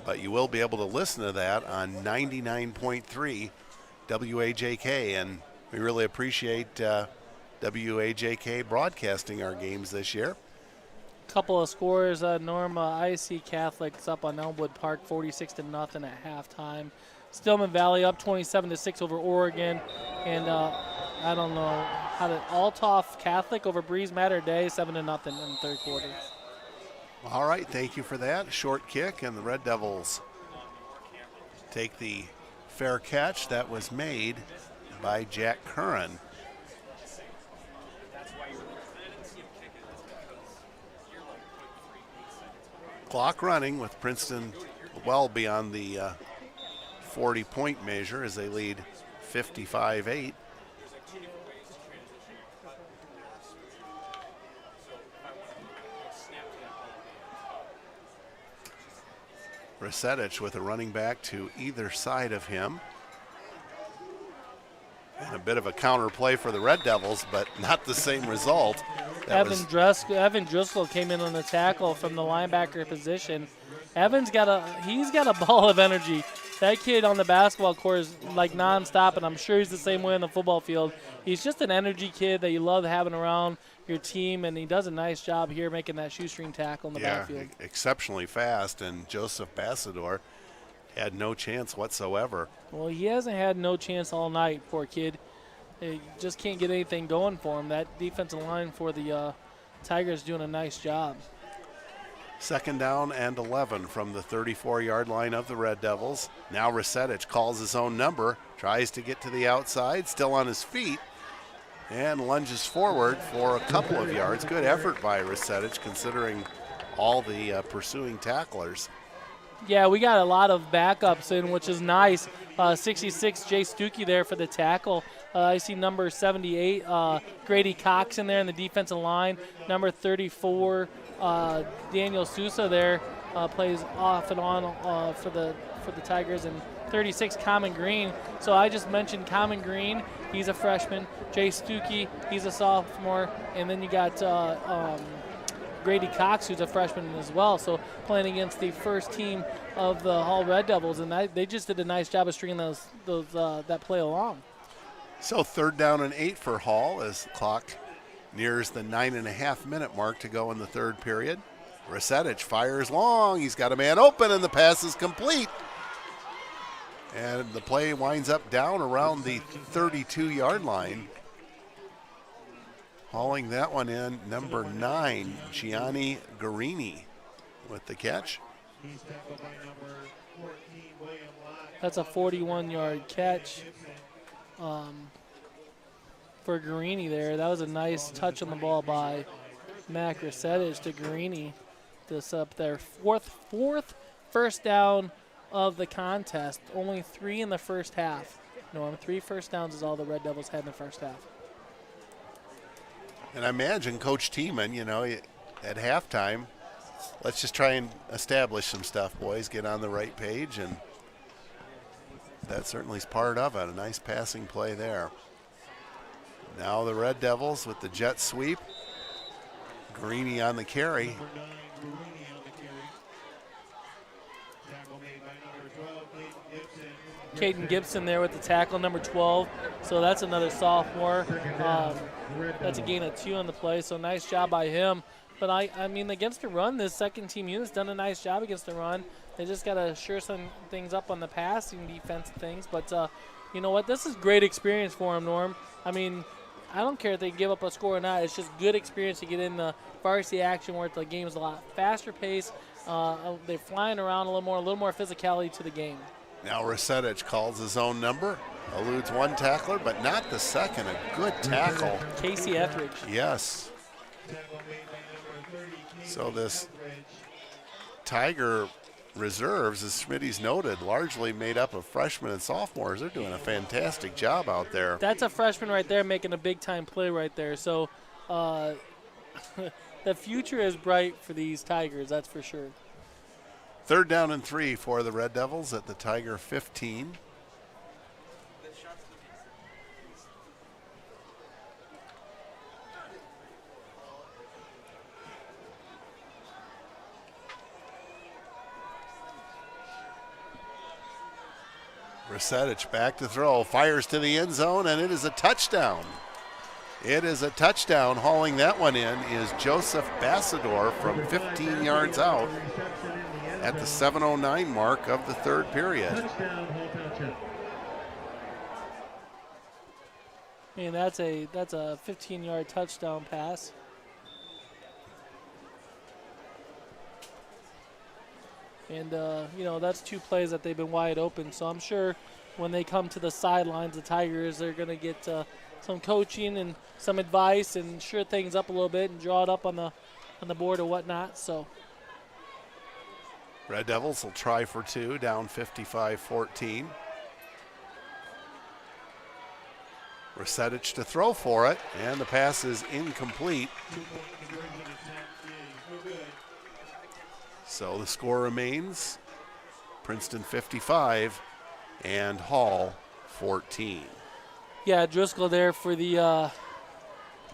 but you will be able to listen to that on 99.3 WAJK, and we really appreciate WAJK broadcasting our games this year. Couple of scores, Norm, IC Catholic's up on Elmwood Park 46-0 at halftime. Stillman Valley up 27-6 over Oregon, and I don't know how to Altoff Catholic over Breeze Matter Day 7-0 in the third quarter. All right, thank you for that. Short kick, and the Red Devils take the fair catch that was made by Jack Curran. Clock running with Princeton well beyond the 40-point measure as they lead 55-8. Resetich with a running back to either side of him. And a bit of a counter play for the Red Devils, but not the same result. Evan Driscoll came in on the tackle from the linebacker position. Evan's got a ball of energy. That kid on the basketball court is like nonstop, and I'm sure he's the same way on the football field. He's just an energy kid that you love having around your team, and he does a nice job here making that shoestring tackle in the backfield. Exceptionally fast, and Joseph Bassador had no chance whatsoever. Well, he hasn't had no chance all night, poor kid. He just can't get anything going for him. That defensive line for the Tigers doing a nice job. 2nd down and 11 from the 34-yard line of the Red Devils. Now Resetich calls his own number, tries to get to the outside, still on his feet, and lunges forward for a couple of yards. Good effort by Resetich considering all the pursuing tacklers. Yeah, we got a lot of backups in, which is nice. 66, Jay Stuckey there for the tackle. I see number 78, Grady Cox in there in the defensive line. Number 34, Daniel Sousa there plays off and on for the Tigers, and 36, Common Green. So I just mentioned Common Green. He's a freshman. Jay Stuckey, he's a sophomore. And then you got Grady Cox, who's a freshman as well. So playing against the first team of the Hall Red Devils. And they just did a nice job of stringing that play along. So 3rd down and 8 for Hall as the clock nears the 9.5-minute mark to go in the 3rd period. Resetich fires long. He's got a man open, and the pass is complete. And the play winds up down around the 32-yard line. Hauling that one in, number 9, Gianni Guarini with the catch. That's a 41-yard catch for Guarini there. That was a nice touch on the ball by Mac Resetich to Guarini. This up there. Fourth first down of the contest. Only 3 in the first half. Norm, 3 first downs is all the Red Devils had in the first half. And I imagine Coach Tiemann, at halftime, let's just try and establish some stuff, boys, get on the right page, and that certainly is part of it. A nice passing play there. Now the Red Devils with the jet sweep. Guarini on the carry. Caden Gibson there with the tackle, number 12. So that's another sophomore. That's a gain of 2 on the play, so nice job by him. But, I mean, against the run, this second-team unit's done a nice job against the run. They just got to sure some things up on the passing defensive things. But, you know what? This is great experience for them, Norm. I mean, I don't care if they give up a score or not. It's just good experience to get in the varsity action where the game is a lot faster pace. They're flying around a little more physicality to the game. Now Resetich calls his own number, eludes one tackler, but not the second. A good tackle. Casey Etheridge. Yes. So this Tiger reserves, as Schmitty's noted, largely made up of freshmen and sophomores. They're doing a fantastic job out there. That's a freshman right there making a big-time play right there. So the future is bright for these Tigers, that's for sure. 3rd down and 3 for the Red Devils at the Tiger 15. Resetich back to throw, fires to the end zone, and it is a touchdown. It is a touchdown. Hauling that one in is Joseph Bassador from 15 yards out at the 7:09 mark of the 3rd period. And that's a 15-yard touchdown pass. And, that's 2 plays that they've been wide open. So I'm sure when they come to the sidelines, the Tigers, they're going to get some coaching and some advice and sure things up a little bit and draw it up on the board or whatnot. So Red Devils will try for 2, down 55-14. Resetich to throw for it, and the pass is incomplete. So the score remains Princeton 55 and Hall 14. Yeah, Driscoll there for the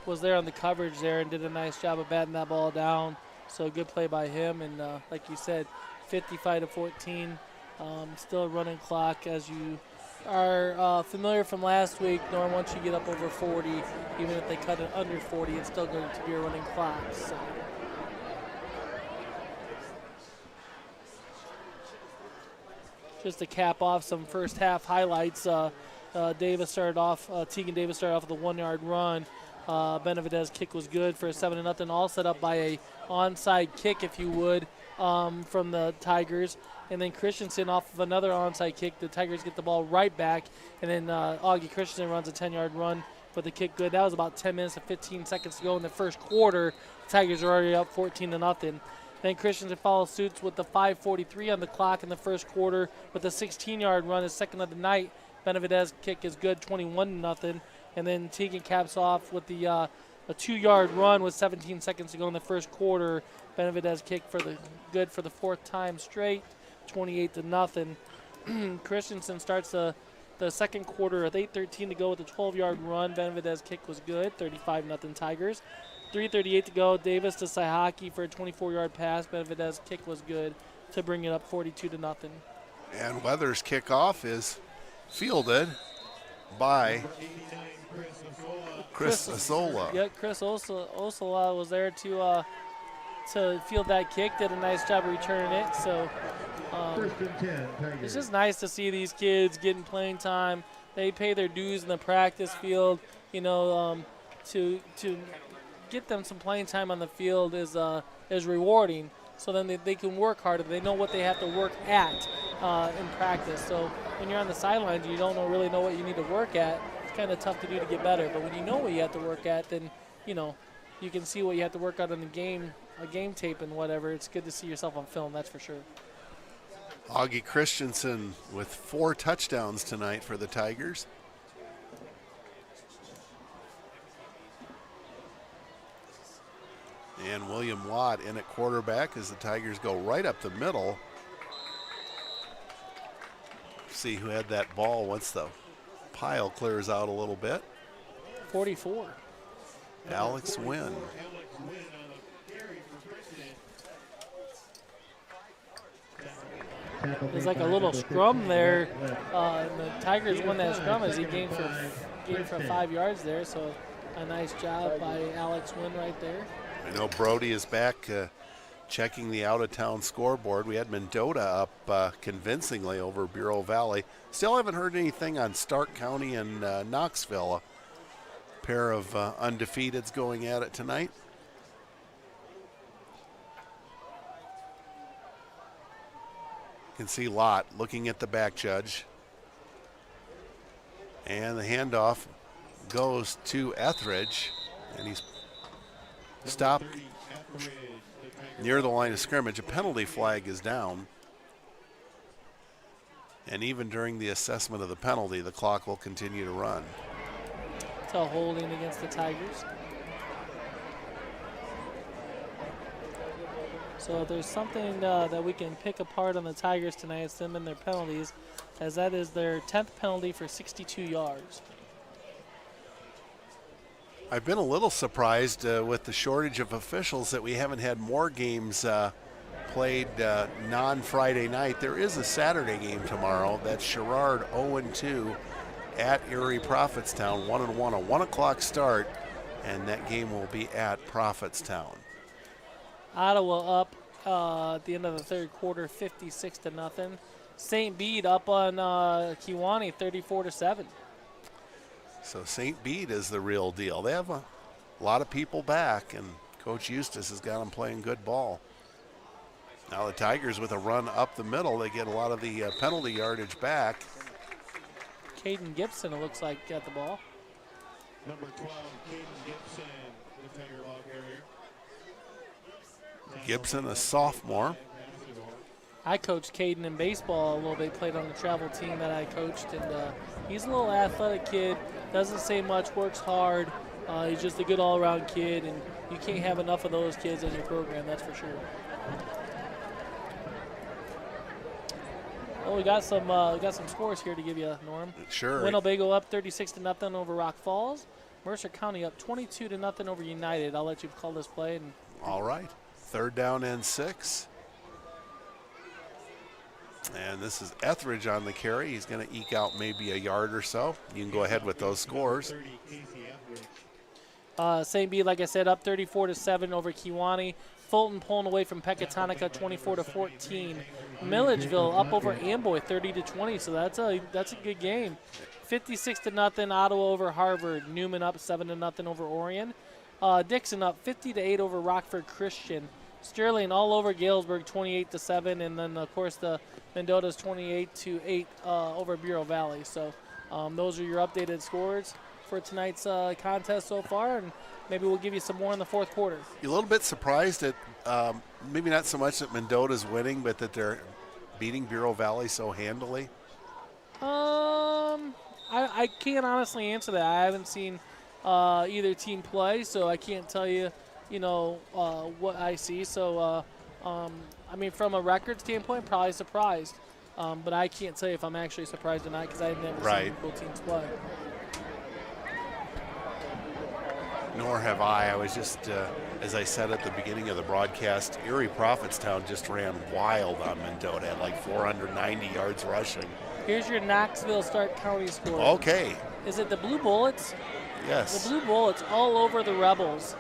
was there on the coverage there and did a nice job of batting that ball down. So good play by him, and like you said, 55-14. Still a running clock, as you are familiar from last week. Norm, once you get up over 40, even if they cut it under 40, it's still going to be a running clock. So. Just to cap off some first half highlights, Tegan Davis started off with a 1-yard run. Benavidez' kick was good for a 7-0, all set up by a onside kick, if you would, from the Tigers. And then Christensen off of another onside kick. The Tigers get the ball right back, and then Augie Christensen runs a 10-yard run for the kick good. That was about 10 minutes and 15 seconds to go in the first quarter. The Tigers are already up 14-0. Then Christensen follows suit with the 5:43 on the clock in the first quarter with a 16-yard run, his second of the night. Benavidez' kick is good, 21-0. And then Tegan caps off with the a 2-yard run with 17 seconds to go in the first quarter. Benavidez' kick for the 4th time straight, 28-0. Christensen starts the second quarter with 8:13 to go with a 12-yard run. Benavidez kick was good, 35-0 Tigers. 3:38 to go. Davis to Saihaki for a 24-yard pass. Benavidez kick was good to bring it up 42-0. And Weathers' kickoff is fielded by Chris Osola. Yeah, Chris Osola was there to field that kick. Did a nice job returning it. So it's just nice to see these kids getting playing time. They pay their dues in the practice field. To get them some playing time on the field is rewarding. So then they can work harder. They know what they have to work at in practice. So when you're on the sidelines, you don't really know what you need to work at. It's kind of tough to do to get better. But when you know what you have to work at, then you can see what you have to work on in a game tape and whatever. It's good to see yourself on film, that's for sure. Augie Christensen with 4 touchdowns tonight for the Tigers. And William Watt in at quarterback as the Tigers go right up the middle. See who had that ball once the pile clears out a little bit. 44. Alex Wynn. There's like a little scrum there. And the Tigers won that scrum as he gained for 5 yards there. So a nice job by Alex Wynn right there. I know Brody is back checking the out-of-town scoreboard. We had Mendota up convincingly over Bureau Valley. Still haven't heard anything on Stark County and Knoxville. A pair of undefeateds going at it tonight. You can see Lott looking at the back judge. And the handoff goes to Etheridge, and he's stopped near the line of scrimmage. A penalty flag is down. And even during the assessment of the penalty, the clock will continue to run. It's a holding against the Tigers. So if there's something that we can pick apart on the Tigers tonight, it's them and their penalties, as that is their 10th penalty for 62 yards. I've been a little surprised with the shortage of officials that we haven't had more games played non-Friday night. There is a Saturday game tomorrow. That's Sherrard 0-2 at Erie Prophetstown, 1-1, a 1 o'clock start, and that game will be at Prophetstown. Ottawa up at the end of the third quarter, 56-0. St. Bede up on Kewanee, 34-7. So St. Bede is the real deal. They have a lot of people back, and Coach Eustace has got them playing good ball. Now the Tigers with a run up the middle, they get a lot of the penalty yardage back. Caden Gibson, it looks like, got the ball. Number 12, Caden Gibson, the Tiger ball carrier. Gibson, a sophomore. I coached Caden in baseball a little bit, played on the travel team that I coached, and he's a little athletic kid, doesn't say much, works hard. He's just a good all-around kid, and you can't have enough of those kids in your program, that's for sure. Well, we got some scores here to give you, Norm. Sure. Winnebago up 36-0 over Rock Falls. Mercer County up 22-0 over United. I'll let you call this play. And all right. 3rd down and 6. And this is Etheridge on the carry. He's going to eke out maybe a yard or so. You can go ahead with those scores. St. Bede, like I said, up 34-7 over Kewanee. Fulton pulling away from Pecatonica, 24-14. Milledgeville up over Amboy, 30-20. So that's a good game. 56-0 Ottawa over Harvard. Newman up 7-0 over Orion. Dixon up 50-8 over Rockford Christian. Sterling all over Galesburg, 28-7, and then of course the Mendota's 28-8 over Bureau Valley. So those are your updated scores for tonight's contest so far, and maybe we'll give you some more in the fourth quarter. You're a little bit surprised at maybe not so much that Mendota's winning, but that they're beating Bureau Valley so handily. I can't honestly answer that. I haven't seen either team play, so I can't tell you, what I see. So, I mean, from a record standpoint, probably surprised. But I can't say if I'm actually surprised or not because I've never Right. seen both teams play. Nor have I. I was just, as I said at the beginning of the broadcast, Erie Prophetstown just ran wild on Mendota at like 490 yards rushing. Here's your Knoxville Stark County score. Okay. Is it the Blue Bullets? Yes. The Blue Bullets all over the Rebels,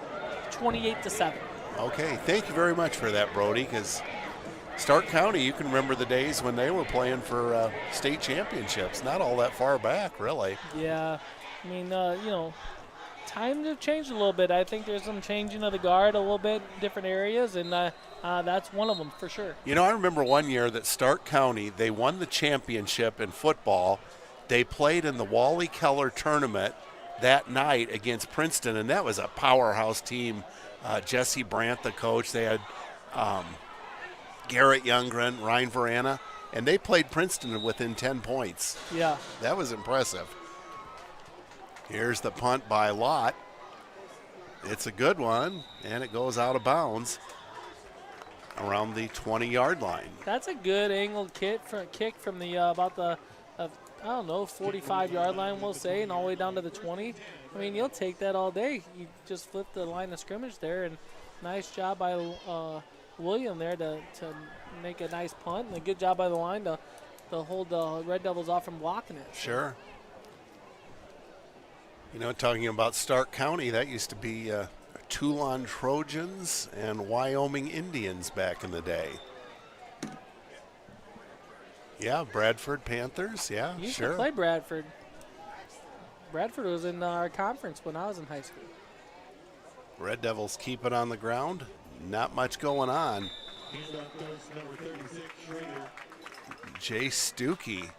28-7. Okay. Thank you very much for that, Brody, because Stark County, you can remember the days when they were playing for state championships. Not all that far back, really. Yeah. I mean, times have changed a little bit. I think there's some changing of the guard a little bit in different areas, and that's one of them for sure. You know, I remember one year that Stark County, they won the championship in football. They played in the Wally Keller tournament that night against Princeton, and that was a powerhouse team. Jesse Brandt, the coach. They had Garrett Youngren, Ryan Verana, and they played Princeton within 10 points. Yeah. That was impressive. Here's the punt by Lott. It's a good one, and it goes out of bounds around the 20-yard line. That's a good angled kick from the about the 45-yard line, we'll say, and all the way down to the 20. I mean, you'll take that all day. You just flip the line of scrimmage there, and nice job by William there to make a nice punt, and a good job by the line to hold the Red Devils off from blocking it. Sure. You know, talking about Stark County, that used to be Toulon Trojans and Wyoming Indians back in the day. Yeah, Bradford Panthers, yeah, You used sure. to play Bradford. Bradford was in our conference when I was in high school. Red Devils keep it on the ground. Not much going on. Jay Stuckey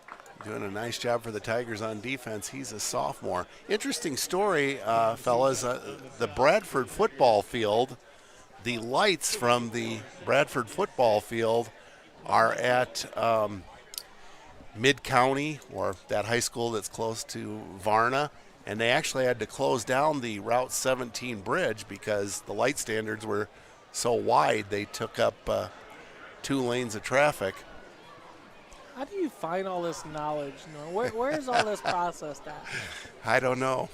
doing a nice job for the Tigers on defense. He's a sophomore. Interesting story, fellas. The Bradford football field, the lights from the Bradford football field are at Mid-County, or that high school that's close to Varna, and they actually had to close down the Route 17 bridge because the light standards were so wide they took up 2 lanes of traffic. How do you find all this knowledge? Where is all this processed at? I don't know.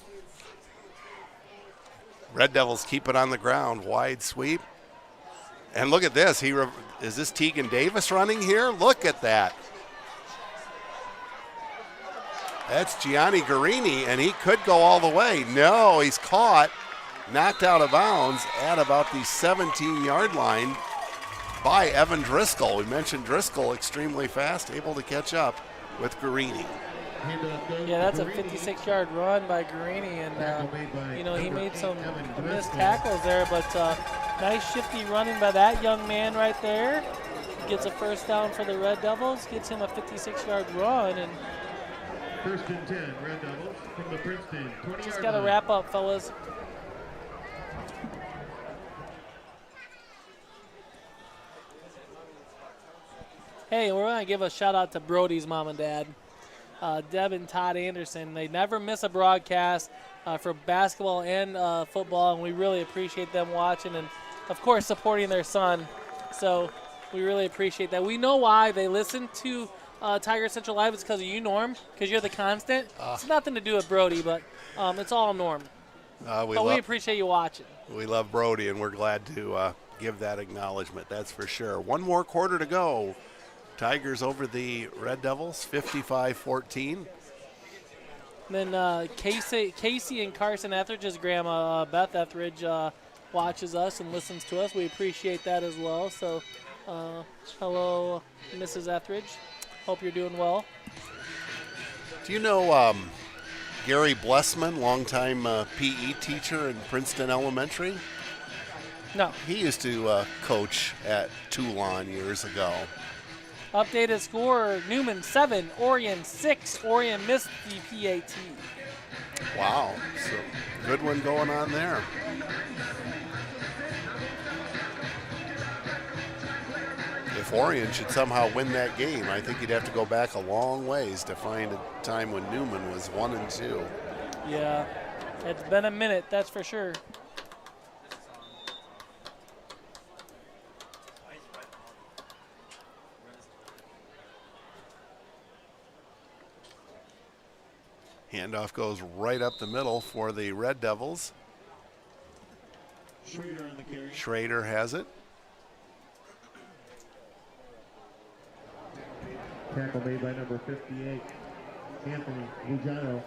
Red Devils keep it on the ground, wide sweep. And look at this. Is this Tegan Davis running here? Look at that. That's Gianni Guarini, and he could go all the way. No, he's caught, knocked out of bounds at about the 17-yard line by Evan Driscoll. We mentioned Driscoll extremely fast, able to catch up with Guarini. Yeah, that's a 56-yard run by Guarini, and he made some missed tackles there, but nice shifty running by that young man right there. Gets a first down for the Red Devils, gets him a 56-yard run, and First and 10, Red Devils from the Princeton 20-yard just got to line. wrap up, fellas. Hey, we're going to give a shout out to Brody's mom and dad, Deb and Todd Anderson. They never miss a broadcast for basketball and football, and we really appreciate them watching and, of course, supporting their son. So we really appreciate that. We know why they listen to Tiger Central Live. It's because of you, Norm, because you're the constant. It's nothing to do with Brody, but it's all Norm. We appreciate you watching. We love Brody, and we're glad to give that acknowledgement, that's for sure. One more quarter to go. Tigers over the Red Devils, 55-14. Then Casey and Carson Etheridge's grandma, Beth Etheridge, watches us and listens to us. We appreciate that as well. So hello, Mrs. Etheridge. Hope you're doing well. Do you know Gary Blessman, longtime PE teacher in Princeton Elementary? No. He used to coach at Toulon years ago. Updated score, Newman 7, Orion 6. Orion missed the PAT. Wow, so good one going on there. If Orion should somehow win that game, I think you'd have to go back a long ways to find a time when Newman was 1-2. Yeah, it's been a minute, that's for sure. Handoff goes right up the middle for the Red Devils. Schrader on the carry. Schrader has it. Tackle made by number 58, Anthony Lugano.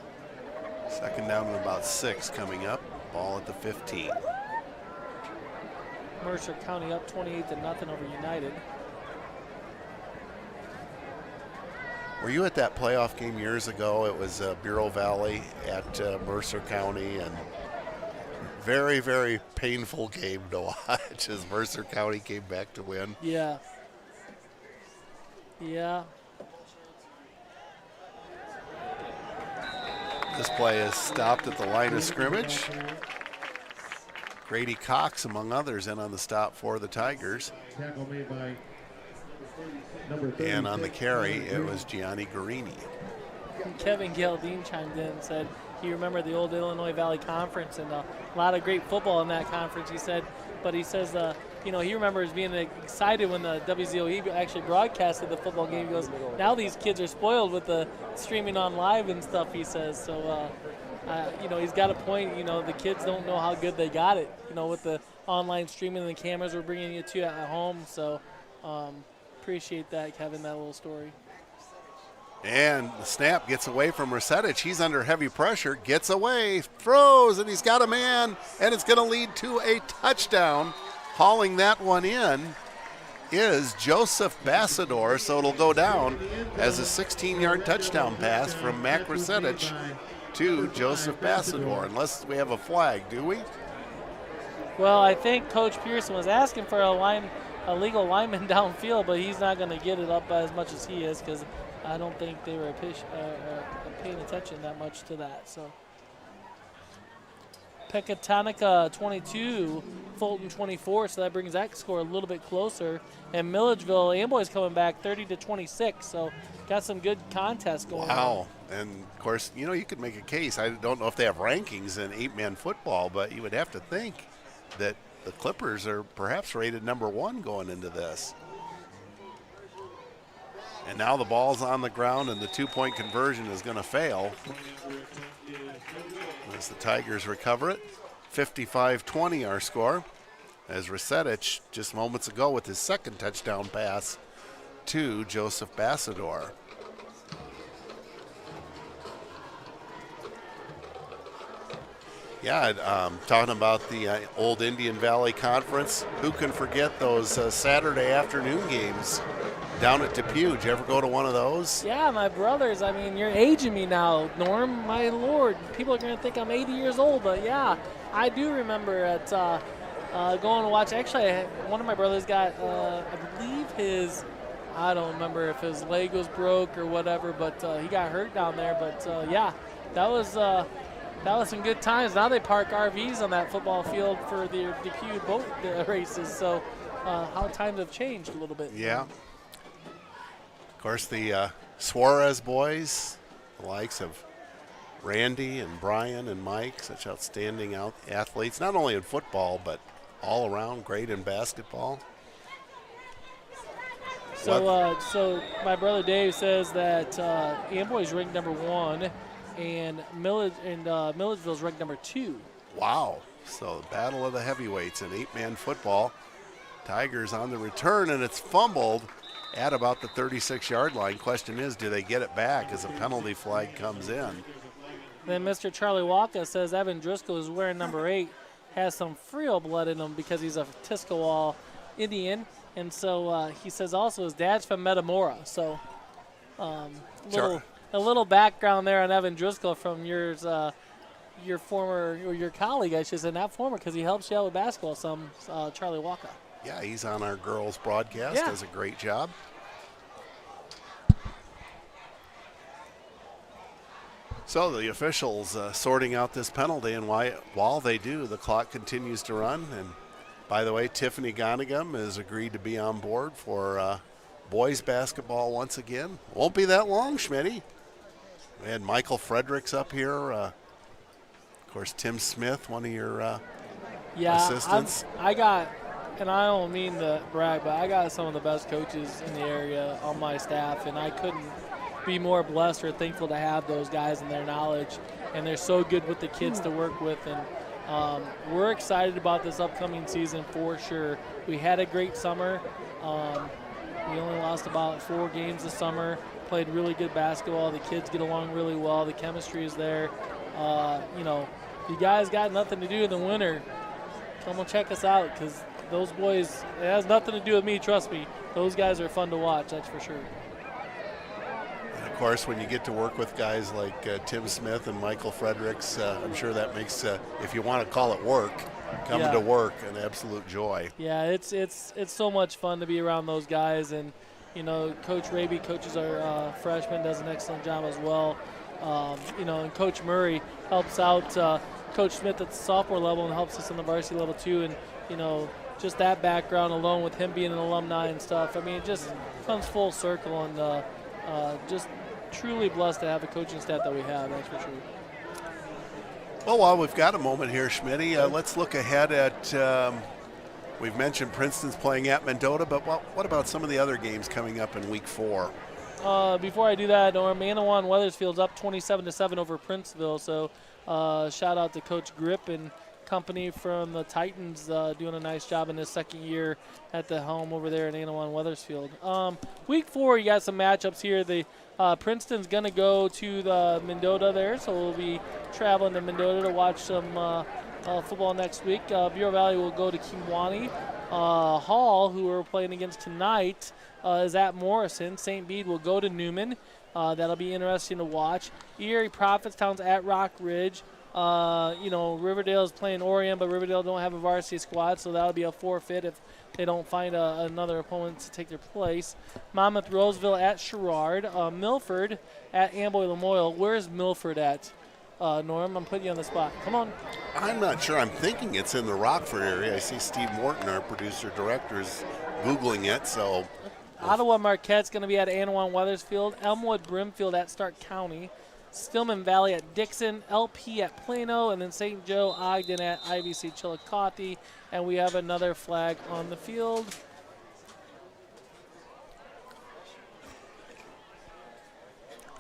Second down and about 6 coming up. Ball at the 15. Mercer County up 28-0 over United. Were you at that playoff game years ago? It was Bureau Valley at Mercer County, and very, very painful game to watch as Mercer County came back to win. Yeah. Yeah. This play is stopped at the line of scrimmage. Grady Cox, among others, in on the stop for the Tigers. Tackle made by number 36. And on the carry, it was Gianni Guarini. Kevin Galdine chimed in and said he remembered the old Illinois Valley Conference and a lot of great football in that conference, he said. But he says, he remembers being excited when the WZOE actually broadcasted the football game. He goes, now these kids are spoiled with the streaming on live and stuff, he says. So, he's got a point. The kids don't know how good they got it, with the online streaming and the cameras we're bringing you to at home. So, appreciate that, Kevin, that little story. And the snap gets away from Resetich. He's under heavy pressure, gets away, throws, and he's got a man, and it's going to lead to a touchdown. Hauling that one in is Joseph Bassador, so it'll go down as a 16-yard touchdown pass from Mac Resetich to Joseph Bassador, unless we have a flag, do we? Well, I think Coach Pearson was asking for a legal lineman downfield, but he's not going to get it up as much as he is because I don't think they were paying attention that much to that. So, Pecatonica 22, Fulton 24, so that brings that score a little bit closer. And Milledgeville, Amboy's coming back 30-26, so got some good contests going on. Wow. And, of course, you could make a case. I don't know if they have rankings in 8-man football, but you would have to think that the Clippers are perhaps rated number 1 going into this. And now the ball's on the ground, and the 2-point conversion is going to fail as the Tigers recover it. 55-20 our score, as Resetich just moments ago with his second touchdown pass to Joseph Bassador. Yeah, talking about the old Indian Valley Conference, who can forget those Saturday afternoon games down at Depew? Did you ever go to one of those? Yeah, my brothers. I mean, you're aging me now, Norm. My Lord, people are going to think I'm 80 years old, but yeah, I do remember at going to watch. Actually, one of my brothers got, I believe I don't remember if his leg was broke or whatever, but he got hurt down there. But yeah, that was some good times. Now they park RVs on that football field for the Depew boat races. So how times have changed a little bit. Yeah. Of course, the Suarez boys, the likes of Randy and Brian and Mike, such outstanding athletes, not only in football, but all around, great in basketball. So my brother Dave says that Amboy's ranked number 1, and Milledgeville's ranked number 2. Wow. So the battle of the heavyweights in 8-man football. Tigers on the return, and it's fumbled at about the 36-yard line. Question is, do they get it back as a penalty flag comes in? Then Mr. Charlie Walker says Evan Driscoll, who's wearing number 8, has some Frio blood in him because he's a Tiscawal Indian. And so he says also his dad's from Metamora. So a little background there on Evan Driscoll from your colleague, I should say, not former, because he helps you out with basketball some, Charlie Walker. Yeah, he's on our girls broadcast, does a great job. So the officials sorting out this penalty, and while they do, the clock continues to run. And by the way, Tiffany Gonigam has agreed to be on board for boys basketball once again. Won't be that long, Schmitty. We had Michael Fredericks up here. Of course, Tim Smith, one of your assistants. And I don't mean to brag, but I got some of the best coaches in the area on my staff, and I couldn't be more blessed or thankful to have those guys and their knowledge. And they're so good with the kids to work with. And we're excited about this upcoming season for sure. We had a great summer. We only lost about 4 games this summer. Played really good basketball. The kids get along really well. The chemistry is there. If you guys got nothing to do in the winter, come and check us out, because those boys, it has nothing to do with me, trust me. Those guys are fun to watch, that's for sure. And of course, when you get to work with guys like Tim Smith and Michael Fredericks, I'm sure that makes, if you want to call it work, coming to work, an absolute joy. Yeah, it's so much fun to be around those guys. And, Coach Raby coaches our freshmen, does an excellent job as well. And Coach Murray helps out Coach Smith at the sophomore level and helps us in the varsity level too. And, just that background alone with him being an alumni and stuff, I mean, it just comes full circle, and just truly blessed to have the coaching staff that we have, that's for sure. Well, while we've got a moment here, Schmitty, let's look ahead at, we've mentioned Princeton's playing at Mendota, but what about some of the other games coming up in week 4? Before I do that, Anawan Weathersfield's up 27-7 over Princeville, so shout out to Coach Grip and company from the Titans doing a nice job in his second year at the home over there in Anawan Weathersfield. Week 4, you got some matchups here. The Princeton's going to go to the Mendota there, so we'll be traveling to Mendota to watch some football next week. Bureau Valley will go to Kewanee. Hall, who we're playing against tonight, is at Morrison. St. Bede will go to Newman. That'll be interesting to watch. Erie Prophetstown's at Rock Ridge. Riverdale is playing Orion, but Riverdale don't have a varsity squad, so that'll be a forfeit if they don't find another opponent to take their place. Monmouth Roseville at Sherrard. Milford at Amboy Lamoille. Where's Milford at? Norm, I'm putting you on the spot. Come on. I'm not sure. I'm thinking it's in the Rockford area. I see Steve Morton, our producer-director, is Googling it, so. Ottawa Marquette's going to be at Anawan Weathersfield. Elmwood Brimfield at Stark County. Stillman Valley at Dixon. LP at Plano. And then St. Joe Ogden at IVC Chillicothe. And we have another flag on the field.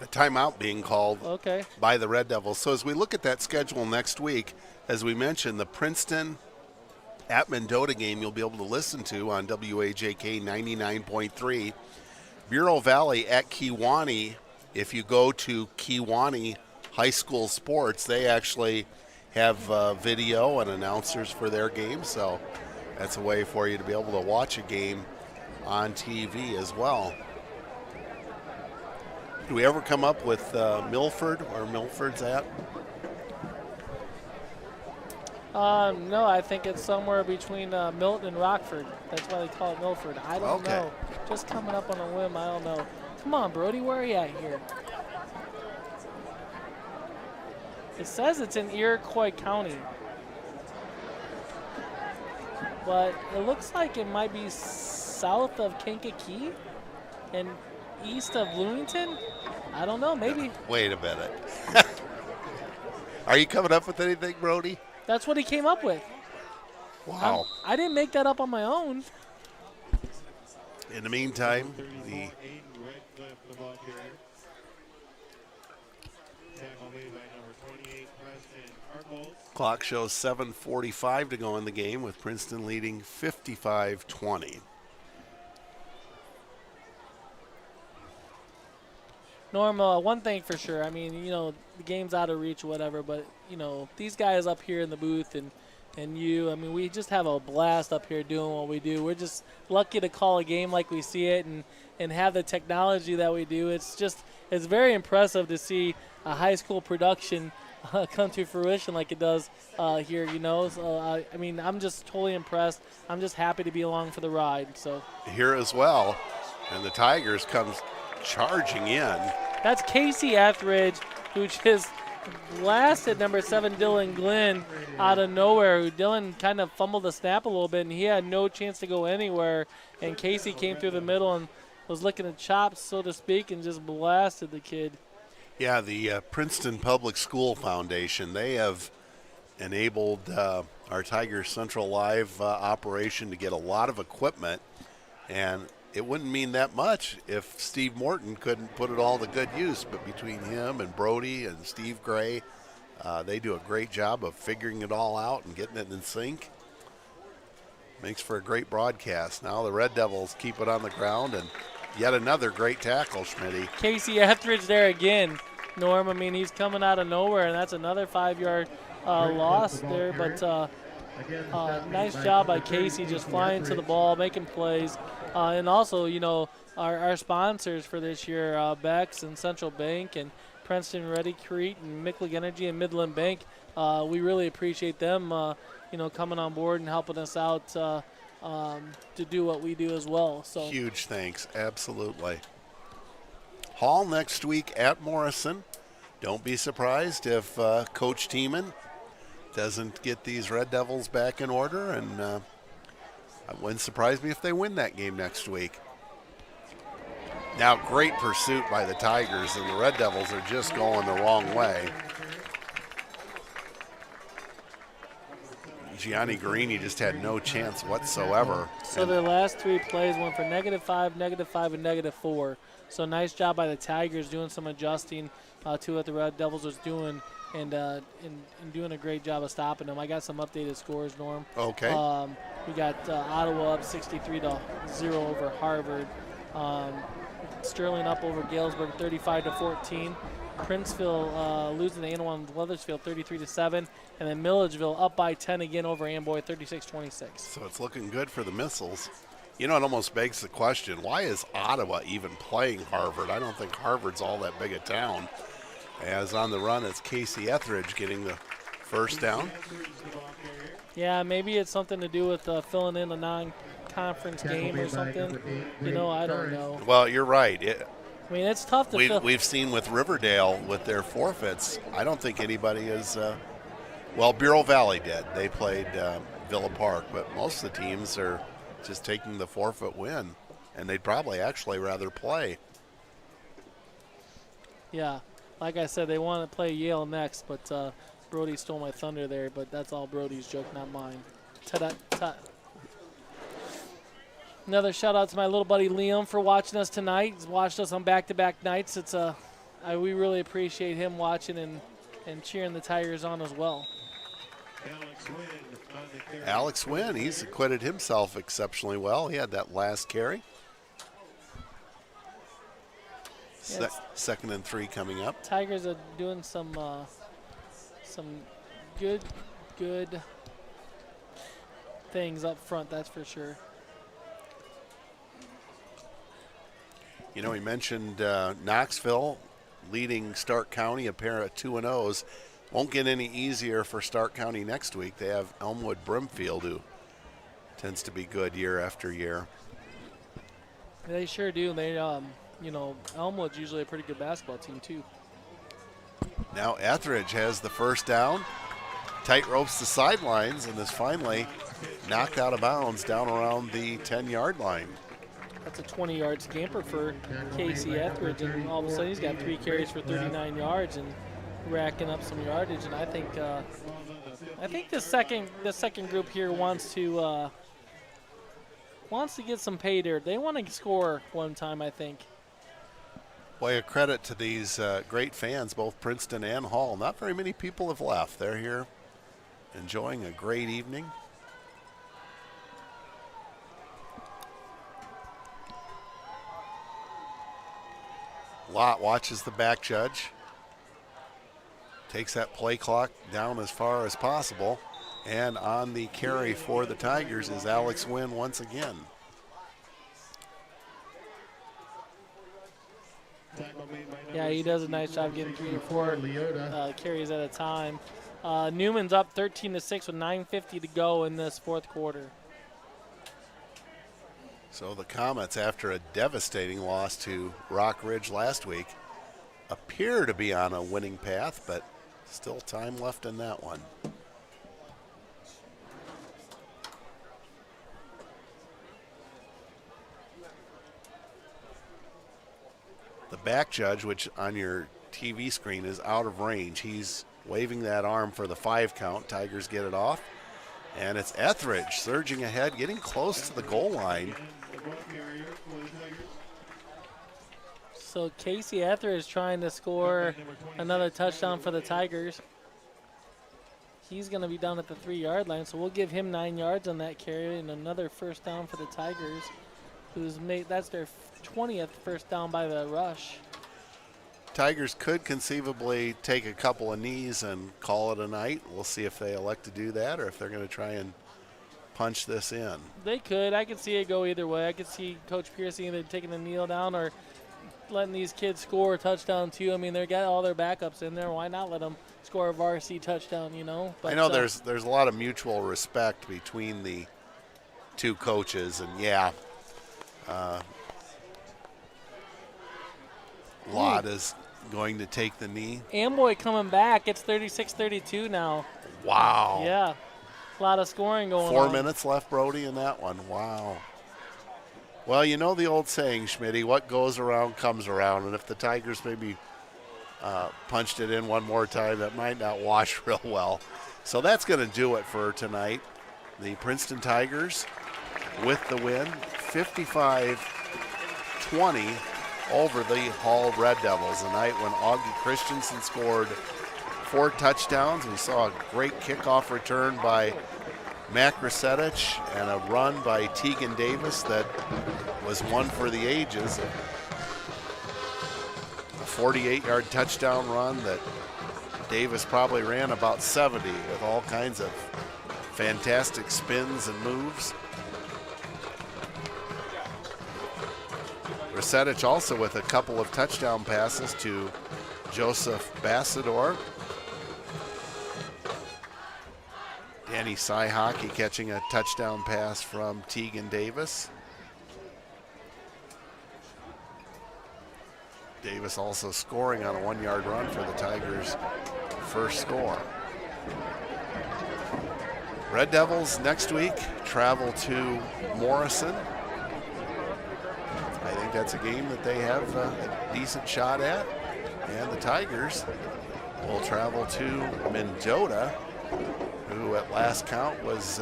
A timeout being called by the Red Devils. So as we look at that schedule next week, as we mentioned, the Princeton at Mendota game you'll be able to listen to on WAJK 99.3. Bureau Valley at Kewanee. If you go to Kewanee High School Sports, they actually have video and announcers for their game, so that's a way for you to be able to watch a game on TV as well. Do we ever come up with Milford, where Milford's at? No, I think it's somewhere between Milton and Rockford. That's why they call it Milford. I don't know. Just coming up on a whim, I don't know. Come on, Brody, where are you at here? It says it's in Iroquois County. But it looks like it might be south of Kankakee and east of Bloomington. I don't know, maybe. Wait a minute. Are you coming up with anything, Brody? That's what he came up with. Wow. I didn't make that up on my own. In the meantime, the clock shows 7:45 to go in the game, with Princeton leading 55-20. Norm, one thing for sure. I mean, the game's out of reach or whatever, but, these guys up here in the booth and you, I mean, we just have a blast up here doing what we do. We're just lucky to call a game like we see it and have the technology that we do. It's very impressive to see a high school production come to fruition like it does here, So, I mean, I'm just totally impressed. I'm just happy to be along for the ride. So here as well, and the Tigers comes charging in. That's Casey Etheridge, who just blasted number 7 Dylan Glenn out of nowhere. Dylan kind of fumbled the snap a little bit, and he had no chance to go anywhere. And Casey came through the middle and was licking the chops, so to speak, and just blasted the kid. Yeah, the Princeton Public School Foundation, they have enabled our Tigers Central Live operation to get a lot of equipment, and it wouldn't mean that much if Steve Morton couldn't put it all to good use. But between him and Brody and Steve Gray, they do a great job of figuring it all out and getting it in sync. Makes for a great broadcast. Now the Red Devils keep it on the ground, and yet another great tackle, Schmitty. Casey Etheridge there again, Norm. I mean, he's coming out of nowhere, and that's another 5-yard loss there. But nice job by Casey, just flying to the ball, making plays. And also, you know, our sponsors for this year, Bex and Central Bank and Princeton Ready Crete and Micklig Energy and Midland Bank, we really appreciate them, you know, coming on board and helping us out to do what we do as well. So huge thanks, absolutely. Hall next week at Morrison. Don't be surprised if Coach Tiemann doesn't get these Red Devils back in order, and it wouldn't surprise me if they win that game next week. Now, great pursuit by the Tigers, and the Red Devils are just going the wrong way. Gianni Guarini just had no chance whatsoever. So their last 3 plays went for -5, -5, and -4. So nice job by the Tigers doing some adjusting to what the Red Devils was doing and doing a great job of stopping them. I got some updated scores, Norm. Okay. We got Ottawa up 63-0 over Harvard. Sterling up over Galesburg 35-14. Princeville losing to Anawan Weathersfield 33-7, and then Milledgeville up by 10 again over Amboy 36-26. So it's looking good for the Missiles. You know, it almost begs the question, why is Ottawa even playing Harvard? I don't think Harvard's all that big a town. As on the run, it's Casey Etheridge getting the first down. Yeah, maybe it's something to do with filling in a non-conference game or something. You know, I don't know. Well, you're right. I mean, it's tough to fill. We've seen with Riverdale with their forfeits, I don't think anybody is well, Bureau Valley did. They played Villa Park, but most of the teams are just taking the forfeit win, and they'd probably actually rather play. Yeah, like I said, they want to play Yale next, but Brody stole my thunder there, but that's all Brody's joke, not mine. Ta-da-ta. Another shout out to my little buddy Liam for watching us tonight. He's watched us on back-to-back nights. We really appreciate him watching and cheering the Tigers on as well. Alex Wynn, he's acquitted himself exceptionally well. He had that last carry. Second and 3 coming up. Tigers are doing some good things up front, that's for sure. You know, he mentioned Knoxville leading Stark County, a pair of 2-0s. Won't get any easier for Stark County next week. They have Elmwood Brimfield, who tends to be good year after year. They sure do. They, you know, Elmwood's usually a pretty good basketball team too. Now Etheridge has the first down, tight ropes the sidelines, and is finally knocked out of bounds down around the 10-yard line. That's a 20-yard scamper for Casey Etheridge, and all of a sudden he's got 3 carries for 39 yards and racking up some yardage. And I think the second group here wants to get some pay dirt. They want to score one time, I think. Boy, a credit to these great fans, both Princeton and Hall. Not very many people have left. They're here enjoying a great evening. Lott watches the back judge. Takes that play clock down as far as possible. And on the carry for the Tigers is Alex Wynn once again. Yeah, he does a nice job getting 3 or 4 carries at a time. Newman's up 13-6 with 9:50 to go in this fourth quarter. So the Comets, after a devastating loss to Rock Ridge last week, appear to be on a winning path, but still time left in that one. The back judge, which on your TV screen is out of range, he's waving that arm for the 5 count. Tigers get it off. And it's Etheridge surging ahead, getting close to the goal line. So Casey Ether is trying to score another touchdown for the Tigers. He's going to be down at the 3-yard line, so we'll give him 9 yards on that carry and another first down for the Tigers, that's their 20th first down by the rush. Tigers could conceivably take a couple of knees and call it a night. We'll see if they elect to do that or if they're going to try and punch this in. They could. I could see it go either way. I could see Coach Pearson either taking a kneel down or letting these kids score a touchdown too. I mean, they got all their backups in there. Why not let them score a varsity touchdown, you know? But, I know there's a lot of mutual respect between the two coaches, and Lott is going to take the knee. Amboy coming back. It's 36-32 now. Wow. Yeah. A lot of scoring going on. 4 minutes left, Brody, in that one. Wow. Well, you know the old saying, Schmitty, what goes around comes around. And if the Tigers maybe punched it in one more time, that might not wash real well. So that's going to do it for tonight. The Princeton Tigers with the win, 55-20 over the Hall Red Devils. A night when Augie Christensen scored 4 touchdowns. We saw a great kickoff return by Mac Rasetich and a run by Tegan Davis that was one for the ages. A 48-yard touchdown run that Davis probably ran about 70 with all kinds of fantastic spins and moves. Rasetich also with a couple of touchdown passes to Joseph Bassador. Danny Cyhockey catching a touchdown pass from Tegan Davis. Davis also scoring on a 1-yard run for the Tigers' first score. Red Devils next week travel to Morrison. I think that's a game that they have a decent shot at. And the Tigers will travel to Mendota, who at last count was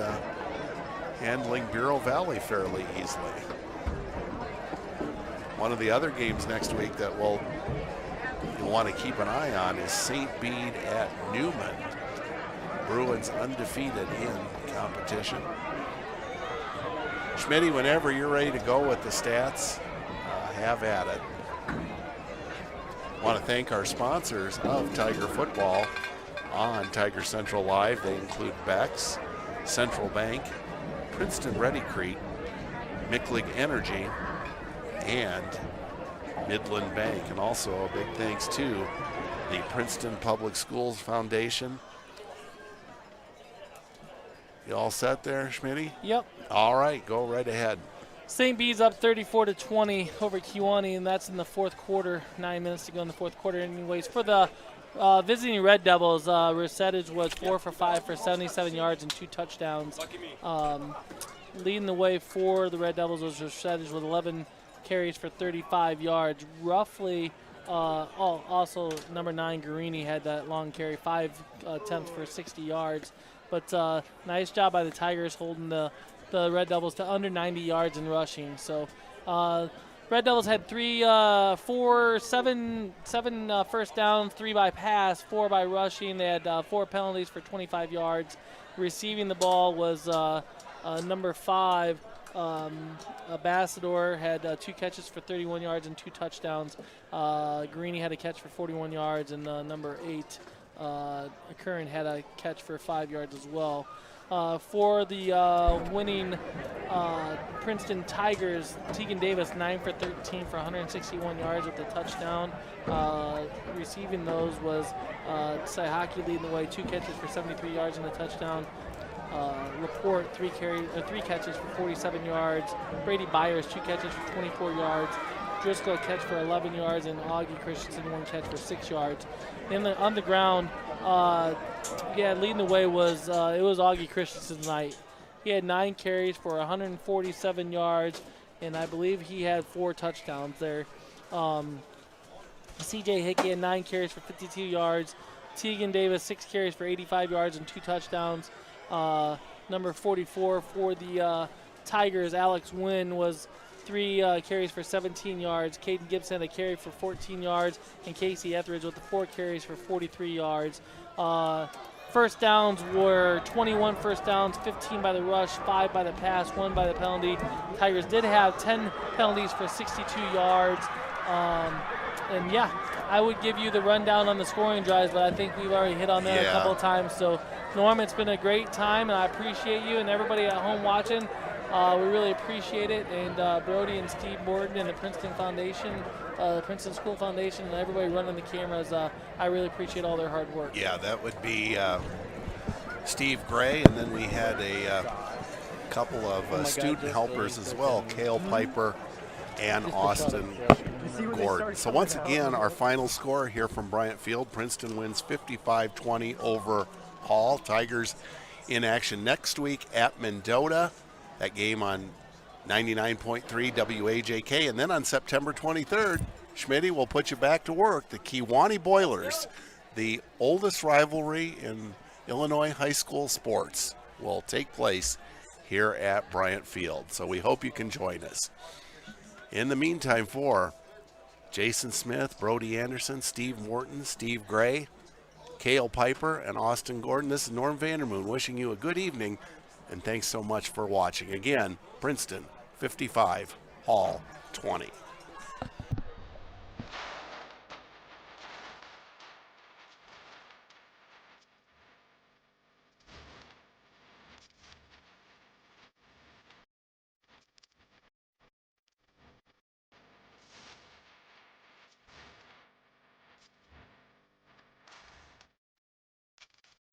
handling Bureau Valley fairly easily. One of the other games next week that you'll want to keep an eye on is St. Bede at Newman. Bruins undefeated in competition. Schmitty, whenever you're ready to go with the stats, have at it. I want to thank our sponsors of Tiger Football on Tiger Central Live. They include Beck's, Central Bank, Princeton Ready Crete, Micklig Energy, and Midland Bank. And also a big thanks to the Princeton Public Schools Foundation. You all set there, Schmitty? Yep. All right, go right ahead. St. Bede's up 34-20 over Kewanee, and that's in the fourth quarter. 9 minutes to go in the fourth quarter anyways. For the visiting Red Devils, Rasetich was 4 for 5 for 77 yards and 2 touchdowns. Leading the way for the Red Devils was Rasetich with 11 carries for 35 yards. Roughly, also number 9, Guarini, had that long carry, 5 attempts for 60 yards. But nice job by the Tigers holding the Red Devils to under 90 yards in rushing. So Red Devils had seven first downs, 3 by pass, 4 by rushing. They had 4 penalties for 25 yards. Receiving the ball was number 5, Ambassador, had 2 catches for 31 yards and 2 touchdowns. Greeny had a catch for 41 yards, and number 8, Curran, had a catch for 5 yards as well. For the winning Princeton Tigers, Tegan Davis 9 for 13 for 161 yards with a touchdown. Receiving those was Saihaki leading the way, 2 catches for 73 yards and a touchdown. Report 3 catches for 47 yards. Brady Byers 2 catches for 24 yards. Driscoll catch for 11 yards, and Augie Christensen 1 catch for 6 yards. On the ground, leading the way was it was Augie Christensen's night. He had 9 carries for 147 yards, and I believe he had 4 touchdowns there. C.J. Hickey had 9 carries for 52 yards. Tegan Davis 6 carries for 85 yards and 2 touchdowns. Number 44 for the Tigers, Alex Wynn, was 3 carries for 17 yards. Caden Gibson had a carry for 14 yards, and Casey Etheridge with the 4 carries for 43 yards. First downs were 21 first downs, 15 by the rush, 5 by the pass, 1 by the penalty. Tigers did have 10 penalties for 62 yards. And yeah, I would give you the rundown on the scoring drives, but I think we've already hit on that a couple of times. So, Norm, it's been a great time, and I appreciate you and everybody at home watching. We really appreciate it. And Brody and Steve Morton and the Princeton Foundation, the Princeton School Foundation, and everybody running the cameras, I really appreciate all their hard work. Yeah, that would be Steve Gray, and then we had a couple of student helpers as well, Cail Piper and Austin Gordon. So once again, our final score here from Bryant Field, Princeton wins 55-20 over Hall. Tigers in action next week at Mendota. That game on 99.3 WAJK. And then on September 23rd, Schmitty will put you back to work. The Kewanee Boilers, the oldest rivalry in Illinois high school sports, will take place here at Bryant Field. So we hope you can join us. In the meantime, for Jason Smith, Brody Anderson, Steve Morton, Steve Gray, Cail Piper, and Austin Gordon, this is Norm Vandermoon wishing you a good evening, and thanks so much for watching. Again, Princeton 55, Hall 20.